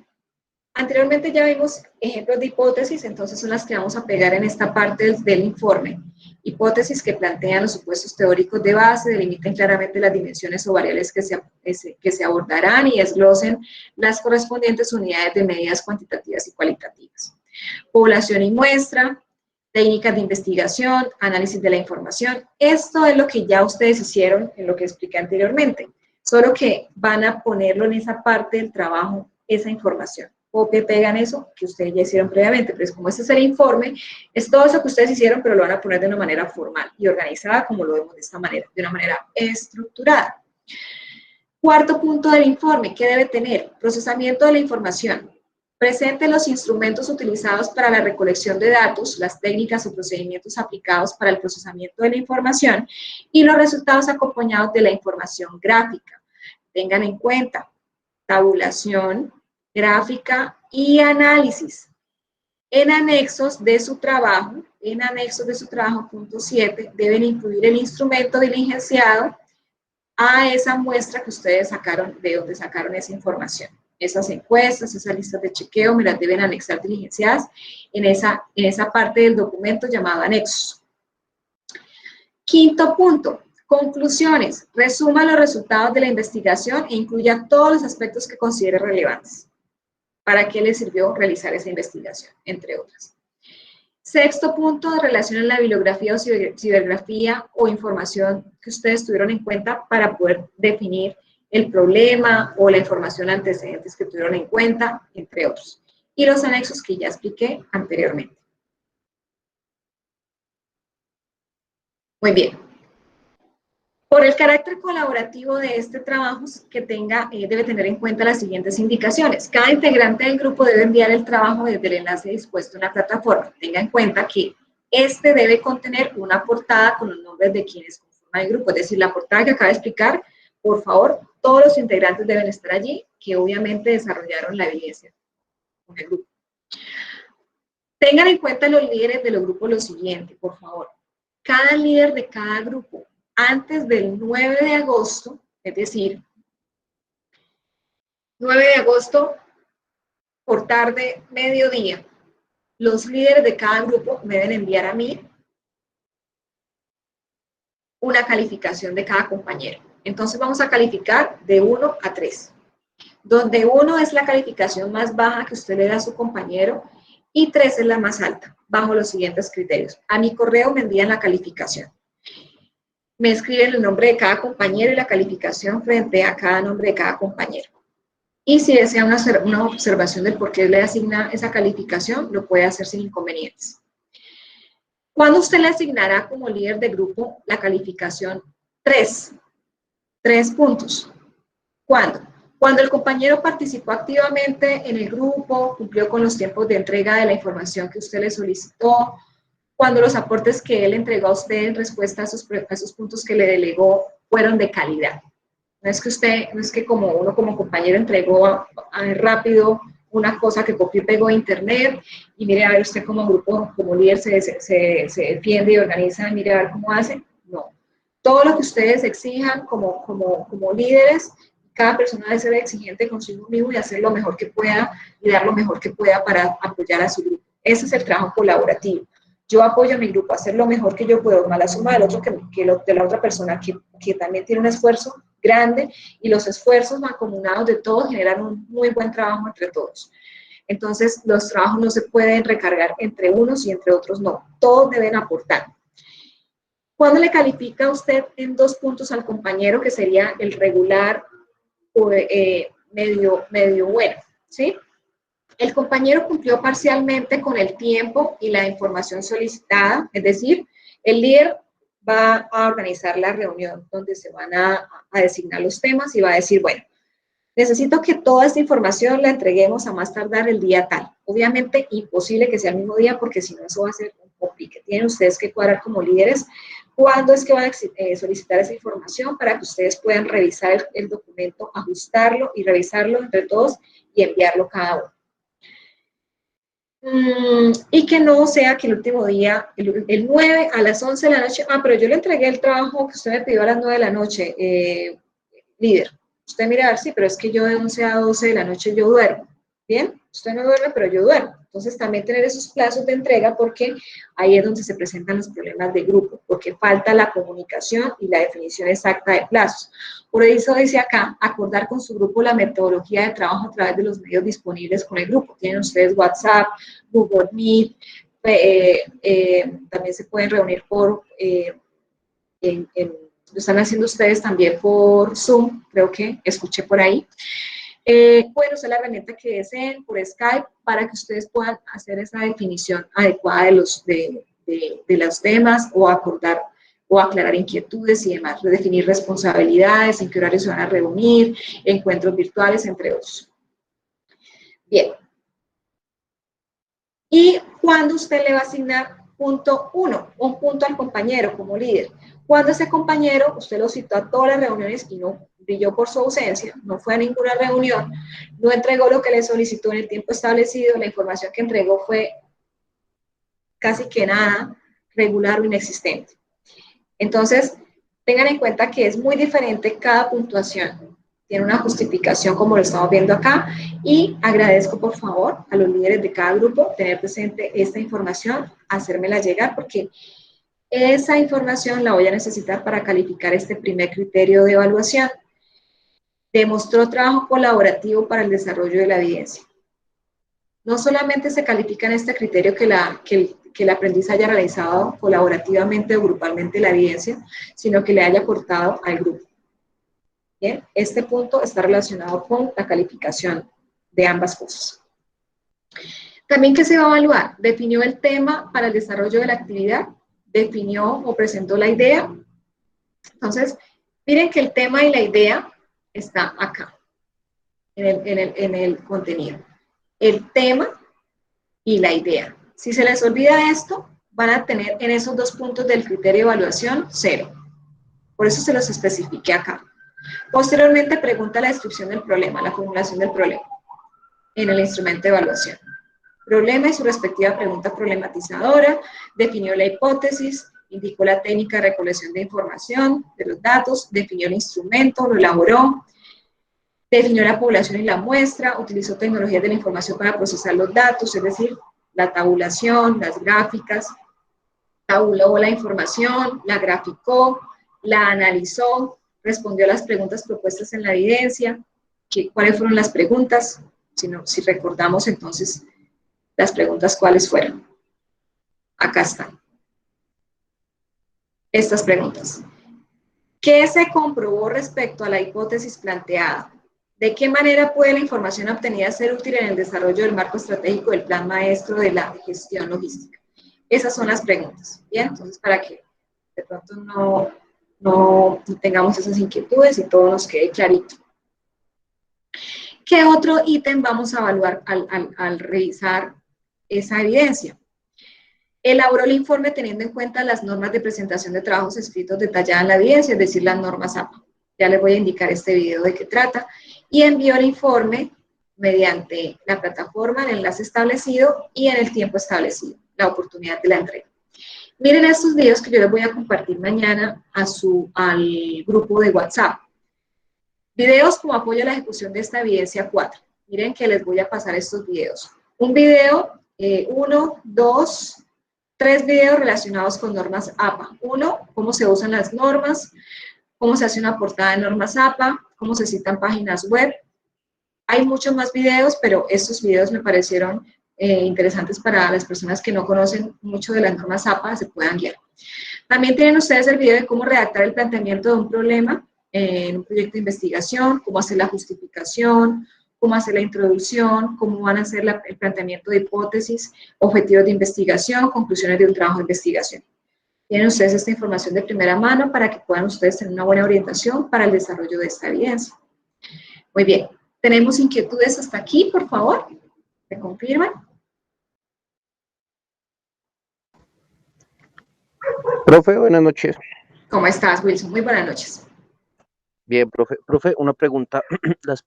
anteriormente ya vimos ejemplos de hipótesis, entonces son las que vamos a pegar en esta parte del informe. Hipótesis que plantean los supuestos teóricos de base, delimiten claramente las dimensiones o variables que se abordarán y desglosen las correspondientes unidades de medidas cuantitativas y cualitativas. Población y muestra, técnicas de investigación, análisis de la información. Esto es lo que ya ustedes hicieron en lo que expliqué anteriormente, solo que van a ponerlo en esa parte del trabajo, esa información. Copia y pegan eso que ustedes ya hicieron previamente, pero es como este es el informe, es todo eso que ustedes hicieron, pero lo van a poner de una manera formal y organizada, como lo vemos de esta manera, de una manera estructurada. Cuarto punto del informe, ¿qué debe tener? Procesamiento de la información. Presente los instrumentos utilizados para la recolección de datos, las técnicas o procedimientos aplicados para el procesamiento de la información y los resultados acompañados de la información gráfica. Tengan en cuenta tabulación, gráfica y análisis. En anexos de su trabajo, punto 7, deben incluir el instrumento diligenciado a esa muestra que ustedes sacaron, de donde sacaron esa información. Esas encuestas, esas listas de chequeo, me las deben anexar diligenciadas en esa parte del documento llamado anexos. Quinto punto, conclusiones. Resuma los resultados de la investigación e incluya todos los aspectos que considere relevantes. ¿Para qué les sirvió realizar esa investigación? Entre otras. Sexto punto, de relación a la bibliografía o cibergrafía o información que ustedes tuvieron en cuenta para poder definir el problema o la información antecedentes que tuvieron en cuenta, entre otros. Y los anexos que ya expliqué anteriormente. Muy bien. Por el carácter colaborativo de este trabajo, debe tener en cuenta las siguientes indicaciones. Cada integrante del grupo debe enviar el trabajo desde el enlace dispuesto en la plataforma. Tenga en cuenta que este debe contener una portada con los nombres de quienes conforman al grupo, es decir, la portada que acaba de explicar, por favor, todos los integrantes deben estar allí, que obviamente desarrollaron la evidencia con el grupo. Tengan en cuenta los líderes de los grupos lo siguiente, por favor. Cada líder de cada grupo, antes del 9 de agosto, es decir, 9 de agosto, por tarde, mediodía, los líderes de cada grupo me deben enviar a mí una calificación de cada compañero. Entonces vamos a calificar de 1 a 3, donde 1 es la calificación más baja que usted le da a su compañero y 3 es la más alta, bajo los siguientes criterios. A mi correo me envían la calificación. Me escriben el nombre de cada compañero y la calificación frente a cada nombre de cada compañero. Y si desea una observación del por qué le asigna esa calificación, lo puede hacer sin inconvenientes. ¿Cuándo usted le asignará como líder de grupo la calificación 3? 3 puntos. ¿Cuándo? Cuando el compañero participó activamente en el grupo, cumplió con los tiempos de entrega de la información que usted le solicitó, cuando los aportes que él entregó a usted en respuesta a esos puntos que le delegó fueron de calidad. No es que como uno como compañero entregó rápido una cosa que copió y pegó de internet y mire a ver usted como grupo, como líder se defiende y organiza, mire a ver cómo hace. No. Todo lo que ustedes exijan como líderes, cada persona debe ser exigente consigo mismo y hacer lo mejor que pueda y dar lo mejor que pueda para apoyar a su grupo. Ese es el trabajo colaborativo. Yo apoyo a mi grupo a hacer lo mejor que yo puedo, más la suma del otro de la otra persona que también tiene un esfuerzo grande y los esfuerzos mancomunados de todos generan un muy buen trabajo entre todos. Entonces, los trabajos no se pueden recargar entre unos y entre otros no. Todos deben aportar. ¿Cuándo le califica usted en 2 puntos al compañero, que sería el regular o medio bueno? ¿Sí? El compañero cumplió parcialmente con el tiempo y la información solicitada, es decir, el líder va a organizar la reunión donde se van a designar los temas y va a decir, bueno, necesito que toda esta información la entreguemos a más tardar el día tal. Obviamente, imposible que sea el mismo día porque si no, eso va a ser un complique. Tienen ustedes que cuadrar como líderes cuándo es que van a solicitar esa información para que ustedes puedan revisar el documento, ajustarlo y revisarlo entre todos y enviarlo cada uno. Y que no sea que el último día, el 9 a las 11 de la noche, pero yo le entregué el trabajo que usted me pidió a las 9 de la noche, líder. Usted mira a ver, sí, pero es que yo de 11 a 12 de la noche yo duermo. Bien, usted no duerme, pero yo duermo. Entonces también tener esos plazos de entrega porque ahí es donde se presentan los problemas de grupo, porque falta la comunicación y la definición exacta de plazos. Por eso dice acá, acordar con su grupo la metodología de trabajo a través de los medios disponibles con el grupo. Tienen ustedes WhatsApp, Google Meet, también se pueden reunir por, lo están haciendo ustedes también por Zoom, creo que escuché por ahí. Pueden usar la herramienta que deseen por Skype para que ustedes puedan hacer esa definición adecuada de los temas o acordar o aclarar inquietudes y demás, definir responsabilidades, en qué horarios se van a reunir, encuentros virtuales, entre otros. Bien. ¿Y cuándo usted le va a asignar punto 1, un punto al compañero como líder? Cuando ese compañero, usted lo citó a todas las reuniones y no brilló por su ausencia, no fue a ninguna reunión, no entregó lo que le solicitó en el tiempo establecido, la información que entregó fue casi que nada, regular o inexistente. Entonces, tengan en cuenta que es muy diferente cada puntuación. Tiene una justificación como lo estamos viendo acá y agradezco por favor a los líderes de cada grupo tener presente esta información, hacérmela llegar porque esa información la voy a necesitar para calificar este primer criterio de evaluación. Demostró trabajo colaborativo para el desarrollo de la evidencia. No solamente se califica en este criterio que el aprendiz haya realizado colaborativamente o grupalmente la evidencia, sino que le haya aportado al grupo. Bien, este punto está relacionado con la calificación de ambas cosas. También, ¿qué se va a evaluar? Definió el tema para el desarrollo de la actividad, definió o presentó la idea. Entonces, miren que el tema y la idea está acá, en el contenido. El tema y la idea. Si se les olvida esto, van a tener en esos 2 puntos del criterio de evaluación 0. Por eso se los especifiqué acá. Posteriormente pregunta la descripción del problema, la formulación del problema en el instrumento de evaluación. Problema y su respectiva pregunta problematizadora, definió la hipótesis, indicó la técnica de recolección de información, de los datos, definió el instrumento, lo elaboró, definió la población y la muestra, utilizó tecnologías de la información para procesar los datos, es decir, la tabulación, las gráficas, tabuló la información, la graficó, la analizó, respondió a las preguntas propuestas en la evidencia. ¿Cuáles fueron las preguntas? Si recordamos entonces las preguntas, ¿cuáles fueron? Acá están. Estas preguntas. ¿Qué se comprobó respecto a la hipótesis planteada? ¿De qué manera puede la información obtenida ser útil en el desarrollo del marco estratégico del plan maestro de la gestión logística? Esas son las preguntas, ¿bien? Entonces, para que de pronto no tengamos esas inquietudes y todo nos quede clarito. ¿Qué otro ítem vamos a evaluar al revisar esa evidencia? Elaboró el informe teniendo en cuenta las normas de presentación de trabajos escritos detalladas en la evidencia, es decir, las normas APA. Ya les voy a indicar este video de qué trata. Y envió el informe mediante la plataforma, el enlace establecido y en el tiempo establecido, la oportunidad de la entrega. Miren estos videos que yo les voy a compartir mañana al grupo de WhatsApp. Videos como apoyo a la ejecución de esta evidencia 4. Miren que les voy a pasar estos videos. Un video, 1, 2, 3 videos relacionados con normas APA. 1, cómo se usan las normas, cómo se hace una portada de normas APA, cómo se citan páginas web. Hay muchos más videos, pero estos videos me parecieron interesantes para las personas que no conocen mucho de las normas APA, se puedan guiar. También tienen ustedes el video de cómo redactar el planteamiento de un problema en un proyecto de investigación, cómo hacer la justificación, cómo hacer la introducción, cómo van a hacer el planteamiento de hipótesis, objetivos de investigación, conclusiones de un trabajo de investigación. Tienen ustedes esta información de primera mano para que puedan ustedes tener una buena orientación para el desarrollo de esta evidencia. Muy bien, ¿tenemos inquietudes hasta aquí, por favor? ¿Me confirman? Profe, buenas noches. ¿Cómo estás, Wilson? Muy buenas noches. Bien, profe. Profe, una pregunta. Las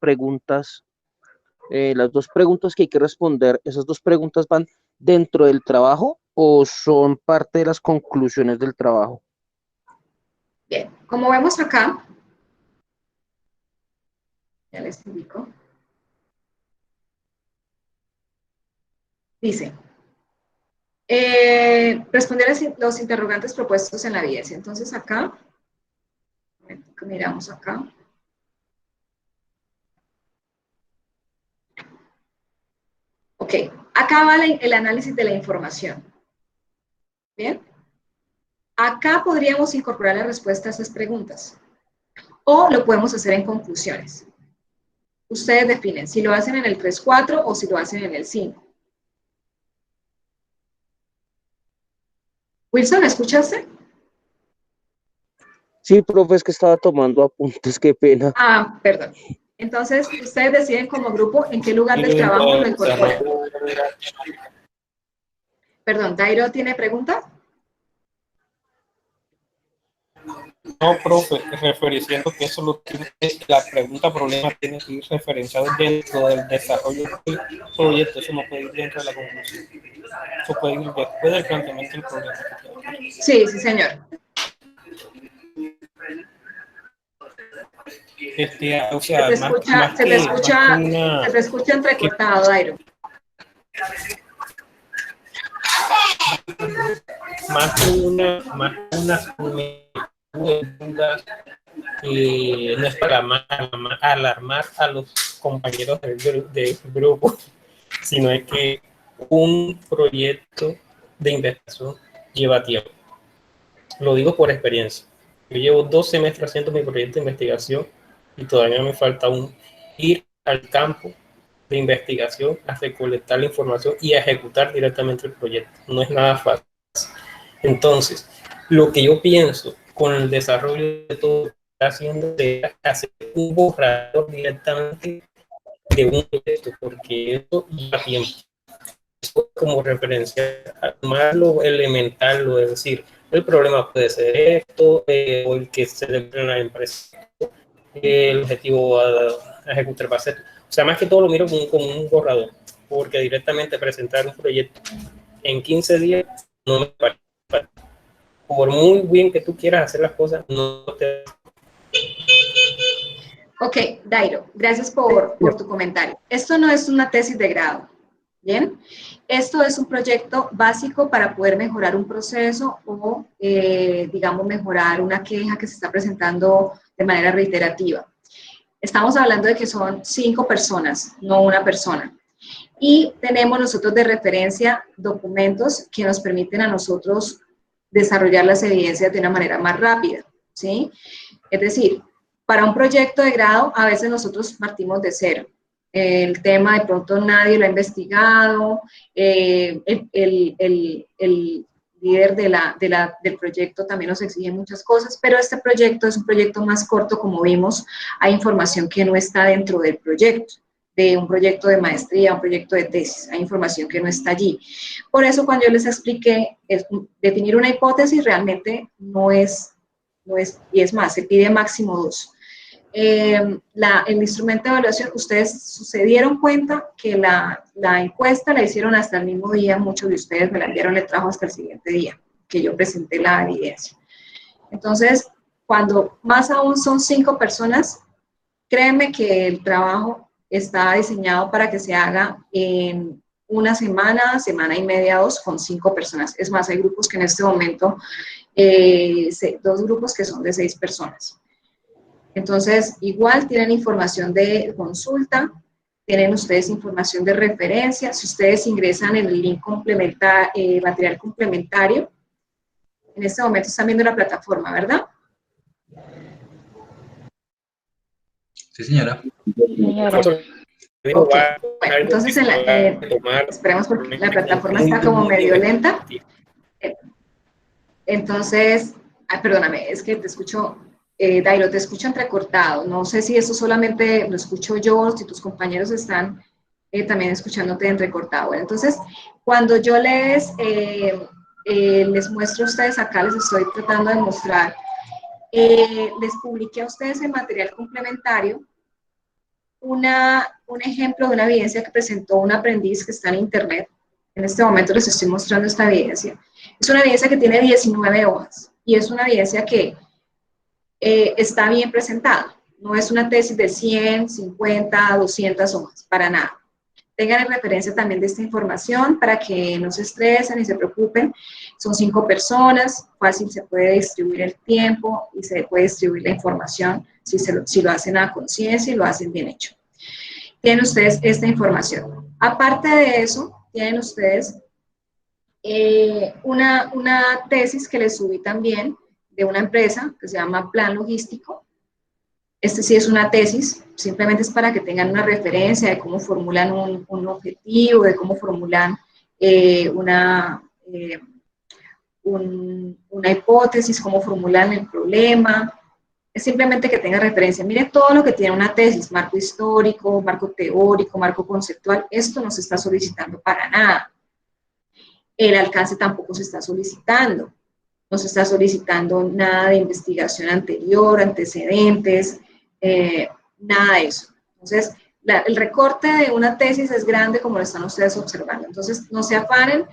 dos preguntas que hay que responder, ¿esas dos preguntas van dentro del trabajo o son parte de las conclusiones del trabajo? Bien, como vemos acá, ya les indico, dice, responder a los interrogantes propuestos en la evidencia. Entonces acá, miramos acá. Ok, acá va el análisis de la información. Bien. Acá podríamos incorporar la respuesta a esas preguntas. O lo podemos hacer en conclusiones. Ustedes definen si lo hacen en el 3-4 o si lo hacen en el 5. Wilson, ¿escuchaste? Sí, profe, es que estaba tomando apuntes, qué pena. Ah, perdón. Entonces, ustedes deciden como grupo en qué lugar del trabajo lo incorporan. Perdón, ¿Dairo tiene pregunta? No, profe, referenciando que eso lo tiene, la pregunta problema tiene que ir referenciado dentro del desarrollo del proyecto, eso no puede ir dentro de la conclusión. Eso puede ir después del planteamiento del proyecto. Sí, sí, señor. O sea, se te escucha entrecortado, Dairo. Más que una no es para alarmar a los compañeros del grupo, sino es que un proyecto de investigación lleva tiempo. Lo digo por experiencia. Yo llevo 2 semestres haciendo mi proyecto de investigación y todavía me falta aún ir al campo de investigación a recolectar la información y a ejecutar directamente el proyecto. No es nada fácil. Entonces, lo que yo pienso con el desarrollo de todo lo que está haciendo es hacer un borrador directamente de un proyecto, porque eso lleva tiempo. Eso como referencia, más lo elemental, lo de decir, el problema puede ser esto, o el que se le emplea en la empresa, el objetivo a ejecutar va a ser. O sea, más que todo lo miro como un borrador, porque directamente presentar un proyecto en 15 días no me parece. Por muy bien que tú quieras hacer las cosas, no te... Ok, Dairo, gracias por tu comentario. Esto no es una tesis de grado, ¿bien? Esto es un proyecto básico para poder mejorar un proceso o, digamos, mejorar una queja que se está presentando de manera reiterativa. Estamos hablando de que son 5 personas, no una persona. Y tenemos nosotros de referencia documentos que nos permiten a nosotros desarrollar las evidencias de una manera más rápida, ¿sí? Es decir, para un proyecto de grado, a veces nosotros partimos de cero. El tema de pronto nadie lo ha investigado, el líder del proyecto también nos exige muchas cosas, pero este proyecto es un proyecto más corto, como vimos, hay información que no está dentro del proyecto, de un proyecto de maestría, un proyecto de tesis, hay información que no está allí. Por eso cuando yo les expliqué, definir una hipótesis realmente no es, y es más, se pide máximo 2. El instrumento de evaluación, ustedes se dieron cuenta que la encuesta la hicieron hasta el mismo día, muchos de ustedes me la enviaron, le trajo hasta el siguiente día, que yo presenté la evidencia. Entonces, cuando más aún son 5 personas, créeme que el trabajo está diseñado para que se haga en una semana, semana y media, 2, con 5 personas. Es más, hay grupos que en este momento, 2 grupos que son de 6 personas. Entonces, igual tienen información de consulta, tienen ustedes información de referencia. Si ustedes ingresan en el link material complementario, en este momento están viendo la plataforma, ¿verdad? Sí, señora. Okay. Bueno, entonces esperemos porque la plataforma está como medio lenta. Entonces, perdóname, es que te escucho, Dairo, te escucho entrecortado. No sé si eso solamente lo escucho yo, si tus compañeros están también escuchándote entrecortado. Bueno, entonces, cuando yo les muestro a ustedes acá, les estoy tratando de mostrar, les publiqué a ustedes en material complementario un ejemplo de una evidencia que presentó un aprendiz que está en internet. En este momento les estoy mostrando esta evidencia. Es una evidencia que tiene 19 hojas y es una evidencia que está bien presentada. No es una tesis de 100, 50, 200 hojas, para nada. Tengan en referencia también de esta información para que no se estresen y se preocupen. Son 5 personas, fácil se puede distribuir el tiempo y se puede distribuir la información si lo hacen a conciencia y lo hacen bien hecho. Tienen ustedes esta información. Aparte de eso, tienen ustedes una tesis que les subí también de una empresa que se llama Plan Logístico. Este sí es una tesis, simplemente es para que tengan una referencia de cómo formulan un objetivo, de cómo formulan una hipótesis, cómo formulan el problema. Es simplemente que tengan referencia. Miren todo lo que tiene una tesis, marco histórico, marco teórico, marco conceptual. Esto no se está solicitando para nada. El alcance tampoco se está solicitando. No se está solicitando nada de investigación anterior, antecedentes, nada de eso. Entonces, el recorte de una tesis es grande como lo están ustedes observando. Entonces, no se afanen,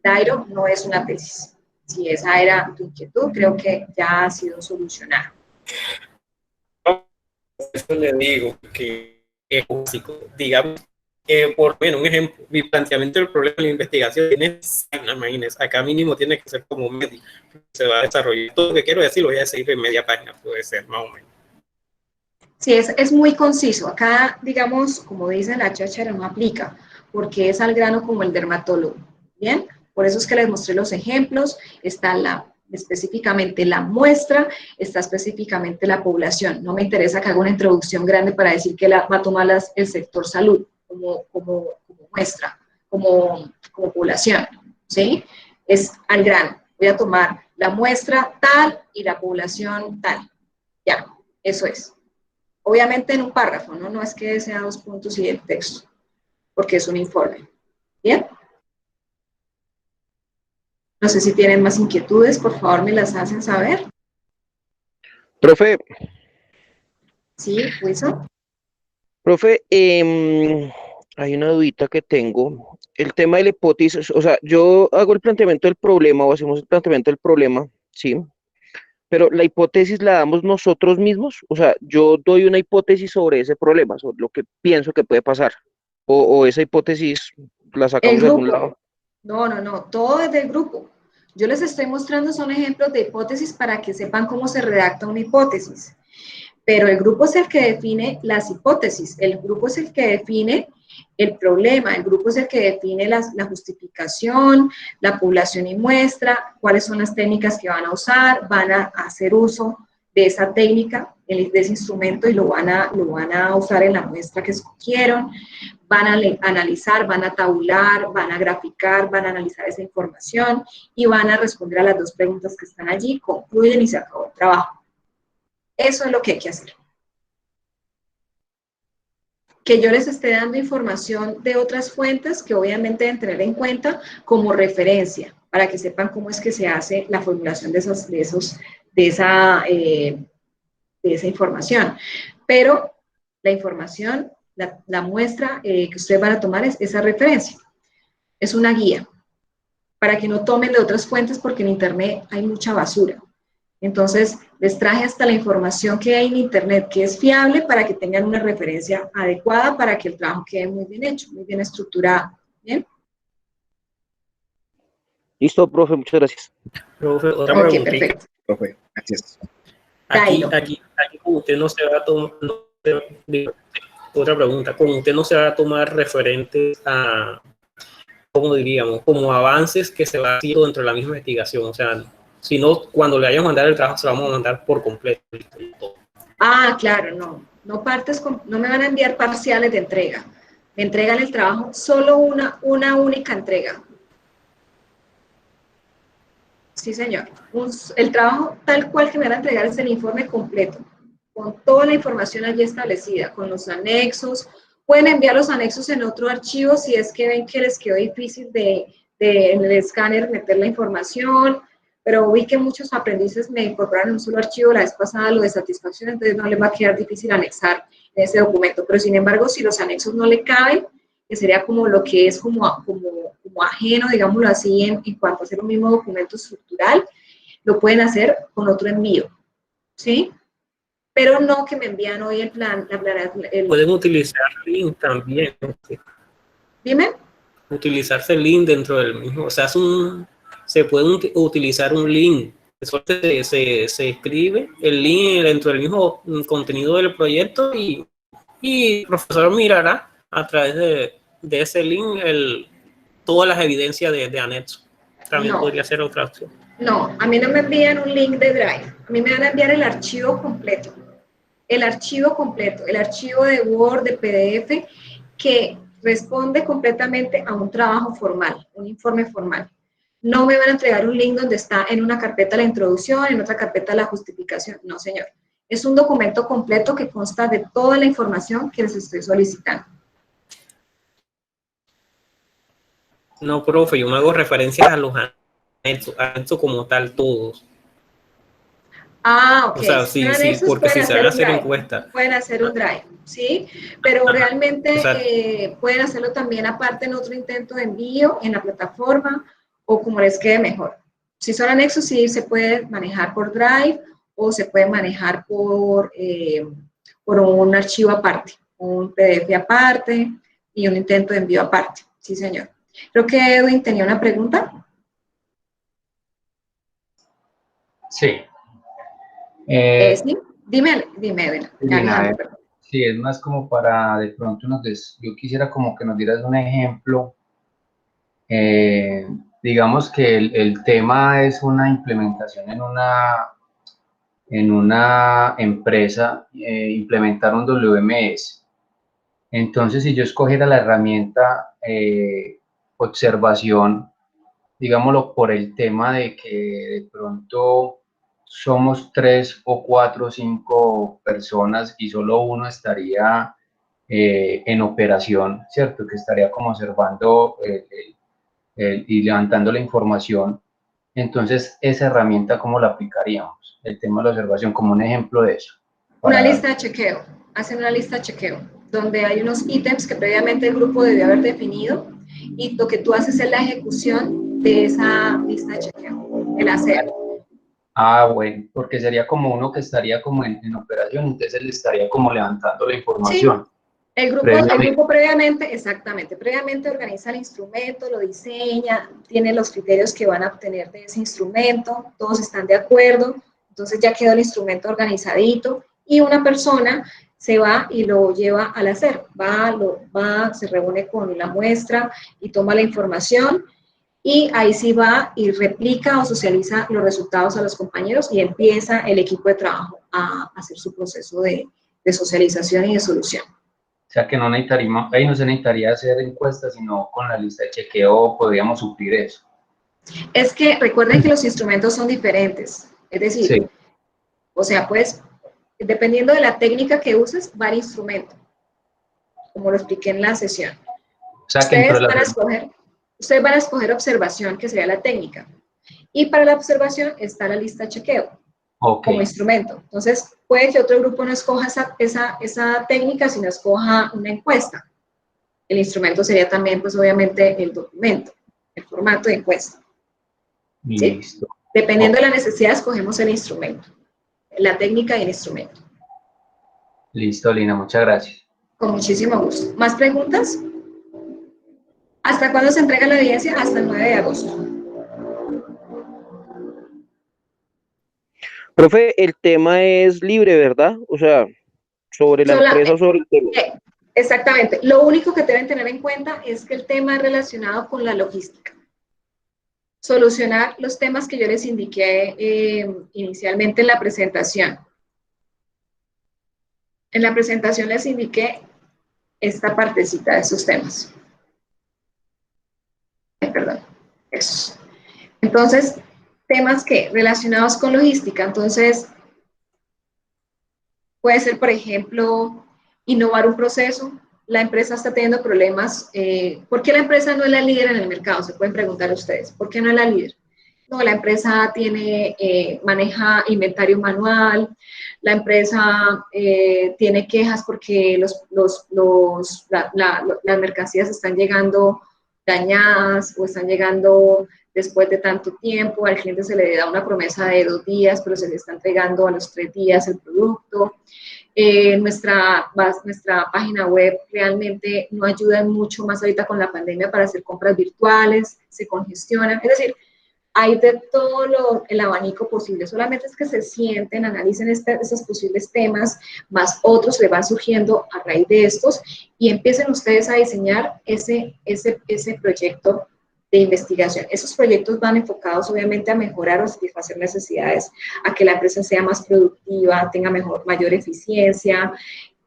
Dairo no es una tesis. Si esa era tu inquietud, creo que ya ha sido solucionada. Eso le digo que es básico. Digamos, por bueno, un ejemplo, mi planteamiento del problema de la investigación imagínense, acá mínimo tiene que ser como media, se va a desarrollar. Todo lo que quiero decir lo voy a decir en media página, puede ser más o menos. Sí, es muy conciso. Acá, digamos, como dicen, la cháchara no aplica, porque es al grano como el dermatólogo, ¿bien? Por eso es que les mostré los ejemplos, está específicamente la muestra, está específicamente la población. No me interesa que haga una introducción grande para decir que va a tomar el sector salud como muestra, como población, ¿sí? Es al grano. Voy a tomar la muestra tal y la población tal. Ya, eso es. Obviamente en un párrafo, ¿no? No es que sea 2 puntos y el texto, porque es un informe. ¿Bien? No sé si tienen más inquietudes, por favor me las hacen saber. Profe, Sí, Wilson. profe, hay una dudita que tengo. El tema de la hipótesis, o sea, yo hago el planteamiento del problema o hacemos el planteamiento del problema, ¿sí? Pero la hipótesis la damos nosotros mismos, o sea, yo doy una hipótesis sobre ese problema, sobre lo que pienso que puede pasar, o esa hipótesis la El sacamos de algún grupo. lado. No, todo es del grupo. Yo les estoy mostrando son ejemplos de hipótesis para que sepan cómo se redacta una hipótesis. Pero el grupo es el que define las hipótesis, el grupo es el que define el problema, el grupo es el que define la justificación, la población y muestra, cuáles son las técnicas que van a usar, van a hacer uso de esa técnica, de ese instrumento y lo van a usar en la muestra que escogieron, van a analizar, van a tabular, van a graficar, van a analizar esa información y van a responder a las dos preguntas que están allí, concluyen y se acabó el trabajo. Eso es lo que hay que hacer. Que yo les esté dando información de otras fuentes que obviamente deben tener en cuenta como referencia, para que sepan cómo es que se hace la formulación de esa información. Pero la información, la muestra que ustedes van a tomar es esa referencia. Es una guía, para que no tomen de otras fuentes porque en Internet hay mucha basura. Entonces, les traje hasta la información que hay en Internet, que es fiable para que tengan una referencia adecuada para que el trabajo quede muy bien hecho, muy bien estructurado. ¿Bien? Listo, profe, muchas gracias. Profe, otra Ok, preguntita. perfecto. Profe, gracias. Aquí con usted no se va a tomar, otra pregunta, con usted no se va a tomar referentes a, ¿cómo diríamos? Como avances que se va haciendo dentro de la misma investigación, o sea, si no, cuando le vayamos a mandar el trabajo, se lo vamos a mandar por completo. Ah, claro, no me van a enviar parciales de entrega. Me entregan el trabajo solo una única entrega. Sí, señor. El trabajo tal cual que me van a entregar es el informe completo, con toda la información allí establecida, con los anexos. Pueden enviar los anexos en otro archivo si es que ven que les quedó difícil en el escáner meter la información, pero vi que muchos aprendices me incorporaron en un solo archivo la vez pasada lo de satisfacción, entonces no les va a quedar difícil anexar en ese documento. Pero sin embargo, si los anexos no le caben, que sería como lo que es como ajeno, digámoslo así, en cuanto a hacer un mismo documento estructural, lo pueden hacer con otro envío, ¿sí? Pero no que me envían hoy el plan. Pueden utilizar link también. Dime. Utilizarse el link dentro del mismo, o sea, se puede utilizar un link. Eso se escribe el link dentro del mismo contenido del proyecto y el profesor mirará a través de ese link todas las evidencias de anexo. También podría ser otra opción. No, a mí no me envían un link de Drive, a mí me van a enviar el archivo completo. El archivo completo, el archivo de Word, de PDF, que responde completamente a un trabajo formal, un informe formal. No me van a entregar un link donde está en una carpeta la introducción, en otra carpeta la justificación. No, señor. Es un documento completo que consta de toda la información que les estoy solicitando. No, profe, yo me hago referencias a los anexos como tal, todos. Ah, ok. O sea, sí, porque si se van a hacer encuestas. Pueden hacer un drive, ¿sí? Pero realmente pueden hacerlo también aparte en otro intento de envío en la plataforma o como les quede mejor. Si son anexos, sí se puede manejar por drive o se puede manejar por un archivo aparte, un PDF aparte y un intento de envío aparte. Sí, señor. Creo que Edwin tenía una pregunta. Sí. Sí, dime, Edwin. Sí, es más como para de pronto yo quisiera como que nos dieras un ejemplo. Digamos que el tema es una implementación en una empresa, implementar un WMS. Entonces, si yo escogiera la herramienta observación, digámoslo por el tema de que de pronto somos 3 o 4 o 5 personas y solo uno estaría en operación, ¿cierto? Que estaría como observando y levantando la información. Entonces, esa herramienta, ¿cómo la aplicaríamos? El tema de la observación, como un ejemplo de eso. Una lista de chequeo. Hacen una lista de chequeo, donde hay unos ítems que previamente el grupo debió haber definido, y lo que tú haces es la ejecución de esa lista de chequeo, el hacer. Ah, bueno, porque sería como uno que estaría como en operación, entonces él estaría como levantando la información. Sí. El grupo previamente, exactamente, previamente organiza el instrumento, lo diseña, tiene los criterios que van a obtener de ese instrumento, todos están de acuerdo, entonces ya quedó el instrumento organizadito, y una persona se va y lo lleva al hacer, se reúne con la muestra y toma la información, y ahí sí va y replica o socializa los resultados a los compañeros, y empieza el equipo de trabajo a hacer su proceso de socialización y de solución. O sea que no necesitaríamos, ahí no se necesitaría hacer encuestas, sino con la lista de chequeo podríamos suplir eso. Es que recuerden que los instrumentos son diferentes, es decir, sí. O sea, pues, dependiendo de la técnica que uses, va el instrumento, como lo expliqué en la sesión. O sea, ustedes van a escoger observación, que sería la técnica, y para la observación está la lista de chequeo, como instrumento. Entonces, puede que otro grupo no escoja esa técnica, sino escoja una encuesta. El instrumento sería también, pues, obviamente, el documento, el formato de encuesta. ¿Sí? Listo. Dependiendo de la necesidad, escogemos el instrumento, la técnica y el instrumento. Listo, Lina, muchas gracias. Con muchísimo gusto. ¿Más preguntas? ¿Hasta cuándo se entrega la evidencia? Hasta el 9 de agosto. Profe, el tema es libre, ¿verdad? O sea, sobre la empresa o sobre el tema. Exactamente. Lo único que deben tener en cuenta es que el tema es relacionado con la logística. Solucionar los temas que yo les indiqué inicialmente en la presentación. En la presentación les indiqué esta partecita de esos temas. Perdón. Eso. Entonces, temas que relacionados con logística. Entonces, puede ser, por ejemplo, innovar un proceso. La empresa está teniendo problemas. ¿Por qué la empresa no es la líder en el mercado? Se pueden preguntar ustedes. ¿Por qué no es la líder? No, la empresa maneja inventario manual, la empresa tiene quejas porque las mercancías están llegando dañadas o están llegando después de tanto tiempo, al cliente se le da una promesa de 2 días, pero se le está entregando a los 3 días el producto. Nuestra página web realmente no ayuda mucho más ahorita con la pandemia para hacer compras virtuales, se congestionan, es decir, hay de todo el abanico posible, solamente es que se sienten, analicen esos posibles temas, más otros le van surgiendo a raíz de estos, y empiecen ustedes a diseñar ese proyecto de investigación. Esos proyectos van enfocados obviamente a mejorar o satisfacer necesidades, a que la empresa sea más productiva, tenga mayor eficiencia,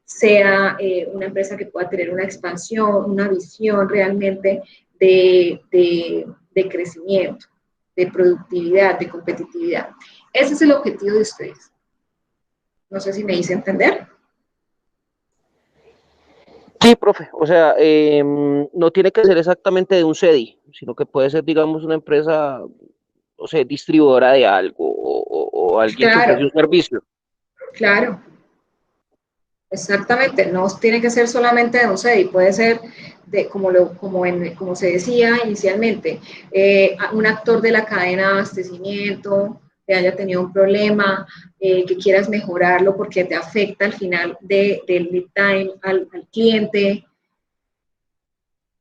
sea una empresa que pueda tener una expansión, una visión realmente de crecimiento, de productividad, de competitividad. Ese es el objetivo de ustedes. No sé si me hice entender. Sí, profe, o sea, no tiene que ser exactamente de un CEDI, sino que puede ser, digamos, una empresa, o sea, distribuidora de algo o alguien que ofrece un servicio. Claro, exactamente, no tiene que ser solamente de un CEDI, puede ser, como se decía inicialmente, un actor de la cadena de abastecimiento que haya tenido un problema, que quieras mejorarlo porque te afecta al final del lead time al cliente.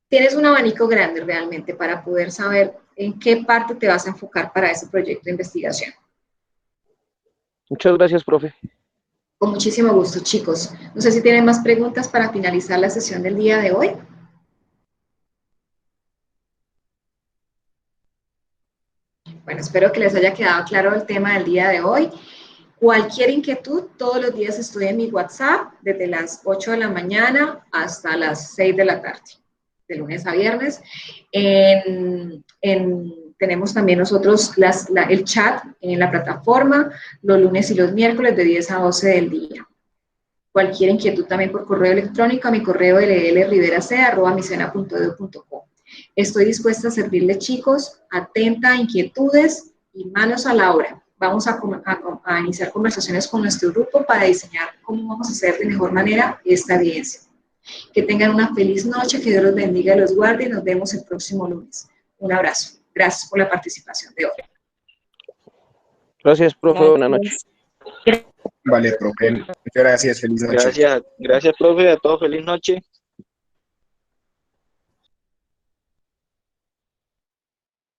Tienes un abanico grande realmente para poder saber en qué parte te vas a enfocar para ese proyecto de investigación. Muchas gracias, profe. Con muchísimo gusto, chicos. No sé si tienen más preguntas para finalizar la sesión del día de hoy. Bueno, espero que les haya quedado claro el tema del día de hoy. Cualquier inquietud, todos los días estoy en mi WhatsApp, desde las 8 de la mañana hasta las 6 de la tarde, de lunes a viernes. Tenemos también nosotros el chat en la plataforma, los lunes y los miércoles de 10 a 12 del día. Cualquier inquietud también por correo electrónico a mi correo llriverac@micena.edu.co. Estoy dispuesta a servirles, chicos, atenta a inquietudes y manos a la obra. Vamos a iniciar conversaciones con nuestro grupo para diseñar cómo vamos a hacer de mejor manera esta evidencia. Que tengan una feliz noche, que Dios los bendiga y los guarde y nos vemos el próximo lunes. Un abrazo. Gracias por la participación de hoy. Gracias, profe. Buenas noches. Vale, profe. Muchas gracias. Feliz noche. Gracias, profe. A todos, feliz noche.